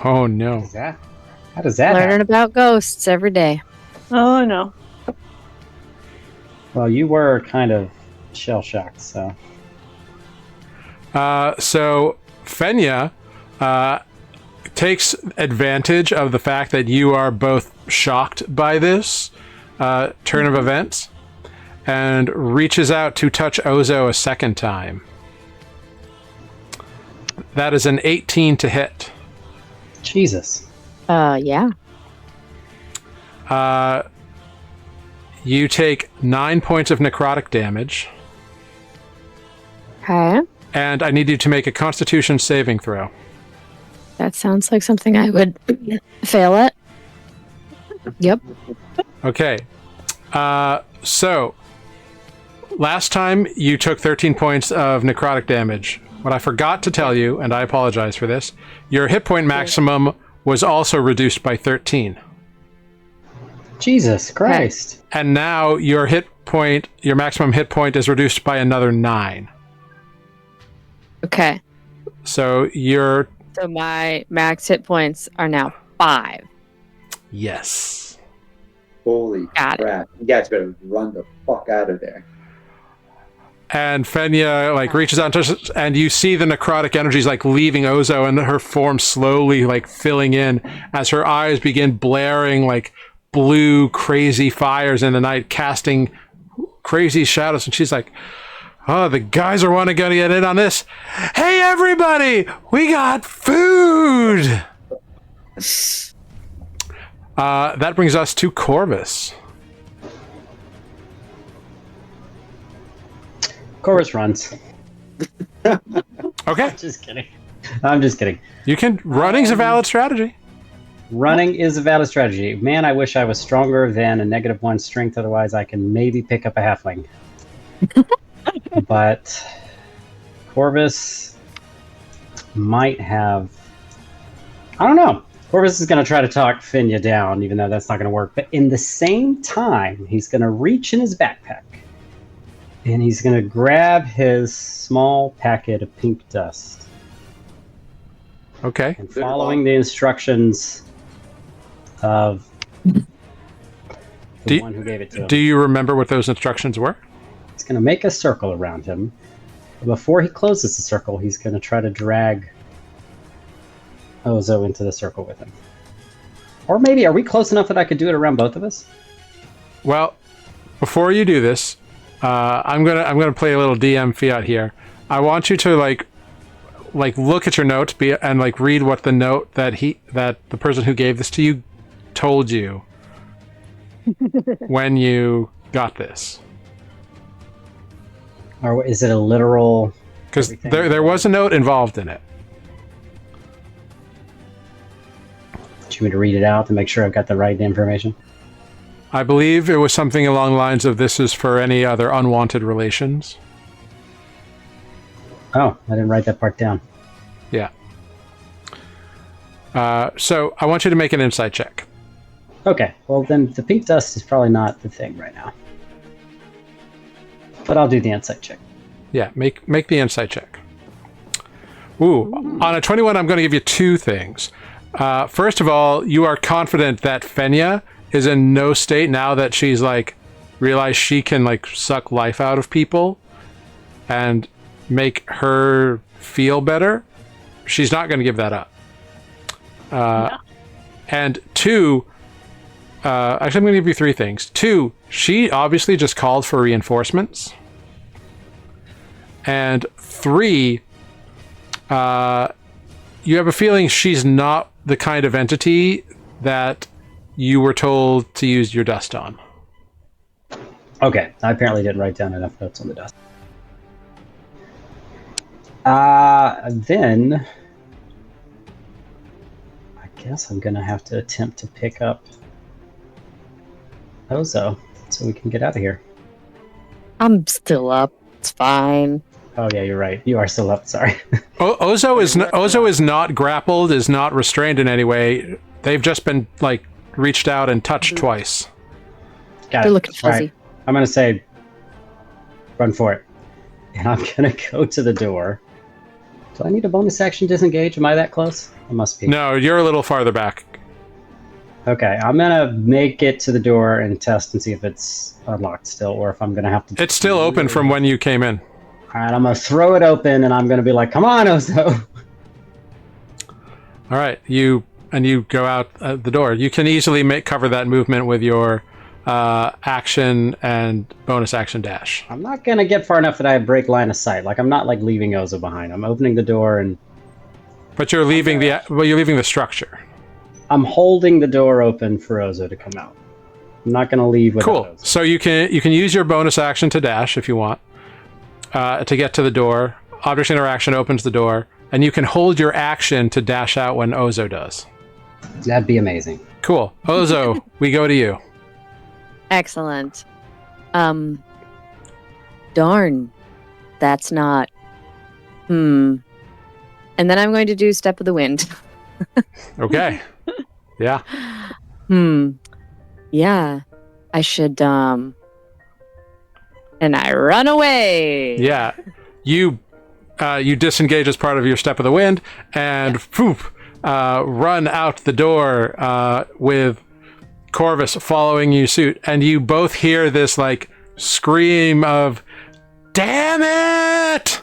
Oh no. How does that Learning happen? about ghosts every day. Oh no. Well, you were kind of shell-shocked, so... So Fenya takes advantage of the fact that you are both shocked by this turn of events and reaches out to touch Ozo a second time. That is an 18 to hit. Jesus. Yeah. You take 9 points of necrotic damage. Okay. And I need you to make a Constitution saving throw. That sounds like something I would fail at. Yep. Okay. So, last time you took 13 points of necrotic damage. what I forgot to tell you, and I apologize for this, your hit point maximum was also reduced by 13. Jesus Christ. And now your maximum hit point is reduced by another 9. Okay. So my max hit points are now 5. Yes. Holy Got it. crap. You guys better run the fuck out of there. And Fenya reaches out and you see the necrotic energies leaving Ozo and her form slowly filling in as her eyes begin blaring blue crazy fires in the night, casting crazy shadows. And she's like, oh, the guys are gonna get in on this. Hey everybody, we got food. That brings us to Corvus. Corvus runs. Okay. I'm just kidding. Running's a valid strategy. Running is a valid strategy. Man, I wish I was stronger than a -1 strength, otherwise I can maybe pick up a halfling. But Corvus might have... I don't know. Corvus is going to try to talk Fenya down, even though that's not going to work. But in the same time, he's going to reach in his backpack. And he's going to grab his small packet of pink dust. Okay. And following the instructions of the one who gave it to him. Do you remember what those instructions were? He's going to make a circle around him. Before he closes the circle, he's going to try to drag Ozo into the circle with him. Or maybe, are we close enough that I could do it around both of us? Well, before you do this, I'm gonna play a little DM fiat here. I want you to look at your notes and read what the note that the person who gave this to you told you when you got this. Or is it a literal? Because there was a note involved in it. Do you want me to read it out to make sure I've got the right information? I believe it was something along the lines of this is for any other unwanted relations. Oh, I didn't write that part down. Yeah. So I want you to make an insight check. Okay, well then the pink dust is probably not the thing right now. But I'll do the insight check. Yeah, make the insight check. Ooh, on a 21, I'm going to give you 2 things. First of all, you are confident that Fenya is in no state now that she's realized she can suck life out of people and make her feel better. She's not going to give that up. Yeah. And 2, actually I'm going to give you 3 things. 2, she obviously just called for reinforcements. And 3, you have a feeling she's not the kind of entity that you were told to use your dust on. Okay, I apparently didn't write down enough notes on the dust. Then I guess I'm gonna have to attempt to pick up Ozo so we can get out of here. I'm still up. It's fine. Oh yeah, you're right. You are still up. Sorry. Ozo is not grappled, is not restrained in any way. They've just been reached out and touched twice. Got They're it. looking All fuzzy. right. I'm gonna say, run for it, and I'm gonna go to the door. Do I need a bonus action disengage? Am I that close? I must be. No, you're a little farther back. Okay, I'm gonna make it to the door and test and see if it's unlocked still, or if I'm gonna have to. It's still open from when you came in. All right, I'm gonna throw it open, and I'm gonna be like, "Come on, Ozo!" All right, you go out the door. You can easily cover that movement with your action and bonus action dash. I'm not gonna get far enough that I break line of sight. I'm not leaving Ozo behind. I'm opening the door and. But you're leaving you're leaving the structure. I'm holding the door open for Ozo to come out. I'm not gonna leave without Cool. Ozo. So you can use your bonus action to dash if you want to get to the door. Object interaction opens the door, and you can hold your action to dash out when Ozo does. That'd be amazing. Cool. Ozo, we go to you. Excellent. Darn. That's not And then I'm going to do Step of the Wind. Okay. Yeah. Yeah. I should, and I run away. Yeah. You disengage as part of your Step of the Wind and run out the door with Corvus following you suit. And you both hear this like scream of, "Damn it!"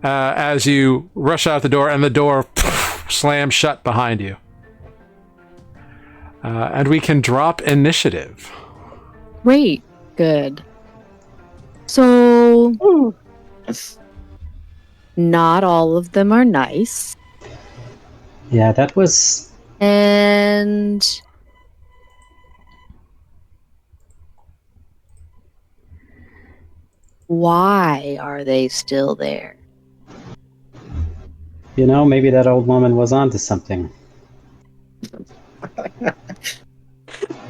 As you rush out the door and the door slams shut behind you. And we can drop initiative. Great. Good. So, not all of them are nice. Yeah, that was... And why are they still there? You know, maybe that old woman was onto something.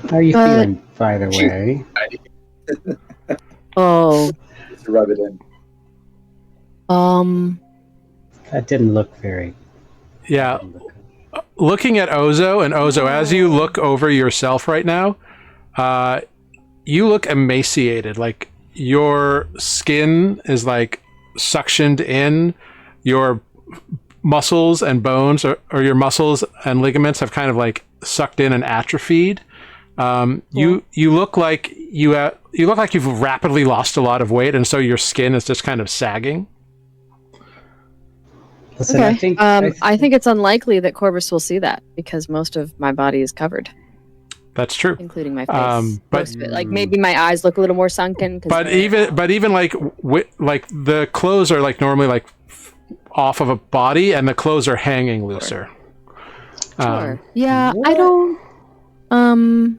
How are you feeling, by the way? Oh. Just rub it in. That didn't look very... Yeah. Looking at Ozo, and Ozo, as you look over yourself right now, you look emaciated. Like your skin is like suctioned in. Your muscles and bones, or your muscles and ligaments, have kind of like sucked in and atrophied. You look like you look like you've rapidly lost a lot of weight, and so your skin is just kind of sagging. Listen, Okay. I think it's unlikely that Corvus will see that because most of my body is covered, That's true. including my face. But Most of it. Like maybe my eyes look a little more sunken. But even like the clothes are like normally like off of a body, and the clothes are hanging looser. Sure. Yeah, I don't. And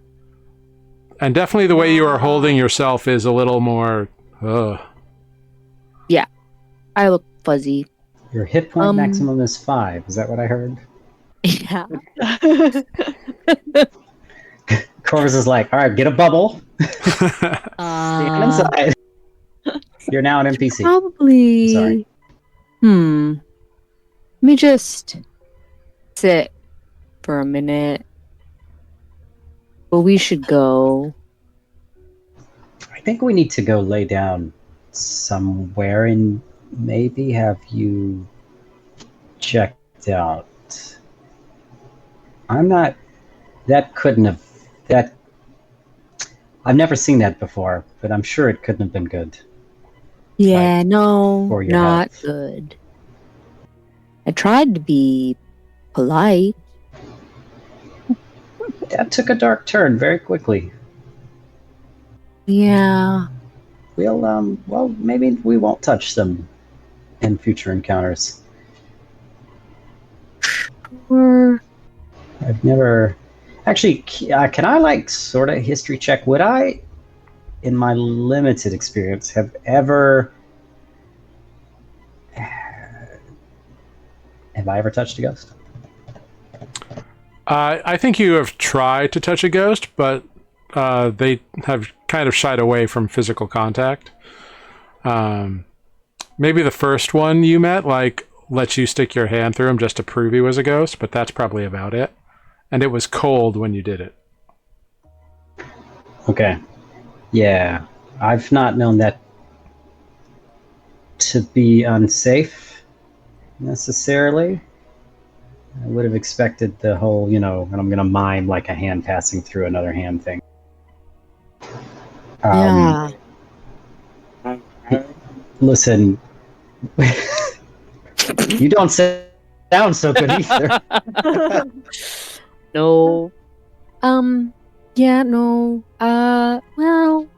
definitely the way you are holding yourself is a little more. Yeah, I look fuzzy. Your hit point maximum is 5. Is that what I heard? Yeah. Corvus is like, all right, get a bubble. Stand inside. You're now an NPC. Probably. Sorry. Let me just sit for a minute. But we should go. I think we need to go lay down somewhere and maybe have you checked out. I'm not... That couldn't have... That... I've never seen that before, but I'm sure it couldn't have been good. Yeah, Like, no, for your not health. good. I tried to be polite. That took a dark turn very quickly. Yeah. We'll, well, maybe we won't touch them in future encounters. Or I've never... Actually, can I, like, sort of history check? Would I, in my limited experience, have ever... Have I ever touched a ghost? I think you have tried to touch a ghost, but they have kind of shied away from physical contact. Maybe the first one you met, like, let you stick your hand through him just to prove he was a ghost, but that's probably about it. And it was cold when you did it. Okay. Yeah. I've not known that to be unsafe, necessarily. I would have expected the whole, and I'm going to mime like a hand passing through another hand thing. yeah. Listen, you don't sound so good either. No. Yeah, no. Well,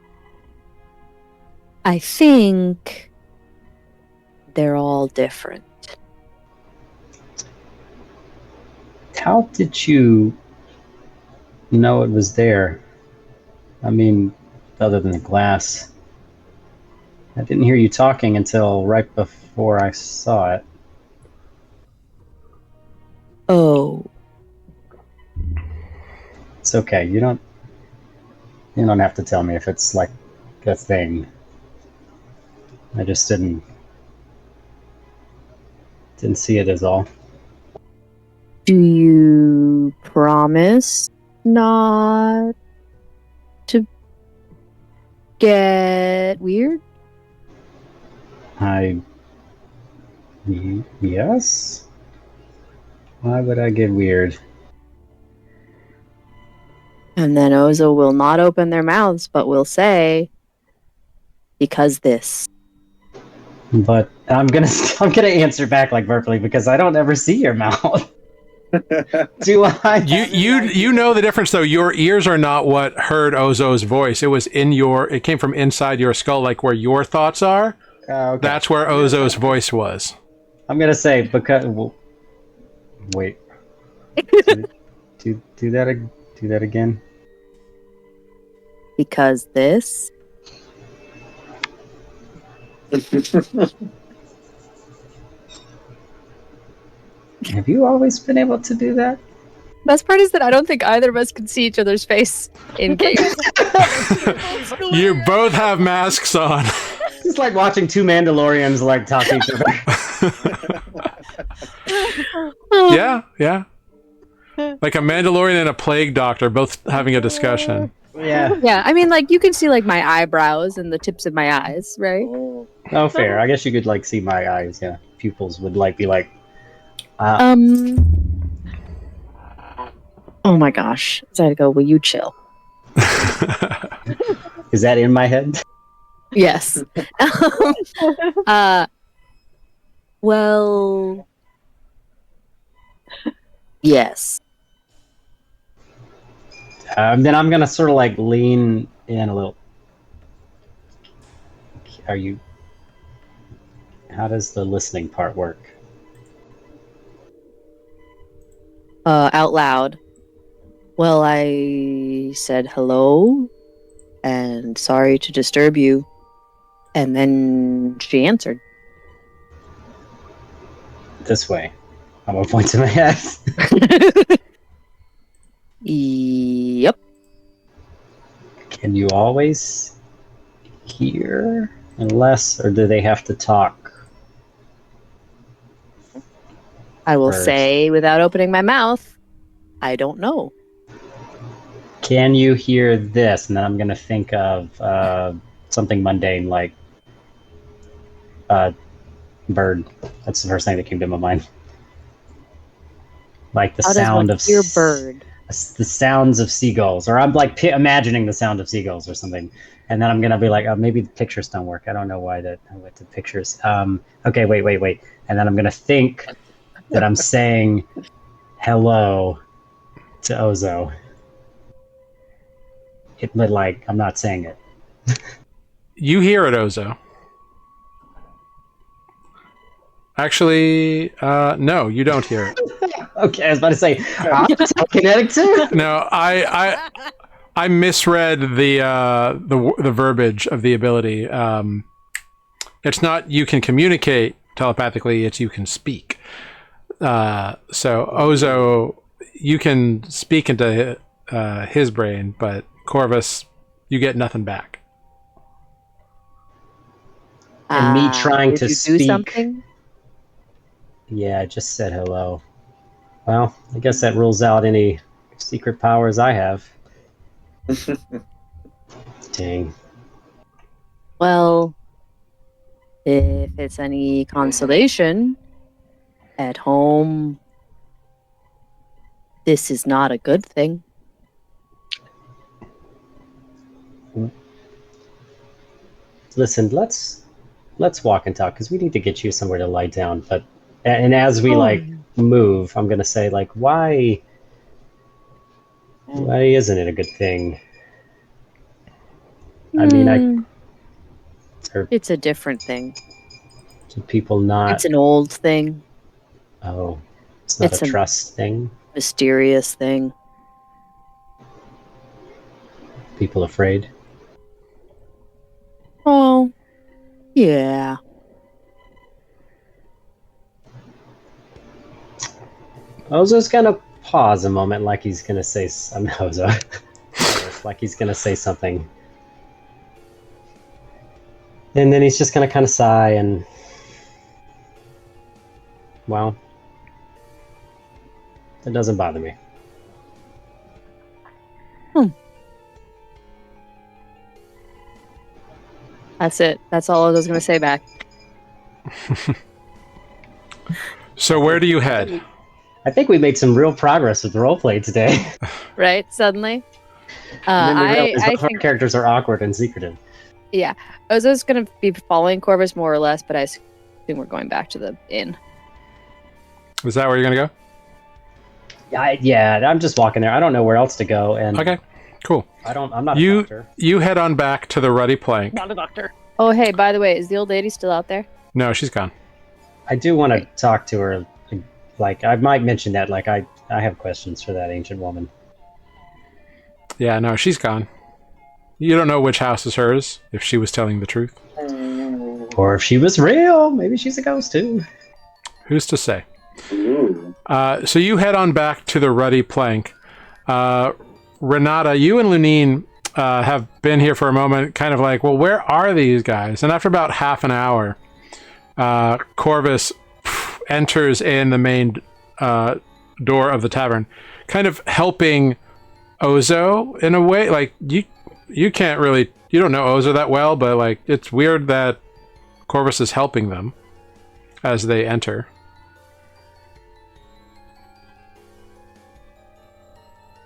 I think they're all different. How did you know it was there? I mean, other than the glass. I didn't hear you talking until right before I saw it. Oh. It's okay. You don't have to tell me if it's like a thing. I just didn't Didn't see it as all. Do you promise not to get weird? Yes? Why would I get weird? And then Ozo will not open their mouths, but will say, because this. But I'm gonna answer back like verbally because I don't ever see your mouth. Do I? You know the difference though. Your ears are not what heard Ozo's voice. It came from inside your skull, like where your thoughts are. Okay. That's where Ozo's voice was. I'm gonna say because. Well, wait. Do that again. Because this. Have you always been able to do that? Best part is that I don't think either of us can see each other's face in game. You both have masks on. It's like watching two Mandalorians like talk to each other. Yeah. Like a Mandalorian and a plague doctor both having a discussion. Yeah. Yeah, I mean, like, you can see, like, my eyebrows and the tips of my eyes, right? Oh, fair. I guess you could like see my eyes. Yeah, pupils would like be like. Oh my gosh. So I'd go, will you chill? Is that in my head? Yes. Well, yes. Then I'm gonna sort of like lean in a little. How does the listening part work? Out loud. Well, I said hello and sorry to disturb you. And then she answered. This way. I'm gonna point to my head. Yep. Can you always hear? Or do they have to talk? I will First. say, without opening my mouth, I don't know. Can you hear this? And then I'm gonna think of something mundane like bird. That's the first thing that came to my mind. Like the How sound of does one hear bird? the sounds of seagulls, or I'm like imagining the sound of seagulls or something, and then I'm gonna be like, oh, maybe the pictures don't work. I don't know why that I went to pictures. Okay, wait, and then I'm gonna think that I'm saying hello to Ozo. But like I'm not saying it. You hear it, Ozo. Actually, no, you don't hear it. Okay, I was about to say, I'm kinetic too. No, I misread the verbiage of the ability. It's not you can communicate telepathically; it's you can speak. So Ozo, you can speak into his brain, but Corvus, you get nothing back. And me trying did to you speak. do something? Yeah, I just said hello. Well, I guess that rules out any secret powers I have. Dang. Well, if it's any consolation, at home, this is not a good thing. Listen, let's walk and talk because we need to get you somewhere to lie down. But as we like move, I'm gonna say like, why isn't it a good thing? I mean, It's a different thing. do people not? It's an old thing. Oh, it's not It's a a- trust thing. Mysterious thing. People afraid. Oh, yeah. Ozo's gonna pause a moment, like he's gonna say. Ozo, like he's gonna say something, and then he's just gonna kind of sigh and Well, it doesn't bother me. That's it. That's all I was going to say back. So where do you head? I think we made some real progress with the roleplay today. Right? Suddenly. And then we I realized both think, our characters are awkward and secretive. yeah. I was just going to be following Corvus more or less, but I assume we're going back to the inn. Is that where you're going to go? Yeah, I'm just walking there. I don't know where else to go, and Okay, cool. I'm not a doctor. You head on back to the Ruddy Plank. Not a doctor. Oh, hey, by the way, is the old lady still out there? No, she's gone. I do want to talk to her. Like, I might mention that. Like, I have questions for that ancient woman. Yeah, no, she's gone. You don't know which house is hers, if she was telling the truth. Or if she was real, maybe she's a ghost too. Who's to say? Ooh. So you head on back to the Ruddy Plank. Renata, you and Lunine have been here for a moment, kind of like, well, where are these guys? And after about half an hour, Corvus enters in the main door of the tavern, kind of helping Ozo in a way. Like, you can't really, you don't know Ozo that well, but like, it's weird that Corvus is helping them as they enter.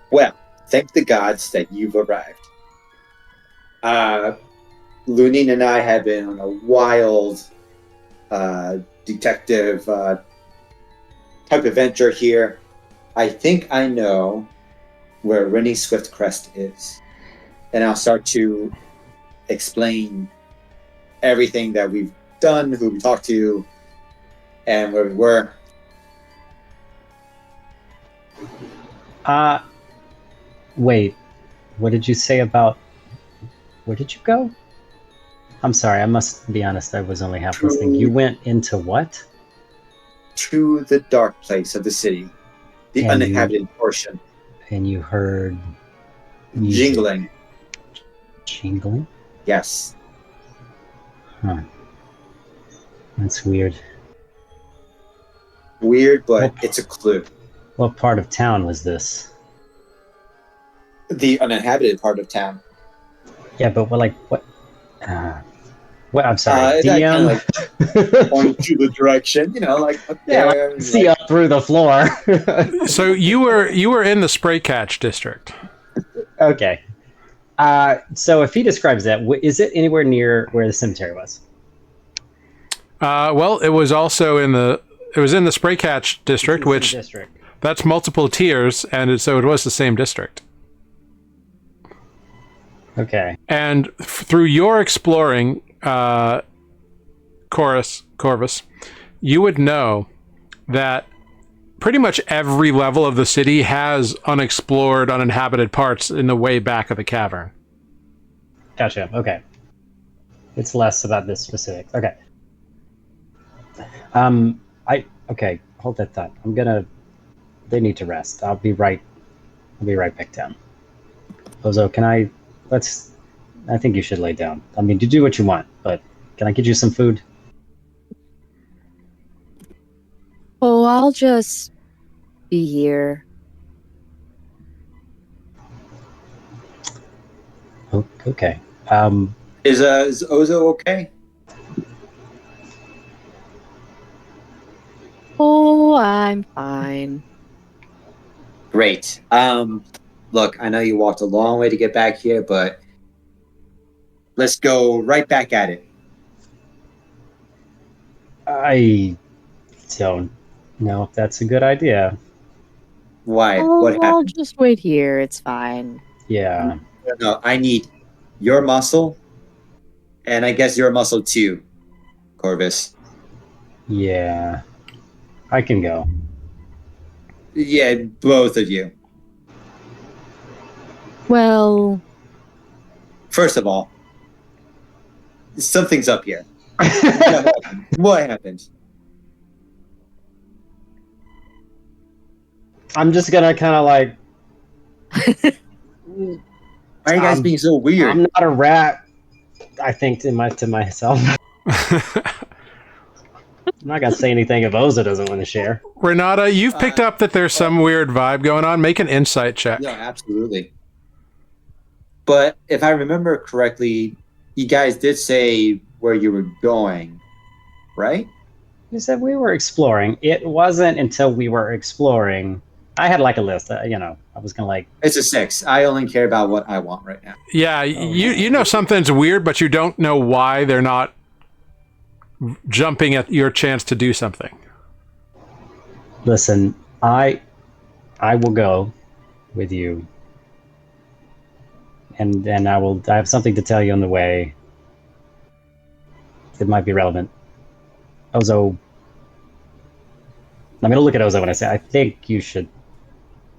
Well, thank the gods that you've arrived. Lunine and I have been on a wild detective type adventure here. I think I know where Rennie Swiftcrest is. And I'll start to explain everything that we've done, who we talked to, and where we were. Wait, what did you say about... Where did you go? I'm sorry, I must be honest, I was only half listening. You went into what? To the dark place of the city, the And uninhabited portion. And you heard... music. Jingling. Jingling? Yes. Huh. That's weird. Weird, but it's a clue. What part of town was this? The uninhabited part of town. Yeah, but what, what? I'm sorry. That kind DM? of like point to the direction, like up Yeah, there. like, see up through the floor. So you were in the Spray Catch district. Okay. So if he describes that, is it anywhere near where the cemetery was? Well, it was also in the Spray Catch district, which District. that's multiple tiers, and so it was the same district. Okay. And through your exploring, Corvus, you would know that pretty much every level of the city has unexplored, uninhabited parts in the way back of the cavern. Gotcha. Okay. It's less about this specific. Okay. Okay. Hold that thought. They need to rest. I'll be right back down. Ozo, I think you should lay down. I mean, do what you want, but can I get you some food? Oh, I'll just be here. Okay. Is Ozo okay? Oh, I'm fine. Great. Look, I know you walked a long way to get back here, but let's go right back at it. I don't know if that's a good idea. Why? Oh, What I'll happened? just wait here. It's fine. Yeah. No, I need your muscle, and I guess your muscle too, Corvus. Yeah. I can go. Yeah, both of you. Well, First of all, something's up here. What happened? I'm just gonna kind of like... Why are you guys being so weird? I'm not a rat, I think, to myself. I'm not gonna say anything if Oza doesn't want to share. Renata, you've picked up that there's some weird vibe going on. Make an insight check. No, absolutely. But if I remember correctly, you guys did say where you were going, right? You said we were exploring. It wasn't until we were exploring. I had like a list. I was gonna like. It's a 6. I only care about what I want right now. Yeah, you know something's weird, but you don't know why they're not jumping at your chance to do something. Listen, I will go with you, and I have something to tell you on the way. It might be relevant. Ozo, I'm gonna look at Ozo when I say I think you should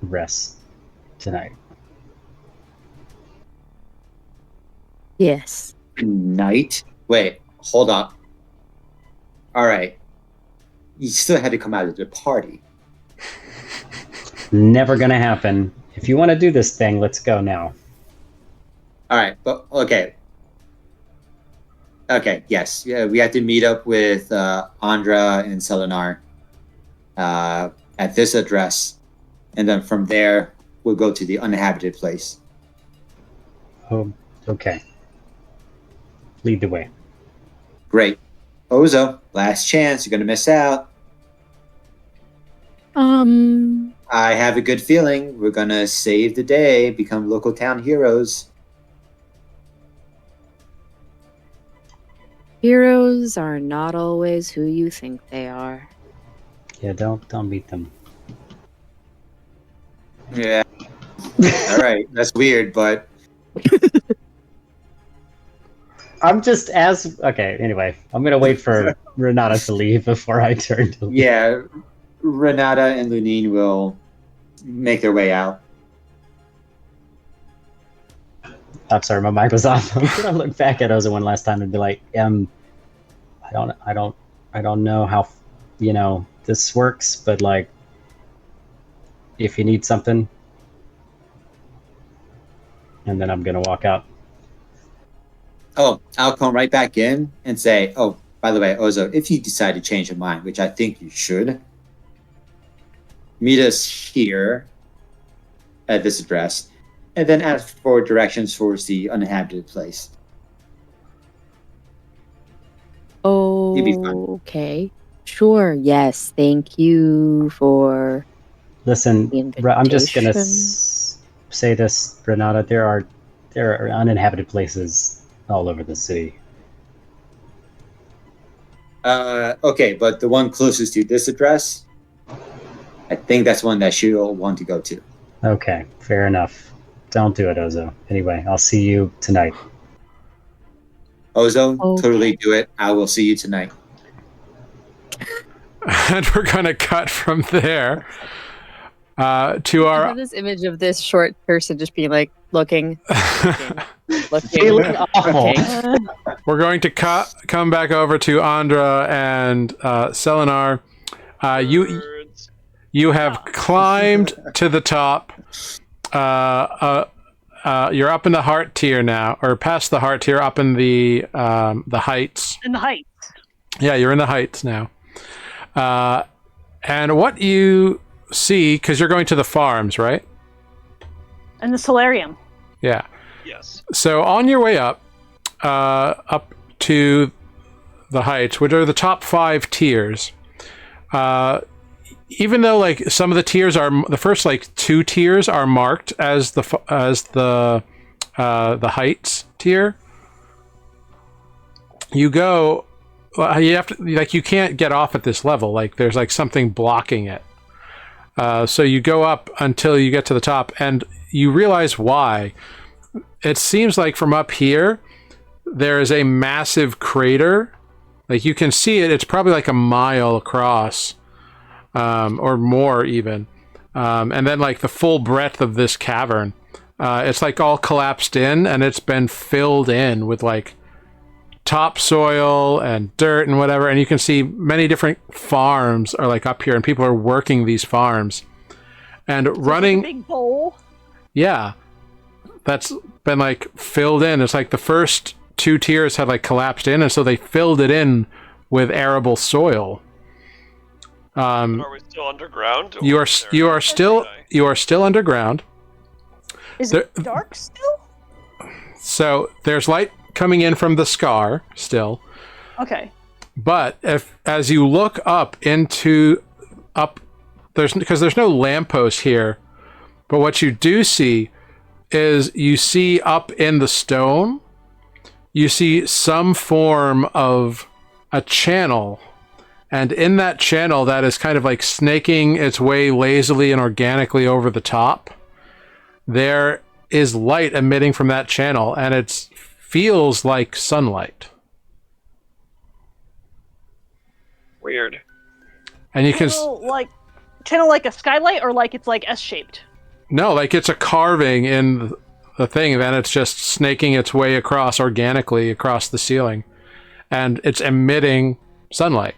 rest tonight. Yes. Night? Wait, hold on. All right. You still had to come out of the party. Never gonna happen. If you want to do this thing, let's go now. All right, but okay. Okay, yes. Yeah, we have to meet up with Andra and Selenar at this address. And then from there, we'll go to the uninhabited place. Oh, okay. Lead the way. Great. Ozo, last chance. You're going to miss out. I have a good feeling we're going to save the day, become local town heroes. Heroes are not always who you think they are. Yeah, don't beat them. Yeah. All right. That's weird, but I'm just okay. Anyway, I'm gonna wait for Renata to leave before I turn to. yeah, Renata and Lunine will make their way out. I'm sorry, my mic was off. I'm gonna look back at Oza one last time and be like, I don't know how, this works, but like, if you need something, and then I'm gonna walk out. Oh, I'll come right back in and say, oh, by the way, Ozo, if you decide to change your mind, which I think you should, meet us here at this address, and then ask for directions towards the uninhabited place. You'd be fine. Okay. Sure. Yes. Thank you for Listen, the I'm just gonna invitation. say this, Renata. There are uninhabited places all over the city. Okay, but the one closest to this address, I think that's one that she'll want to go to. Okay, fair enough. Don't do it, Ozo. Anyway, I'll see you tonight. Ozo, Okay. totally do it. I will see you tonight. And we're going to cut from there to I our... have this image of this short person just being like looking. They look awful. We're going to come back over to Andra and Selenar. You have climbed to the top. You're up in the heart tier now, or past the heart tier, up in the heights. In the heights. Yeah, you're in the heights now. And what you see, because you're going to the farms, right? And the solarium. Yeah. Yes. So on your way up to the heights, which are the top 5 tiers, even though like some of the tiers are the first like 2 tiers are marked as the heights tier, you go. You have to like you can't get off at this level. Like there's like something blocking it. So you go up until you get to the top, and you realize why. It seems like from up here, there is a massive crater. Like you can see it. It's probably like a mile across, or more even. And then like the full breadth of this cavern, it's like all collapsed in, and it's been filled in with like topsoil and dirt and whatever. And you can see many different farms are like up here, and people are working these farms and running. Like a big bowl. Yeah, that's been like filled in. It's like the first 2 tiers had like collapsed in, and so they filled it in with arable soil. Are we still underground? or You are is there you a are still sky? you are still underground. Is There- it dark still? So there's light coming in from the scar still. Okay. But as you look up because there's no lamppost here, but what you do see is you see up in the stone, you see some form of a channel, and in that channel that is kind of like snaking its way lazily and organically over the top, there is light emitting from that channel, and it feels like sunlight. Weird. And you can Channel like a skylight, or like it's like S-shaped. no, like it's a carving in the thing, and then it's just snaking its way across organically across the ceiling, and it's emitting sunlight.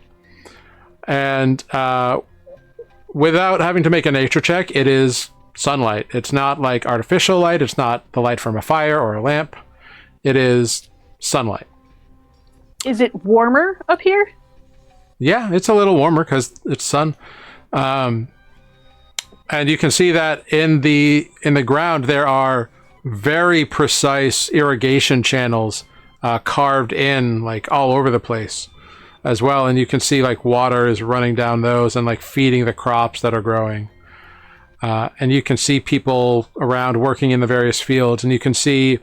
And without having to make a nature check, it is sunlight. It's not like artificial light. It's not the light from a fire or a lamp. It is sunlight. Is it warmer up here? Yeah, it's a little warmer because it's sun. And you can see that in the ground there are very precise irrigation channels carved in like all over the place as well. And you can see like water is running down those and like feeding the crops that are growing. And you can see people around working in the various fields. And you can see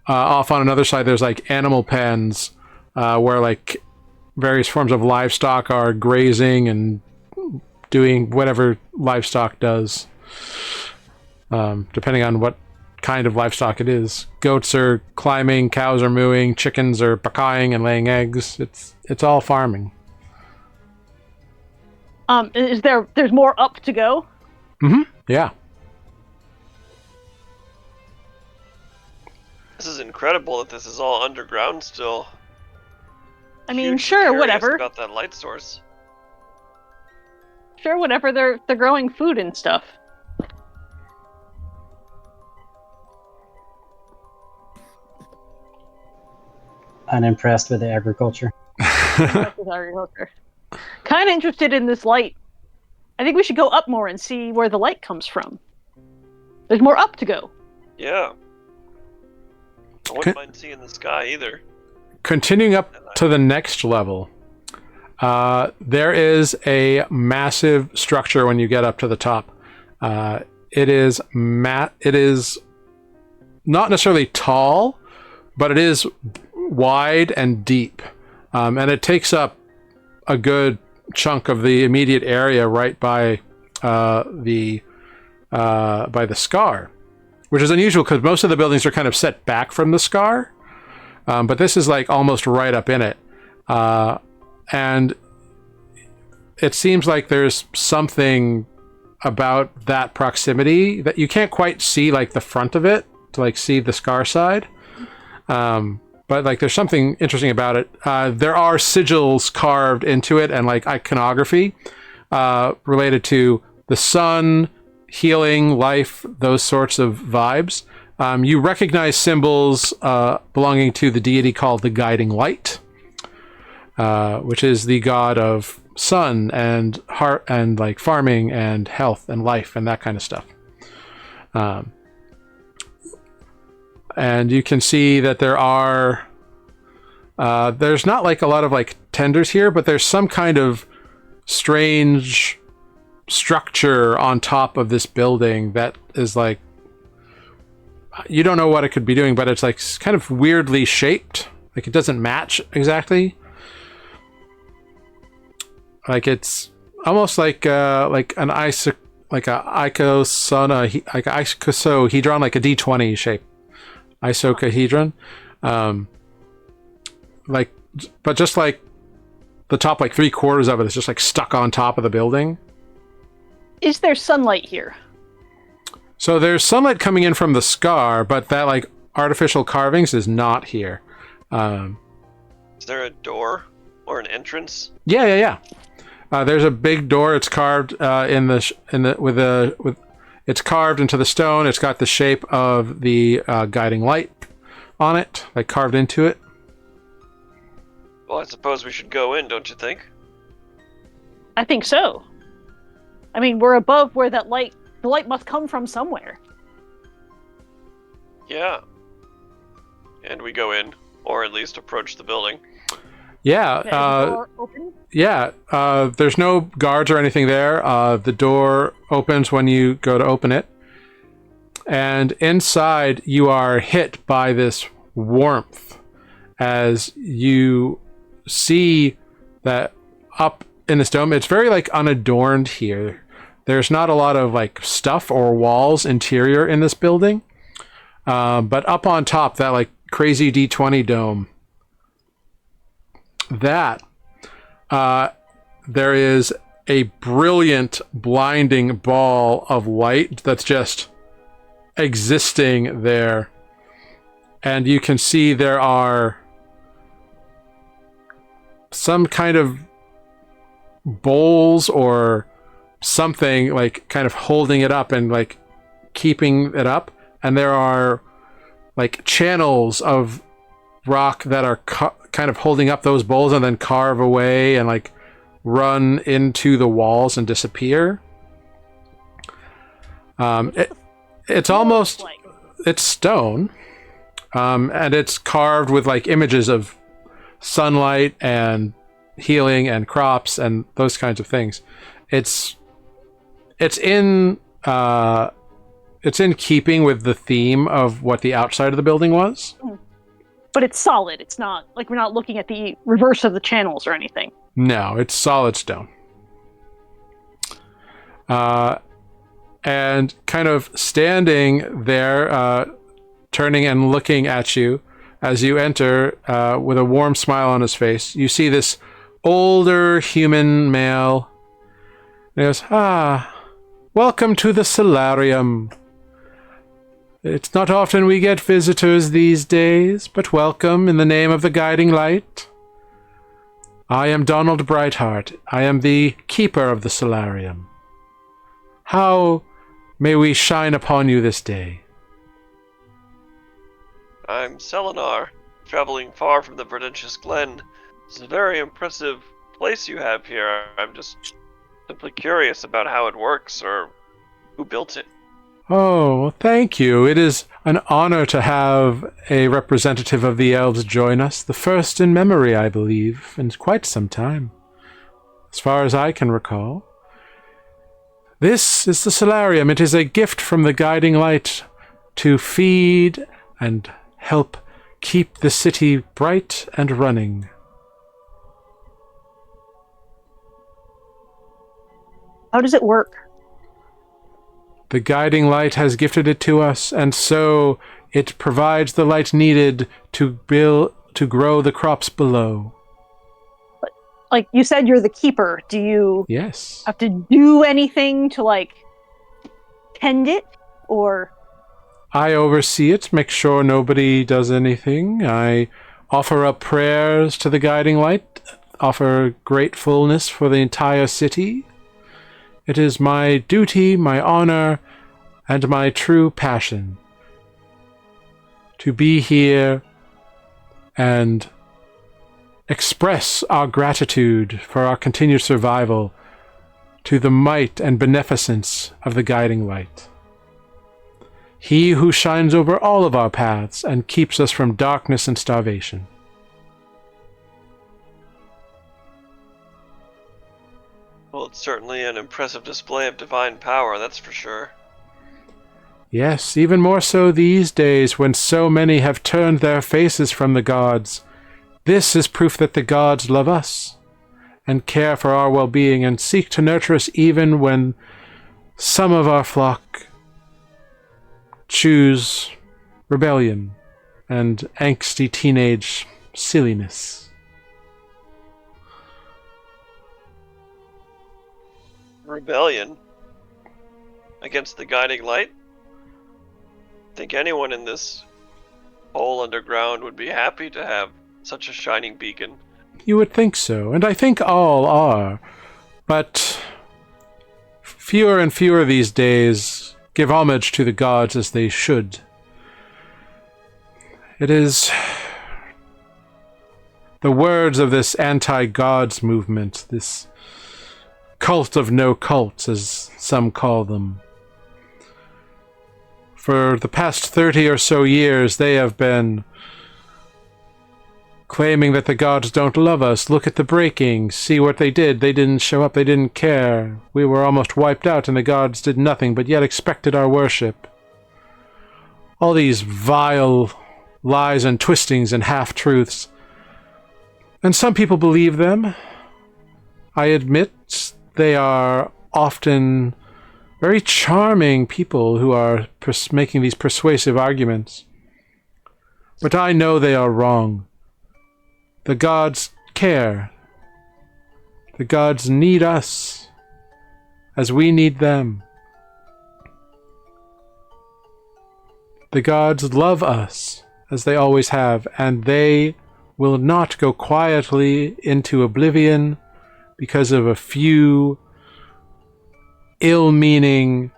off on another side there's like animal pens where like various forms of livestock are grazing and doing whatever livestock does, depending on what kind of livestock it is. Goats are climbing, cows are mooing, chickens are bakaying and laying eggs. It's all farming. There's more up to go? Mm-hmm. Yeah. This is incredible that this is all underground still. I mean, Hugely sure, curious whatever. About that light source. Sure, whatever. They're growing food and stuff. Unimpressed with the agriculture. Agriculture. Kind of interested in this light. I think we should go up more and see where the light comes from. There's more up to go. Yeah. I wouldn't mind seeing the sky either. Continuing up to the next level, there is a massive structure when you get up to the top. It is not necessarily tall, but it is wide and deep, and it takes up a good chunk of the immediate area right by the scar, which is unusual because most of the buildings are kind of set back from the scar. But this is like almost right up in it. And it seems like there's something about that proximity that you can't quite see like the front of it to like see the scar side. But like there's something interesting about it. There are sigils carved into it and like iconography related to the sun, healing, life, those sorts of vibes. You recognize symbols belonging to the deity called the Guiding Light, which is the god of sun and heart and like farming and health and life and that kind of stuff. And you can see that there are there's not like a lot of like tenders here, but there's some kind of strange structure on top of this building that is like, you don't know what it could be doing, but it's like kind of weirdly shaped. Like it doesn't match exactly. Like it's almost like an icosaedron, like a D20 shape. Icosahedron. Like, but just like the top, like 3/4 of it is just like stuck on top of the building. Is there sunlight here? So there's sunlight coming in from the scar, but that like artificial carvings is not here. Is there a door or an entrance? Yeah. There's a big door. It's carved it's carved into the stone. It's got the shape of the guiding light on it, like carved into it. Well, I suppose we should go in, don't you think? I think so. I mean, we're above where the light must come from somewhere. Yeah. And we go in, or at least approach the building. Yeah. Is the door open? Yeah. There's no guards or anything there. The door opens when you go to open it. And inside, you are hit by this warmth as you see that up in this dome, it's very like unadorned here. There's not a lot of like stuff or walls interior in this building. But up on top, that like crazy D20 dome, that there is a brilliant, blinding ball of light that's just existing there. And you can see there are some kind of bowls or something like kind of holding it up and like keeping it up. And there are like channels of rock that are kind of holding up those bowls and then carve away and like run into the walls and disappear. It's almost, it's stone, and it's carved with like images of sunlight and healing and crops and those kinds of things. It's in keeping with the theme of what the outside of the building was. But it's solid. It's not like we're not looking at the reverse of the channels or anything. No, it's solid stone. And kind of standing there, turning and looking at you as you enter with a warm smile on his face, you see this older human male. And he goes, welcome to the solarium. It's not often we get visitors these days, but welcome in the name of the guiding light. I am Donald Brightheart. I am the keeper of the solarium. How may we shine upon you this day? I'm Selenar, traveling far from the Verdentious Glen. It's a very impressive place you have here. I'm just simply curious about how it works or who built it. Oh, well, thank you. It is an honor to have a representative of the elves join us, the first in memory, I believe, in quite some time, as far as I can recall. This is the solarium. It is a gift from the guiding light to feed and help keep the city bright and running. How does it work? The guiding light has gifted it to us, and so it provides the light needed to grow the crops below. Like you said, you're the keeper. Do you Yes. have to do anything to like tend it, or? I oversee it, make sure nobody does anything. I offer up prayers to the guiding light, offer gratefulness for the entire city. It is my duty, my honor, and my true passion to be here and express our gratitude for our continued survival to the might and beneficence of the guiding light. He who shines over all of our paths and keeps us from darkness and starvation. Well, it's certainly an impressive display of divine power, that's for sure. Yes, even more so these days when so many have turned their faces from the gods. This is proof that the gods love us and care for our well-being and seek to nurture us even when some of our flock choose rebellion and angsty teenage silliness. Rebellion? Against the guiding light? I think anyone in this hole underground would be happy to have such a shining beacon. You would think so, and I think all are. But fewer and fewer these days give homage to the gods as they should. It is the words of this anti-gods movement, this cult of no cults, as some call them. For the past 30 or so years, they have been claiming that the gods don't love us. Look at the breaking. See what they did. They didn't show up. They didn't care. We were almost wiped out, and the gods did nothing, but yet expected our worship. All these vile lies and twistings and half-truths. And some people believe them. I admit they are often very charming people who are making these persuasive arguments. But I know they are wrong. The gods care. The gods need us as we need them. The gods love us as they always have, and they will not go quietly into oblivion because of a few ill-meaning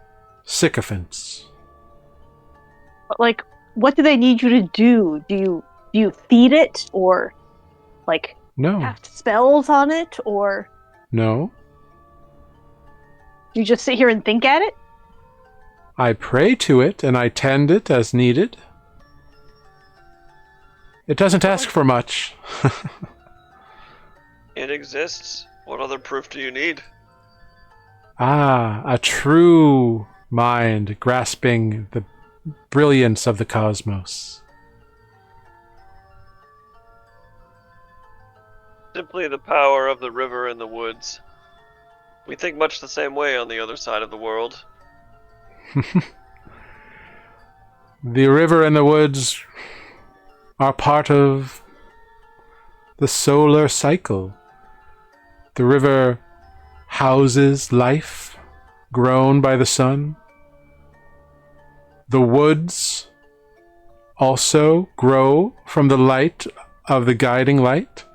sycophants. Like, what do they need you to do? Do you feed it, or like No. cast spells on it, or No. you just sit here and think at it? I pray to it, and I tend it as needed. It doesn't ask for much. It exists. What other proof do you need? A true mind grasping the brilliance of the cosmos. Simply the power of the river and the woods. We think much the same way on the other side of the world. The river and the woods are part of the solar cycle. The river houses life grown by the sun. The woods also grow from the light of the guiding light,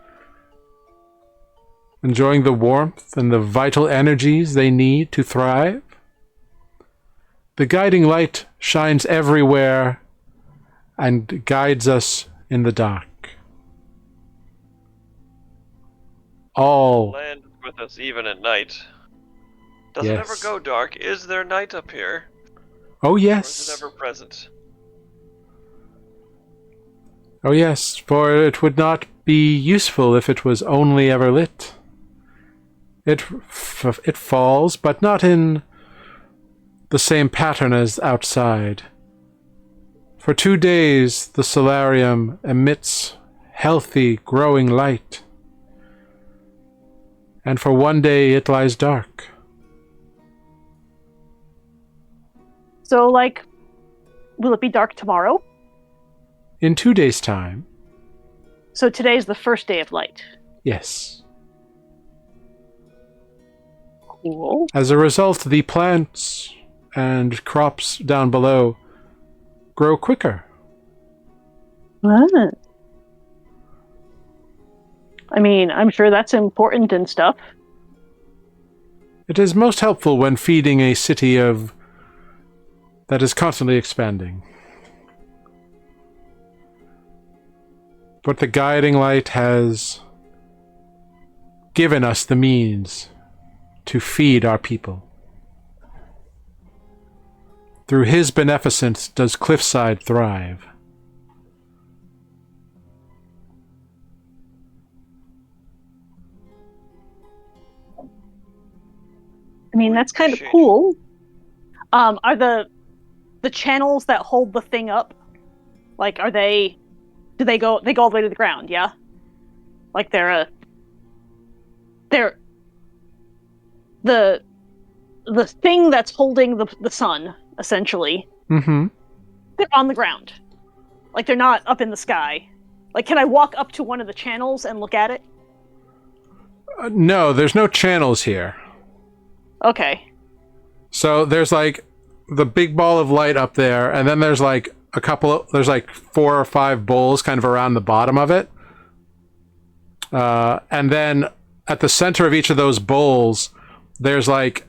enjoying the warmth and the vital energies they need to thrive. The guiding light shines everywhere and guides us in the dark. All. Land is with us even at night. Does it Yes. ever go dark? Is there night up here? Oh, Or is yes. it ever present? Oh, yes, for it would not be useful if it was only ever lit. It falls, but not in the same pattern as outside. For 2 days, the solarium emits healthy, growing light. And for 1 day, it lies dark. So, like, will it be dark tomorrow? In 2 days' time, So today's the first day of light. yes. Cool. As a result, the plants and crops down below grow quicker. Ah. I mean, I'm sure that's important and stuff. It is most helpful when feeding a city that is constantly expanding. But the guiding light has given us the means to feed our people. Through his beneficence does Cliffside thrive. I mean, that's kind of Appreciate it. cool. Are the channels that hold the thing up, like, do they go all the way to the ground? Yeah, like they're the thing that's holding the sun, essentially. Mm-hmm. They're on the ground, like they're not up in the sky. Like, can I walk up to one of the channels and look at it? No, there's no channels here. Okay. So there's like the big ball of light up there, and then there's like there's like 4 or 5 bowls kind of around the bottom of it. And then at the center of each of those bowls, there's like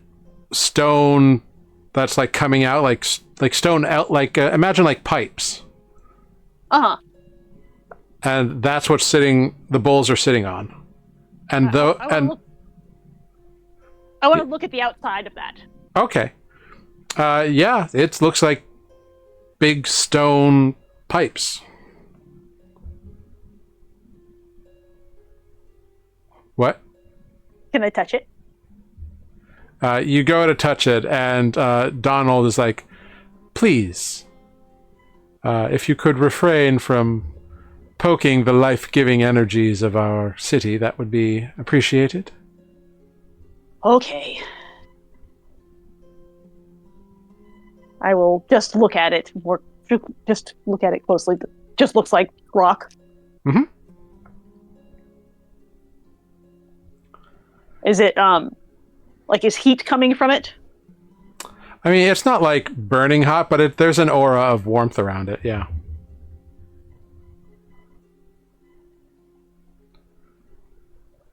stone that's like coming out, like stone out, like imagine like pipes. Uh-huh. and that's what's the bowls are sitting on. And I want to look at the outside of that. Okay. Yeah, it looks like big stone pipes. What? Can I touch it? You go to touch it, and Donald is like, please, if you could refrain from poking the life-giving energies of our city, that would be appreciated. Okay. I will just look at it more. Just look at it closely. Just looks like rock. Mm-hmm. Is it like is heat coming from it? I mean, it's not like burning hot, but there's an aura of warmth around it. Yeah.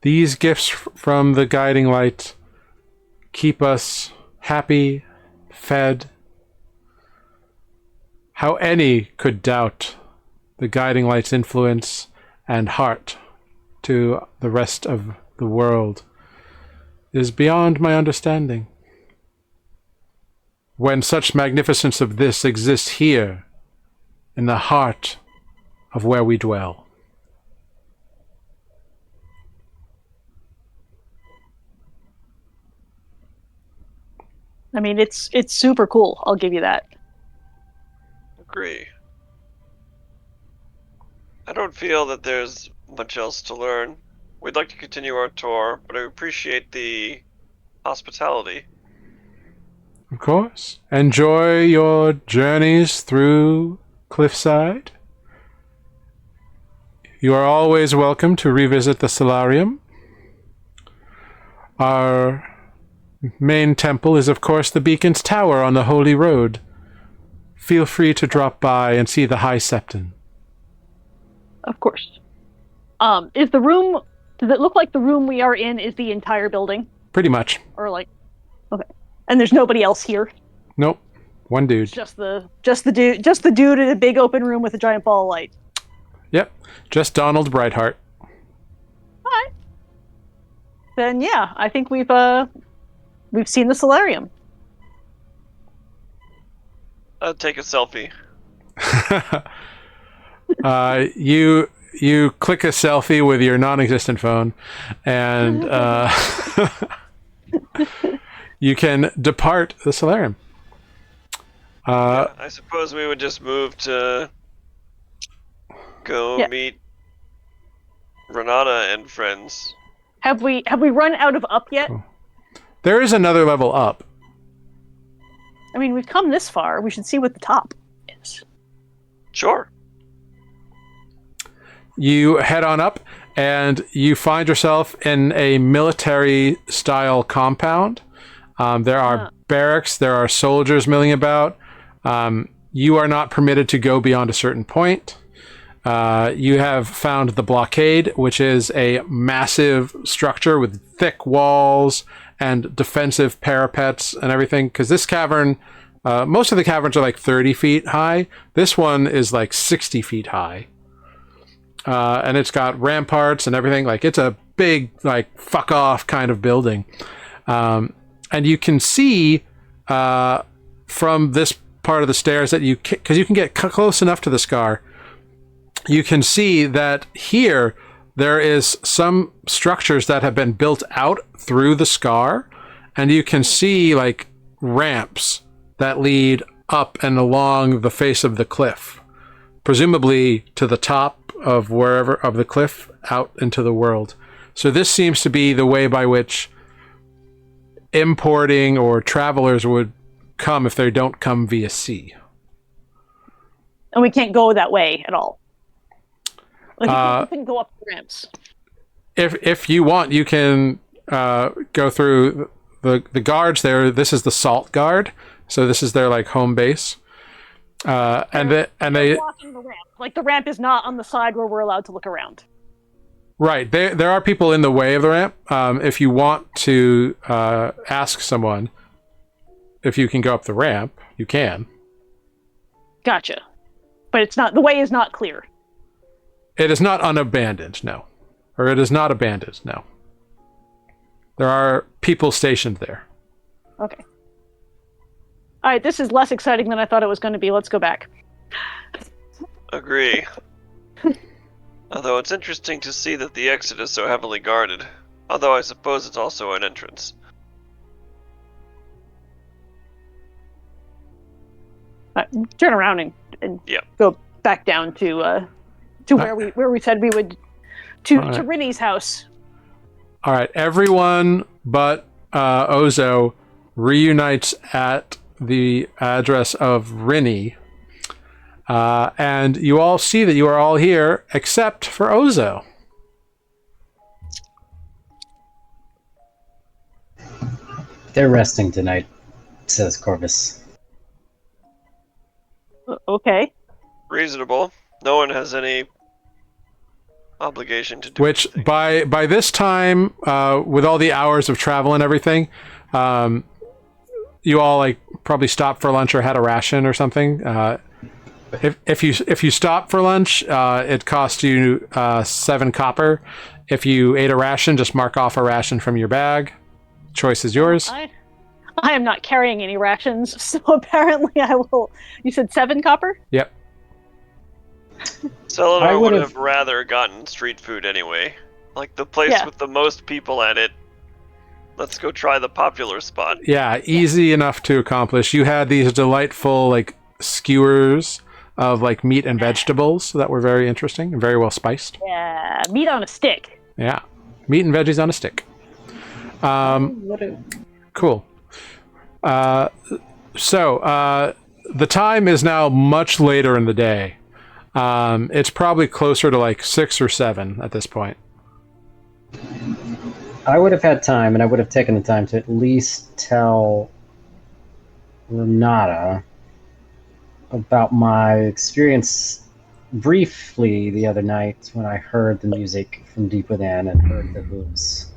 These gifts from the guiding light keep us happy, fed. How any could doubt the guiding light's influence and heart to the rest of the world is beyond my understanding. When such magnificence of this exists here, in the heart of where we dwell. I mean, it's super cool. I'll give you that. Agree. I don't feel that there's much else to learn. We'd like to continue our tour, but I appreciate the hospitality. Of course. Enjoy your journeys through Cliffside. You are always welcome to revisit the solarium. Our main temple is, of course, the Beacon's Tower on the Holy Road. Feel free to drop by and see the High Septon. Of course. Is the room? Does it look like the room we are in is the entire building? Pretty much. Or like, okay, and there's nobody else here. Nope. One dude. Just the dude in a big open room with a giant ball of light. Yep. Just Donald Brightheart. Alright. Then yeah, I think we've seen the solarium. I'll take a selfie. You click a selfie with your non-existent phone, and you can depart the solarium. I suppose we would just move to go meet Renata and friends. Have we run out of up yet? There is another level up. I mean, we've come this far. We should see what the top is. Sure. You head on up, and you find yourself in a military-style compound. There are barracks. There are soldiers milling about. You are not permitted to go beyond a certain point. You have found the blockade, which is a massive structure with thick walls and defensive parapets and everything. Because this cavern, most of the caverns are like 30 feet high. This one is like 60 feet high. And it's got ramparts and everything. Like, it's a big, like, fuck off kind of building. And you can see from this part of the stairs that because you can get close enough to the scar, you can see that here there is some structures that have been built out through the scar, and you can see like ramps that lead up and along the face of the cliff, presumably to the top of wherever of the cliff out into the world. So this seems to be the way by which importing or travelers would come if they don't come via sea. And we can't go that way at all. Like, we can go up the ramps. If you want, you can go through the guards there. This is the Salt Guard, so this is their like home base. And they walking the ramp. Like, the ramp is not on the side where we're allowed to look around. Right. There are people in the way of the ramp. If you want to ask someone if you can go up the ramp, you can. Gotcha. But it's not, the way is not clear. It is not unabandoned, no. Or it is not abandoned, no. There are people stationed there. Okay. All right, this is less exciting than I thought it was going to be. Let's go back. Agree. Although it's interesting to see that the exit is so heavily guarded. Although I suppose it's also an entrance. Turn around and go back down to where we said we would to Rinny's house. All right, everyone but Ozo reunites at the address of Rinny, and you all see that you are all here except for Ozo. They're resting tonight, says Corvus. Okay. Reasonable. No one has any obligation to do Which anything. by this time, with all the hours of travel and everything, you all like probably stopped for lunch or had a ration or something. If you stop for lunch, it costs you 7 copper. If you ate a ration, just mark off a ration from your bag. Choice is yours. I am not carrying any rations, so apparently I will. You said 7 copper? Yep. Celador would have rather gotten street food anyway. Like the place with the most people at it. Let's go try the popular spot. Yeah, easy enough to accomplish. You had these delightful like skewers of like meat and vegetables that were very interesting and very well spiced. Yeah, meat on a stick. Yeah, meat and veggies on a stick. Cool. So the time is now much later in the day. It's probably closer to like 6 or 7 at this point. I would have had time, and I would have taken the time to at least tell Renata about my experience briefly the other night when I heard the music from deep within and heard the hooves.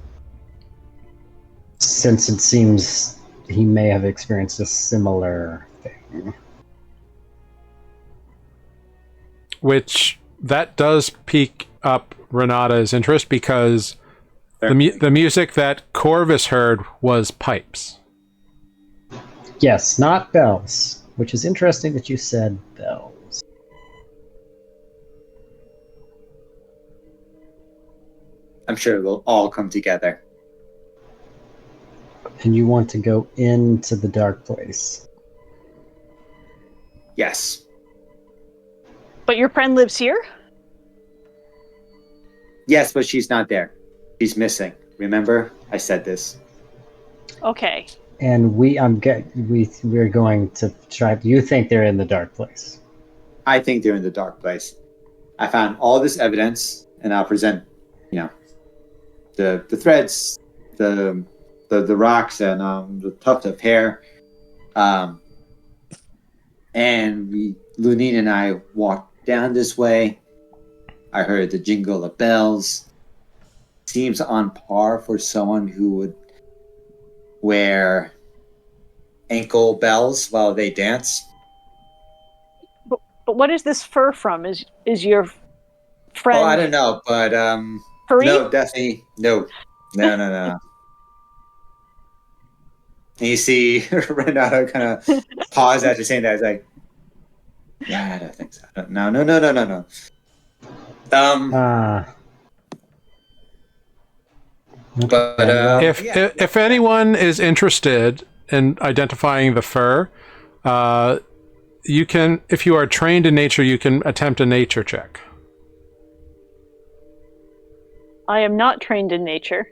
Since it seems he may have experienced a similar thing. Which that does pique up Renata's interest because the music that Corvus heard was pipes. Yes, not bells, which is interesting that you said bells. I'm sure it will all come together. And you want to go into the dark place. Yes. But your friend lives here? Yes, but she's not there. She's missing. Remember? I said this. Okay. And we're going to try. You think they're in the dark place? I think they're in the dark place. I found all this evidence, and I'll present, the threads, the rocks, and the tuft of hair. And Lunine and I walked down this way. I heard the jingle of bells. Seems on par for someone who would wear ankle bells while they dance. But what is this fur from? Is your friend? Oh, I don't know, but furry? no, definitely no. And you see Renato kind of pause after saying that. It's like, yeah, I don't think so. No. But if anyone is interested in identifying the fur, you can. If you are trained in nature, you can attempt a nature check. I am not trained in nature.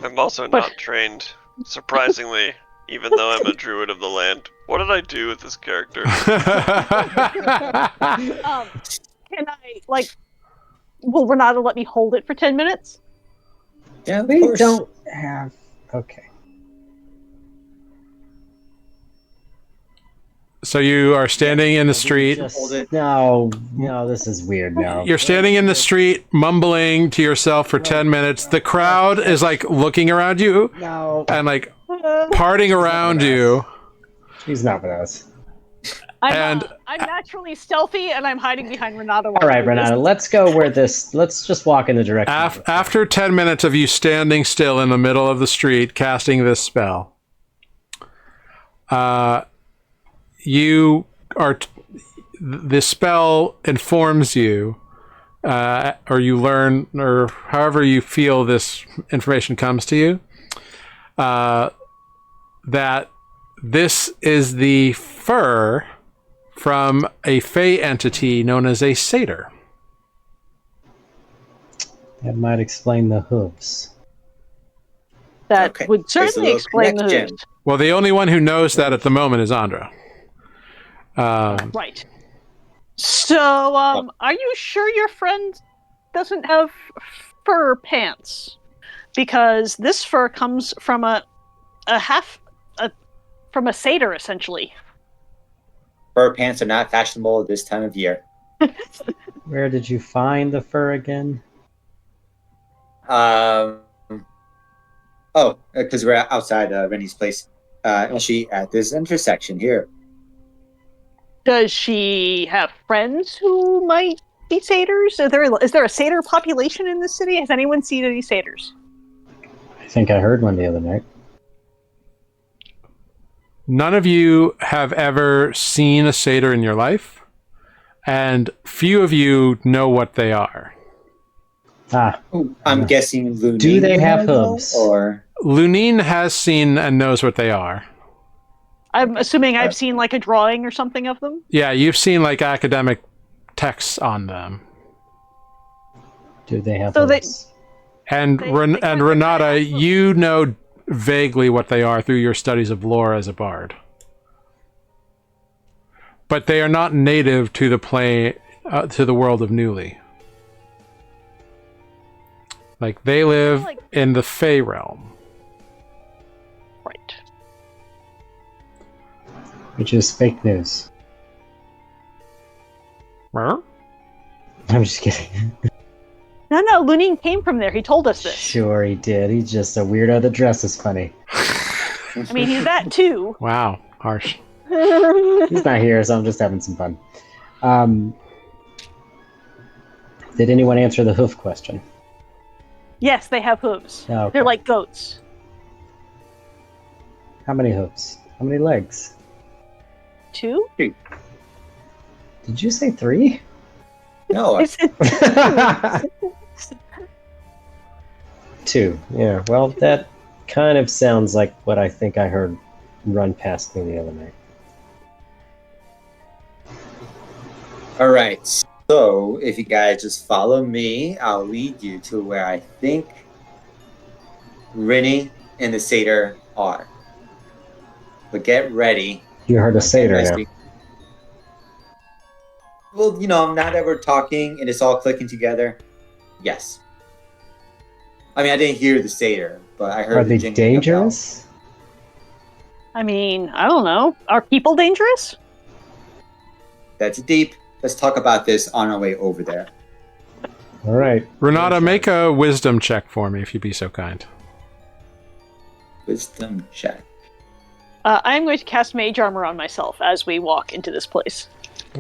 I'm also not trained, surprisingly, even though I'm a druid of the land. What did I do with this character? Can I, will Renata let me hold it for 10 minutes? Yeah, of We course. don't have. Okay. So you are standing in the street. No, this is weird now. You're standing in the street, mumbling to yourself for 10 minutes. The crowd is looking around you No. and parting around you. He's not with us. I'm naturally stealthy, and I'm hiding behind Renata. All right, Renata, let's go where this. Let's just walk in the direction. After 10 minutes of you standing still in the middle of the street casting this spell, the spell informs you, or you learn, or however you feel this information comes to you, that this is the fur from a fey entity known as a satyr. That might explain the hooves. That would certainly explain the connection. hooves. Well, the only one who knows that at the moment is Andra. Right. So, are you sure your friend doesn't have fur pants? Because this fur comes from from a satyr, essentially. Fur pants are not fashionable at this time of year. Where did you find the fur again? Because we're outside Rennie's place. And she at this intersection here. Does she have friends who might be satyrs? Is there a satyr population in this city? Has anyone seen any satyrs? I think I heard one the other night. None of you have ever seen a satyr in your life, and few of you know what they are. I'm guessing Lunine. Do they have hooves? Or Lunine has seen and knows what they are. I'm assuming I've seen like a drawing or something of them. Yeah, you've seen like academic texts on them. Do they have So hooves? And Renata, you know vaguely what they are through your studies of lore as a bard. But they are not native to the to the world of Nuuli. Like, they live in the Fey realm. Right. Which is fake news. Huh? I'm just kidding. No, Lunine came from there. He told us this. Sure he did. He's just a weirdo that dresses funny. I mean, he's that too. Wow, harsh. He's not here, so I'm just having some fun. Did anyone answer the hoof question? Yes, they have hooves. Oh, okay. They're like goats. How many hoofs? How many legs? 2? Did you say 3? no, Is it 2. Yeah, well, that kind of sounds like what I think I heard run past me the other night. all right. So if you guys just follow me, I'll lead you to where I think Rennie and the satyr are. But get ready. You heard a satyr now. Well, now that we're talking and it's all clicking together, yes. I mean, I didn't hear the satyr, but I heard Are the they jingling of dangerous? I mean, I don't know. Are people dangerous? bells. That's deep. Let's talk about this on our way over there. All right. Renata, make a wisdom check for me, if you'd be so kind. Wisdom check. I'm going to cast Mage Armor on myself as we walk into this place.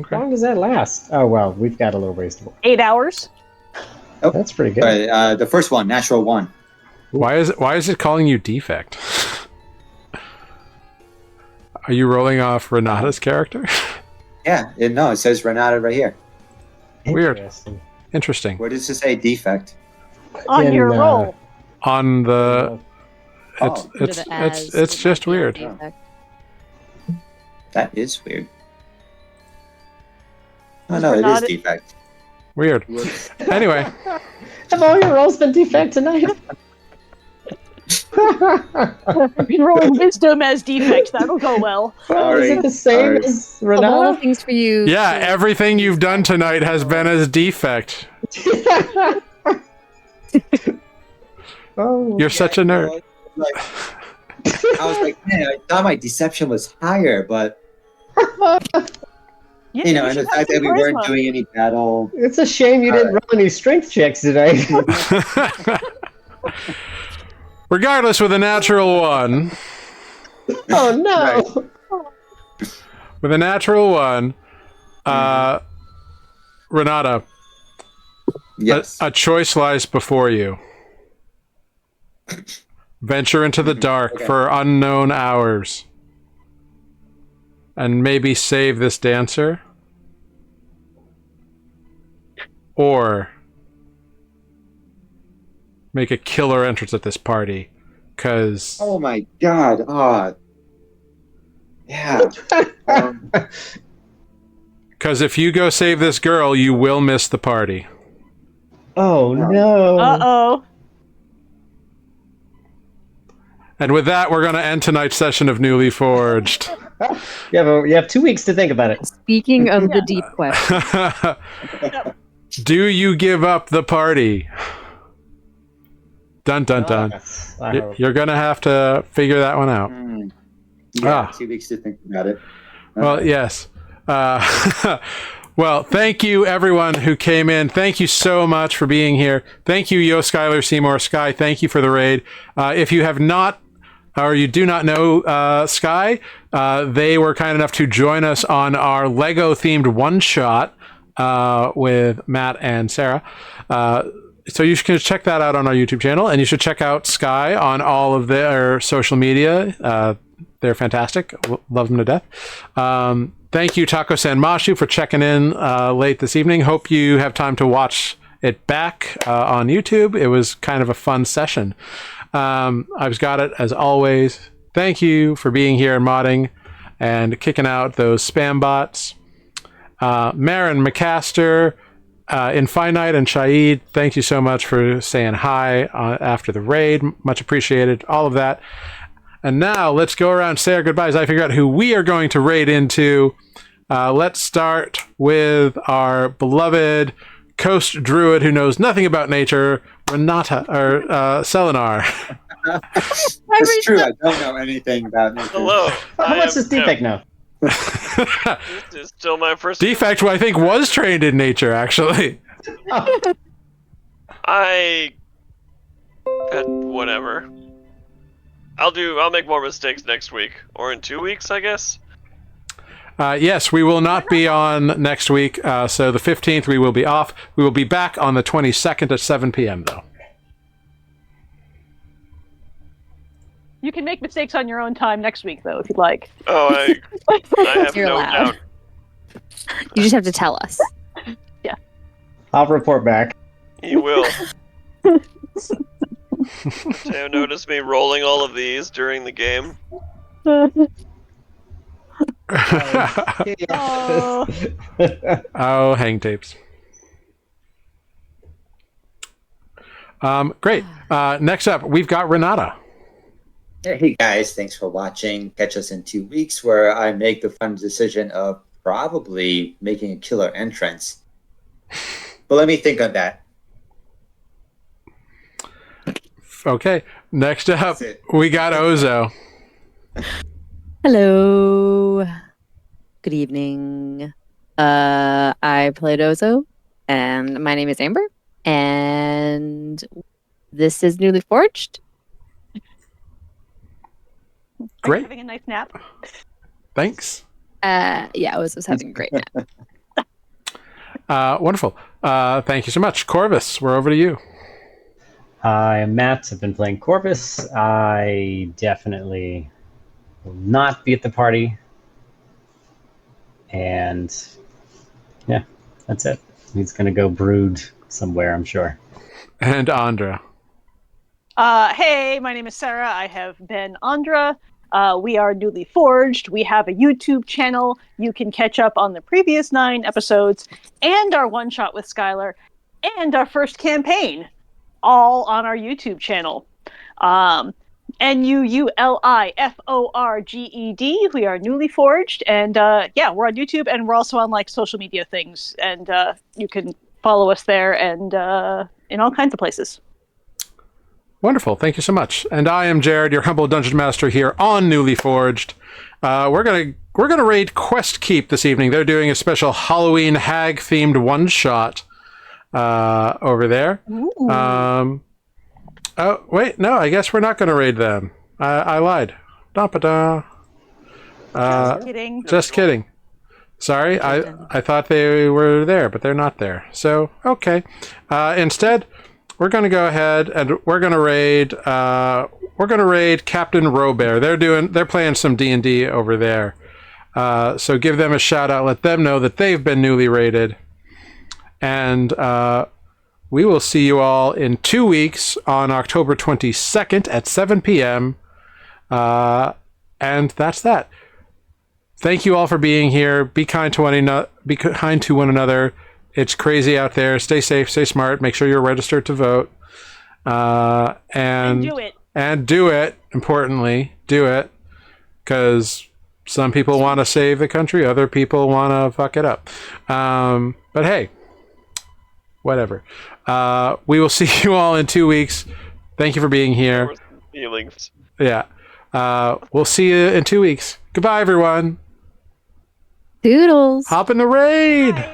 How long does that last? Oh, well, we've got a little ways to go. 8 hours. Oh, That's pretty good. all right, the first one, natural 1. Why is it calling you defect? Are you rolling off Renata's character? Yeah, it says Renata right here. Weird. Interesting. Interesting. Where does it say defect? On your roll. On the Oh. it's just weird. That is weird. Oh no, it is Renata- defect. Weird. Anyway, Have all your rolls been defect tonight? I've been rolling Wisdom as defect. That'll go well. Is it the same as Of all the Renata? things for you. yeah, everything you've done tonight has been as defect. Oh, You're such a nerd. I was like, man, I thought my deception was higher, but Yeah, and you the should have fact that some we weren't charisma. doing any battle. it's a shame you didn't roll any strength checks today. Regardless, with a natural 1, Oh no! With a natural 1, Renata, Yes. a choice lies before you. Venture into the dark for unknown hours. And maybe save this dancer. Or make a killer entrance at this party. Because... Oh my god. Yeah. Because if you go save this girl, you will miss the party. Oh no! Uh-oh. And with that, we're going to end tonight's session of Nuuli Forged. You have 2 weeks to think about it. Speaking of the deep question, Do you give up the party? Dun dun dun. You're going to have to figure that one out. Yeah, 2 weeks to think about it. Well, yes. Well, thank you, everyone who came in. Thank you so much for being here. Thank you, Yo Skylar Seymour Sky. Thank you for the raid. If you have not, or you do not know Sky, they were kind enough to join us on our Lego-themed one-shot with Matt and Sarah. So you can check that out on our YouTube channel, and you should check out Sky on all of their social media. They're fantastic. Love them to death. Thank you, Taco San Mashu, for checking in late this evening. Hope you have time to watch it back on YouTube. It was kind of a fun session. I've got it, as always. Thank you for being here and modding and kicking out those spam bots. Marin, McCaster, Infinite, and Shaid, thank you so much for saying hi after the raid. Much appreciated. All of that. And now let's go around and say our goodbyes. I figured out who we are going to raid into. Let's start with our beloved coast druid who knows nothing about nature, Renata, or Selenar. It's true, I don't know anything about nature. Hello. How much does Defect know? This is still my first. Defect, who I think was trained in nature, actually. Whatever. I'll make more mistakes next week. Or in 2 weeks, I guess. Yes, we will not be on next week. So the 15th, we will be off. We will be back on the 22nd at 7 p.m., though. You can make mistakes on your own time next week, though, if you'd like. Oh, I have You're no allowed. doubt. you just have to tell us. I'll report back. You will. Teo noticed me rolling all of these during the game. Oh. Oh, hang tapes. Great. Next up, we've got Renata. Hey guys, thanks for watching. Catch us in 2 weeks where I make the fun decision of probably making a killer entrance. But let me think on that. Okay. Next up, That's it. we got Ozo. Hello. Good evening. I played Ozo, and my name is Amber, and this is Nuuli Forged. Are you Great. having a nice nap? Thanks. Yeah, Ozo's having a great nap. Wonderful. Thank you so much. Corvus, we're over to you. I am Matt. I've been playing Corvus. I definitely will not be at the party. And yeah, that's it. He's going to go brood somewhere, I'm sure. And Andra. Hey, my name is Sarah. I have been Andra. We are Nuuli Forged. We have a YouTube channel. You can catch up on the previous 9 episodes and our one-shot with Skylar and our first campaign, all on our YouTube channel. NUULIFORGED. We are Nuuli Forged, and yeah, we're on YouTube, and we're also on like social media things, and you can follow us there and in all kinds of places. Wonderful. Thank you so much. And I am Jared, your humble dungeon master here on Nuuli Forged. We're gonna raid Quest Keep this evening. They're doing a special Halloween hag themed one shot over there. Oh wait, no, I guess we're not gonna raid them. I lied. Da-ba-da. Just kidding. Just kidding. Sorry, I thought they were there, but they're not there. So, okay. Instead, we're going to go ahead and we're going to raid Captain Robert. They're playing some D&D over there. So give them a shout out, let them know that they've been newly raided. And we will see you all in 2 weeks on October 22nd at 7 p.m. And that's that. Thank you all for being here. Be kind to one another. It's crazy out there. Stay safe, stay smart. Make sure you're registered to vote. And do it. And do it. Importantly, do it. Because some people want to save the country. Other people want to fuck it up. But hey, whatever. We will see you all in 2 weeks. Thank you for being here. Feelings. Yeah. We'll see you in 2 weeks. Goodbye, everyone. Doodles. Hop in the raid. Bye.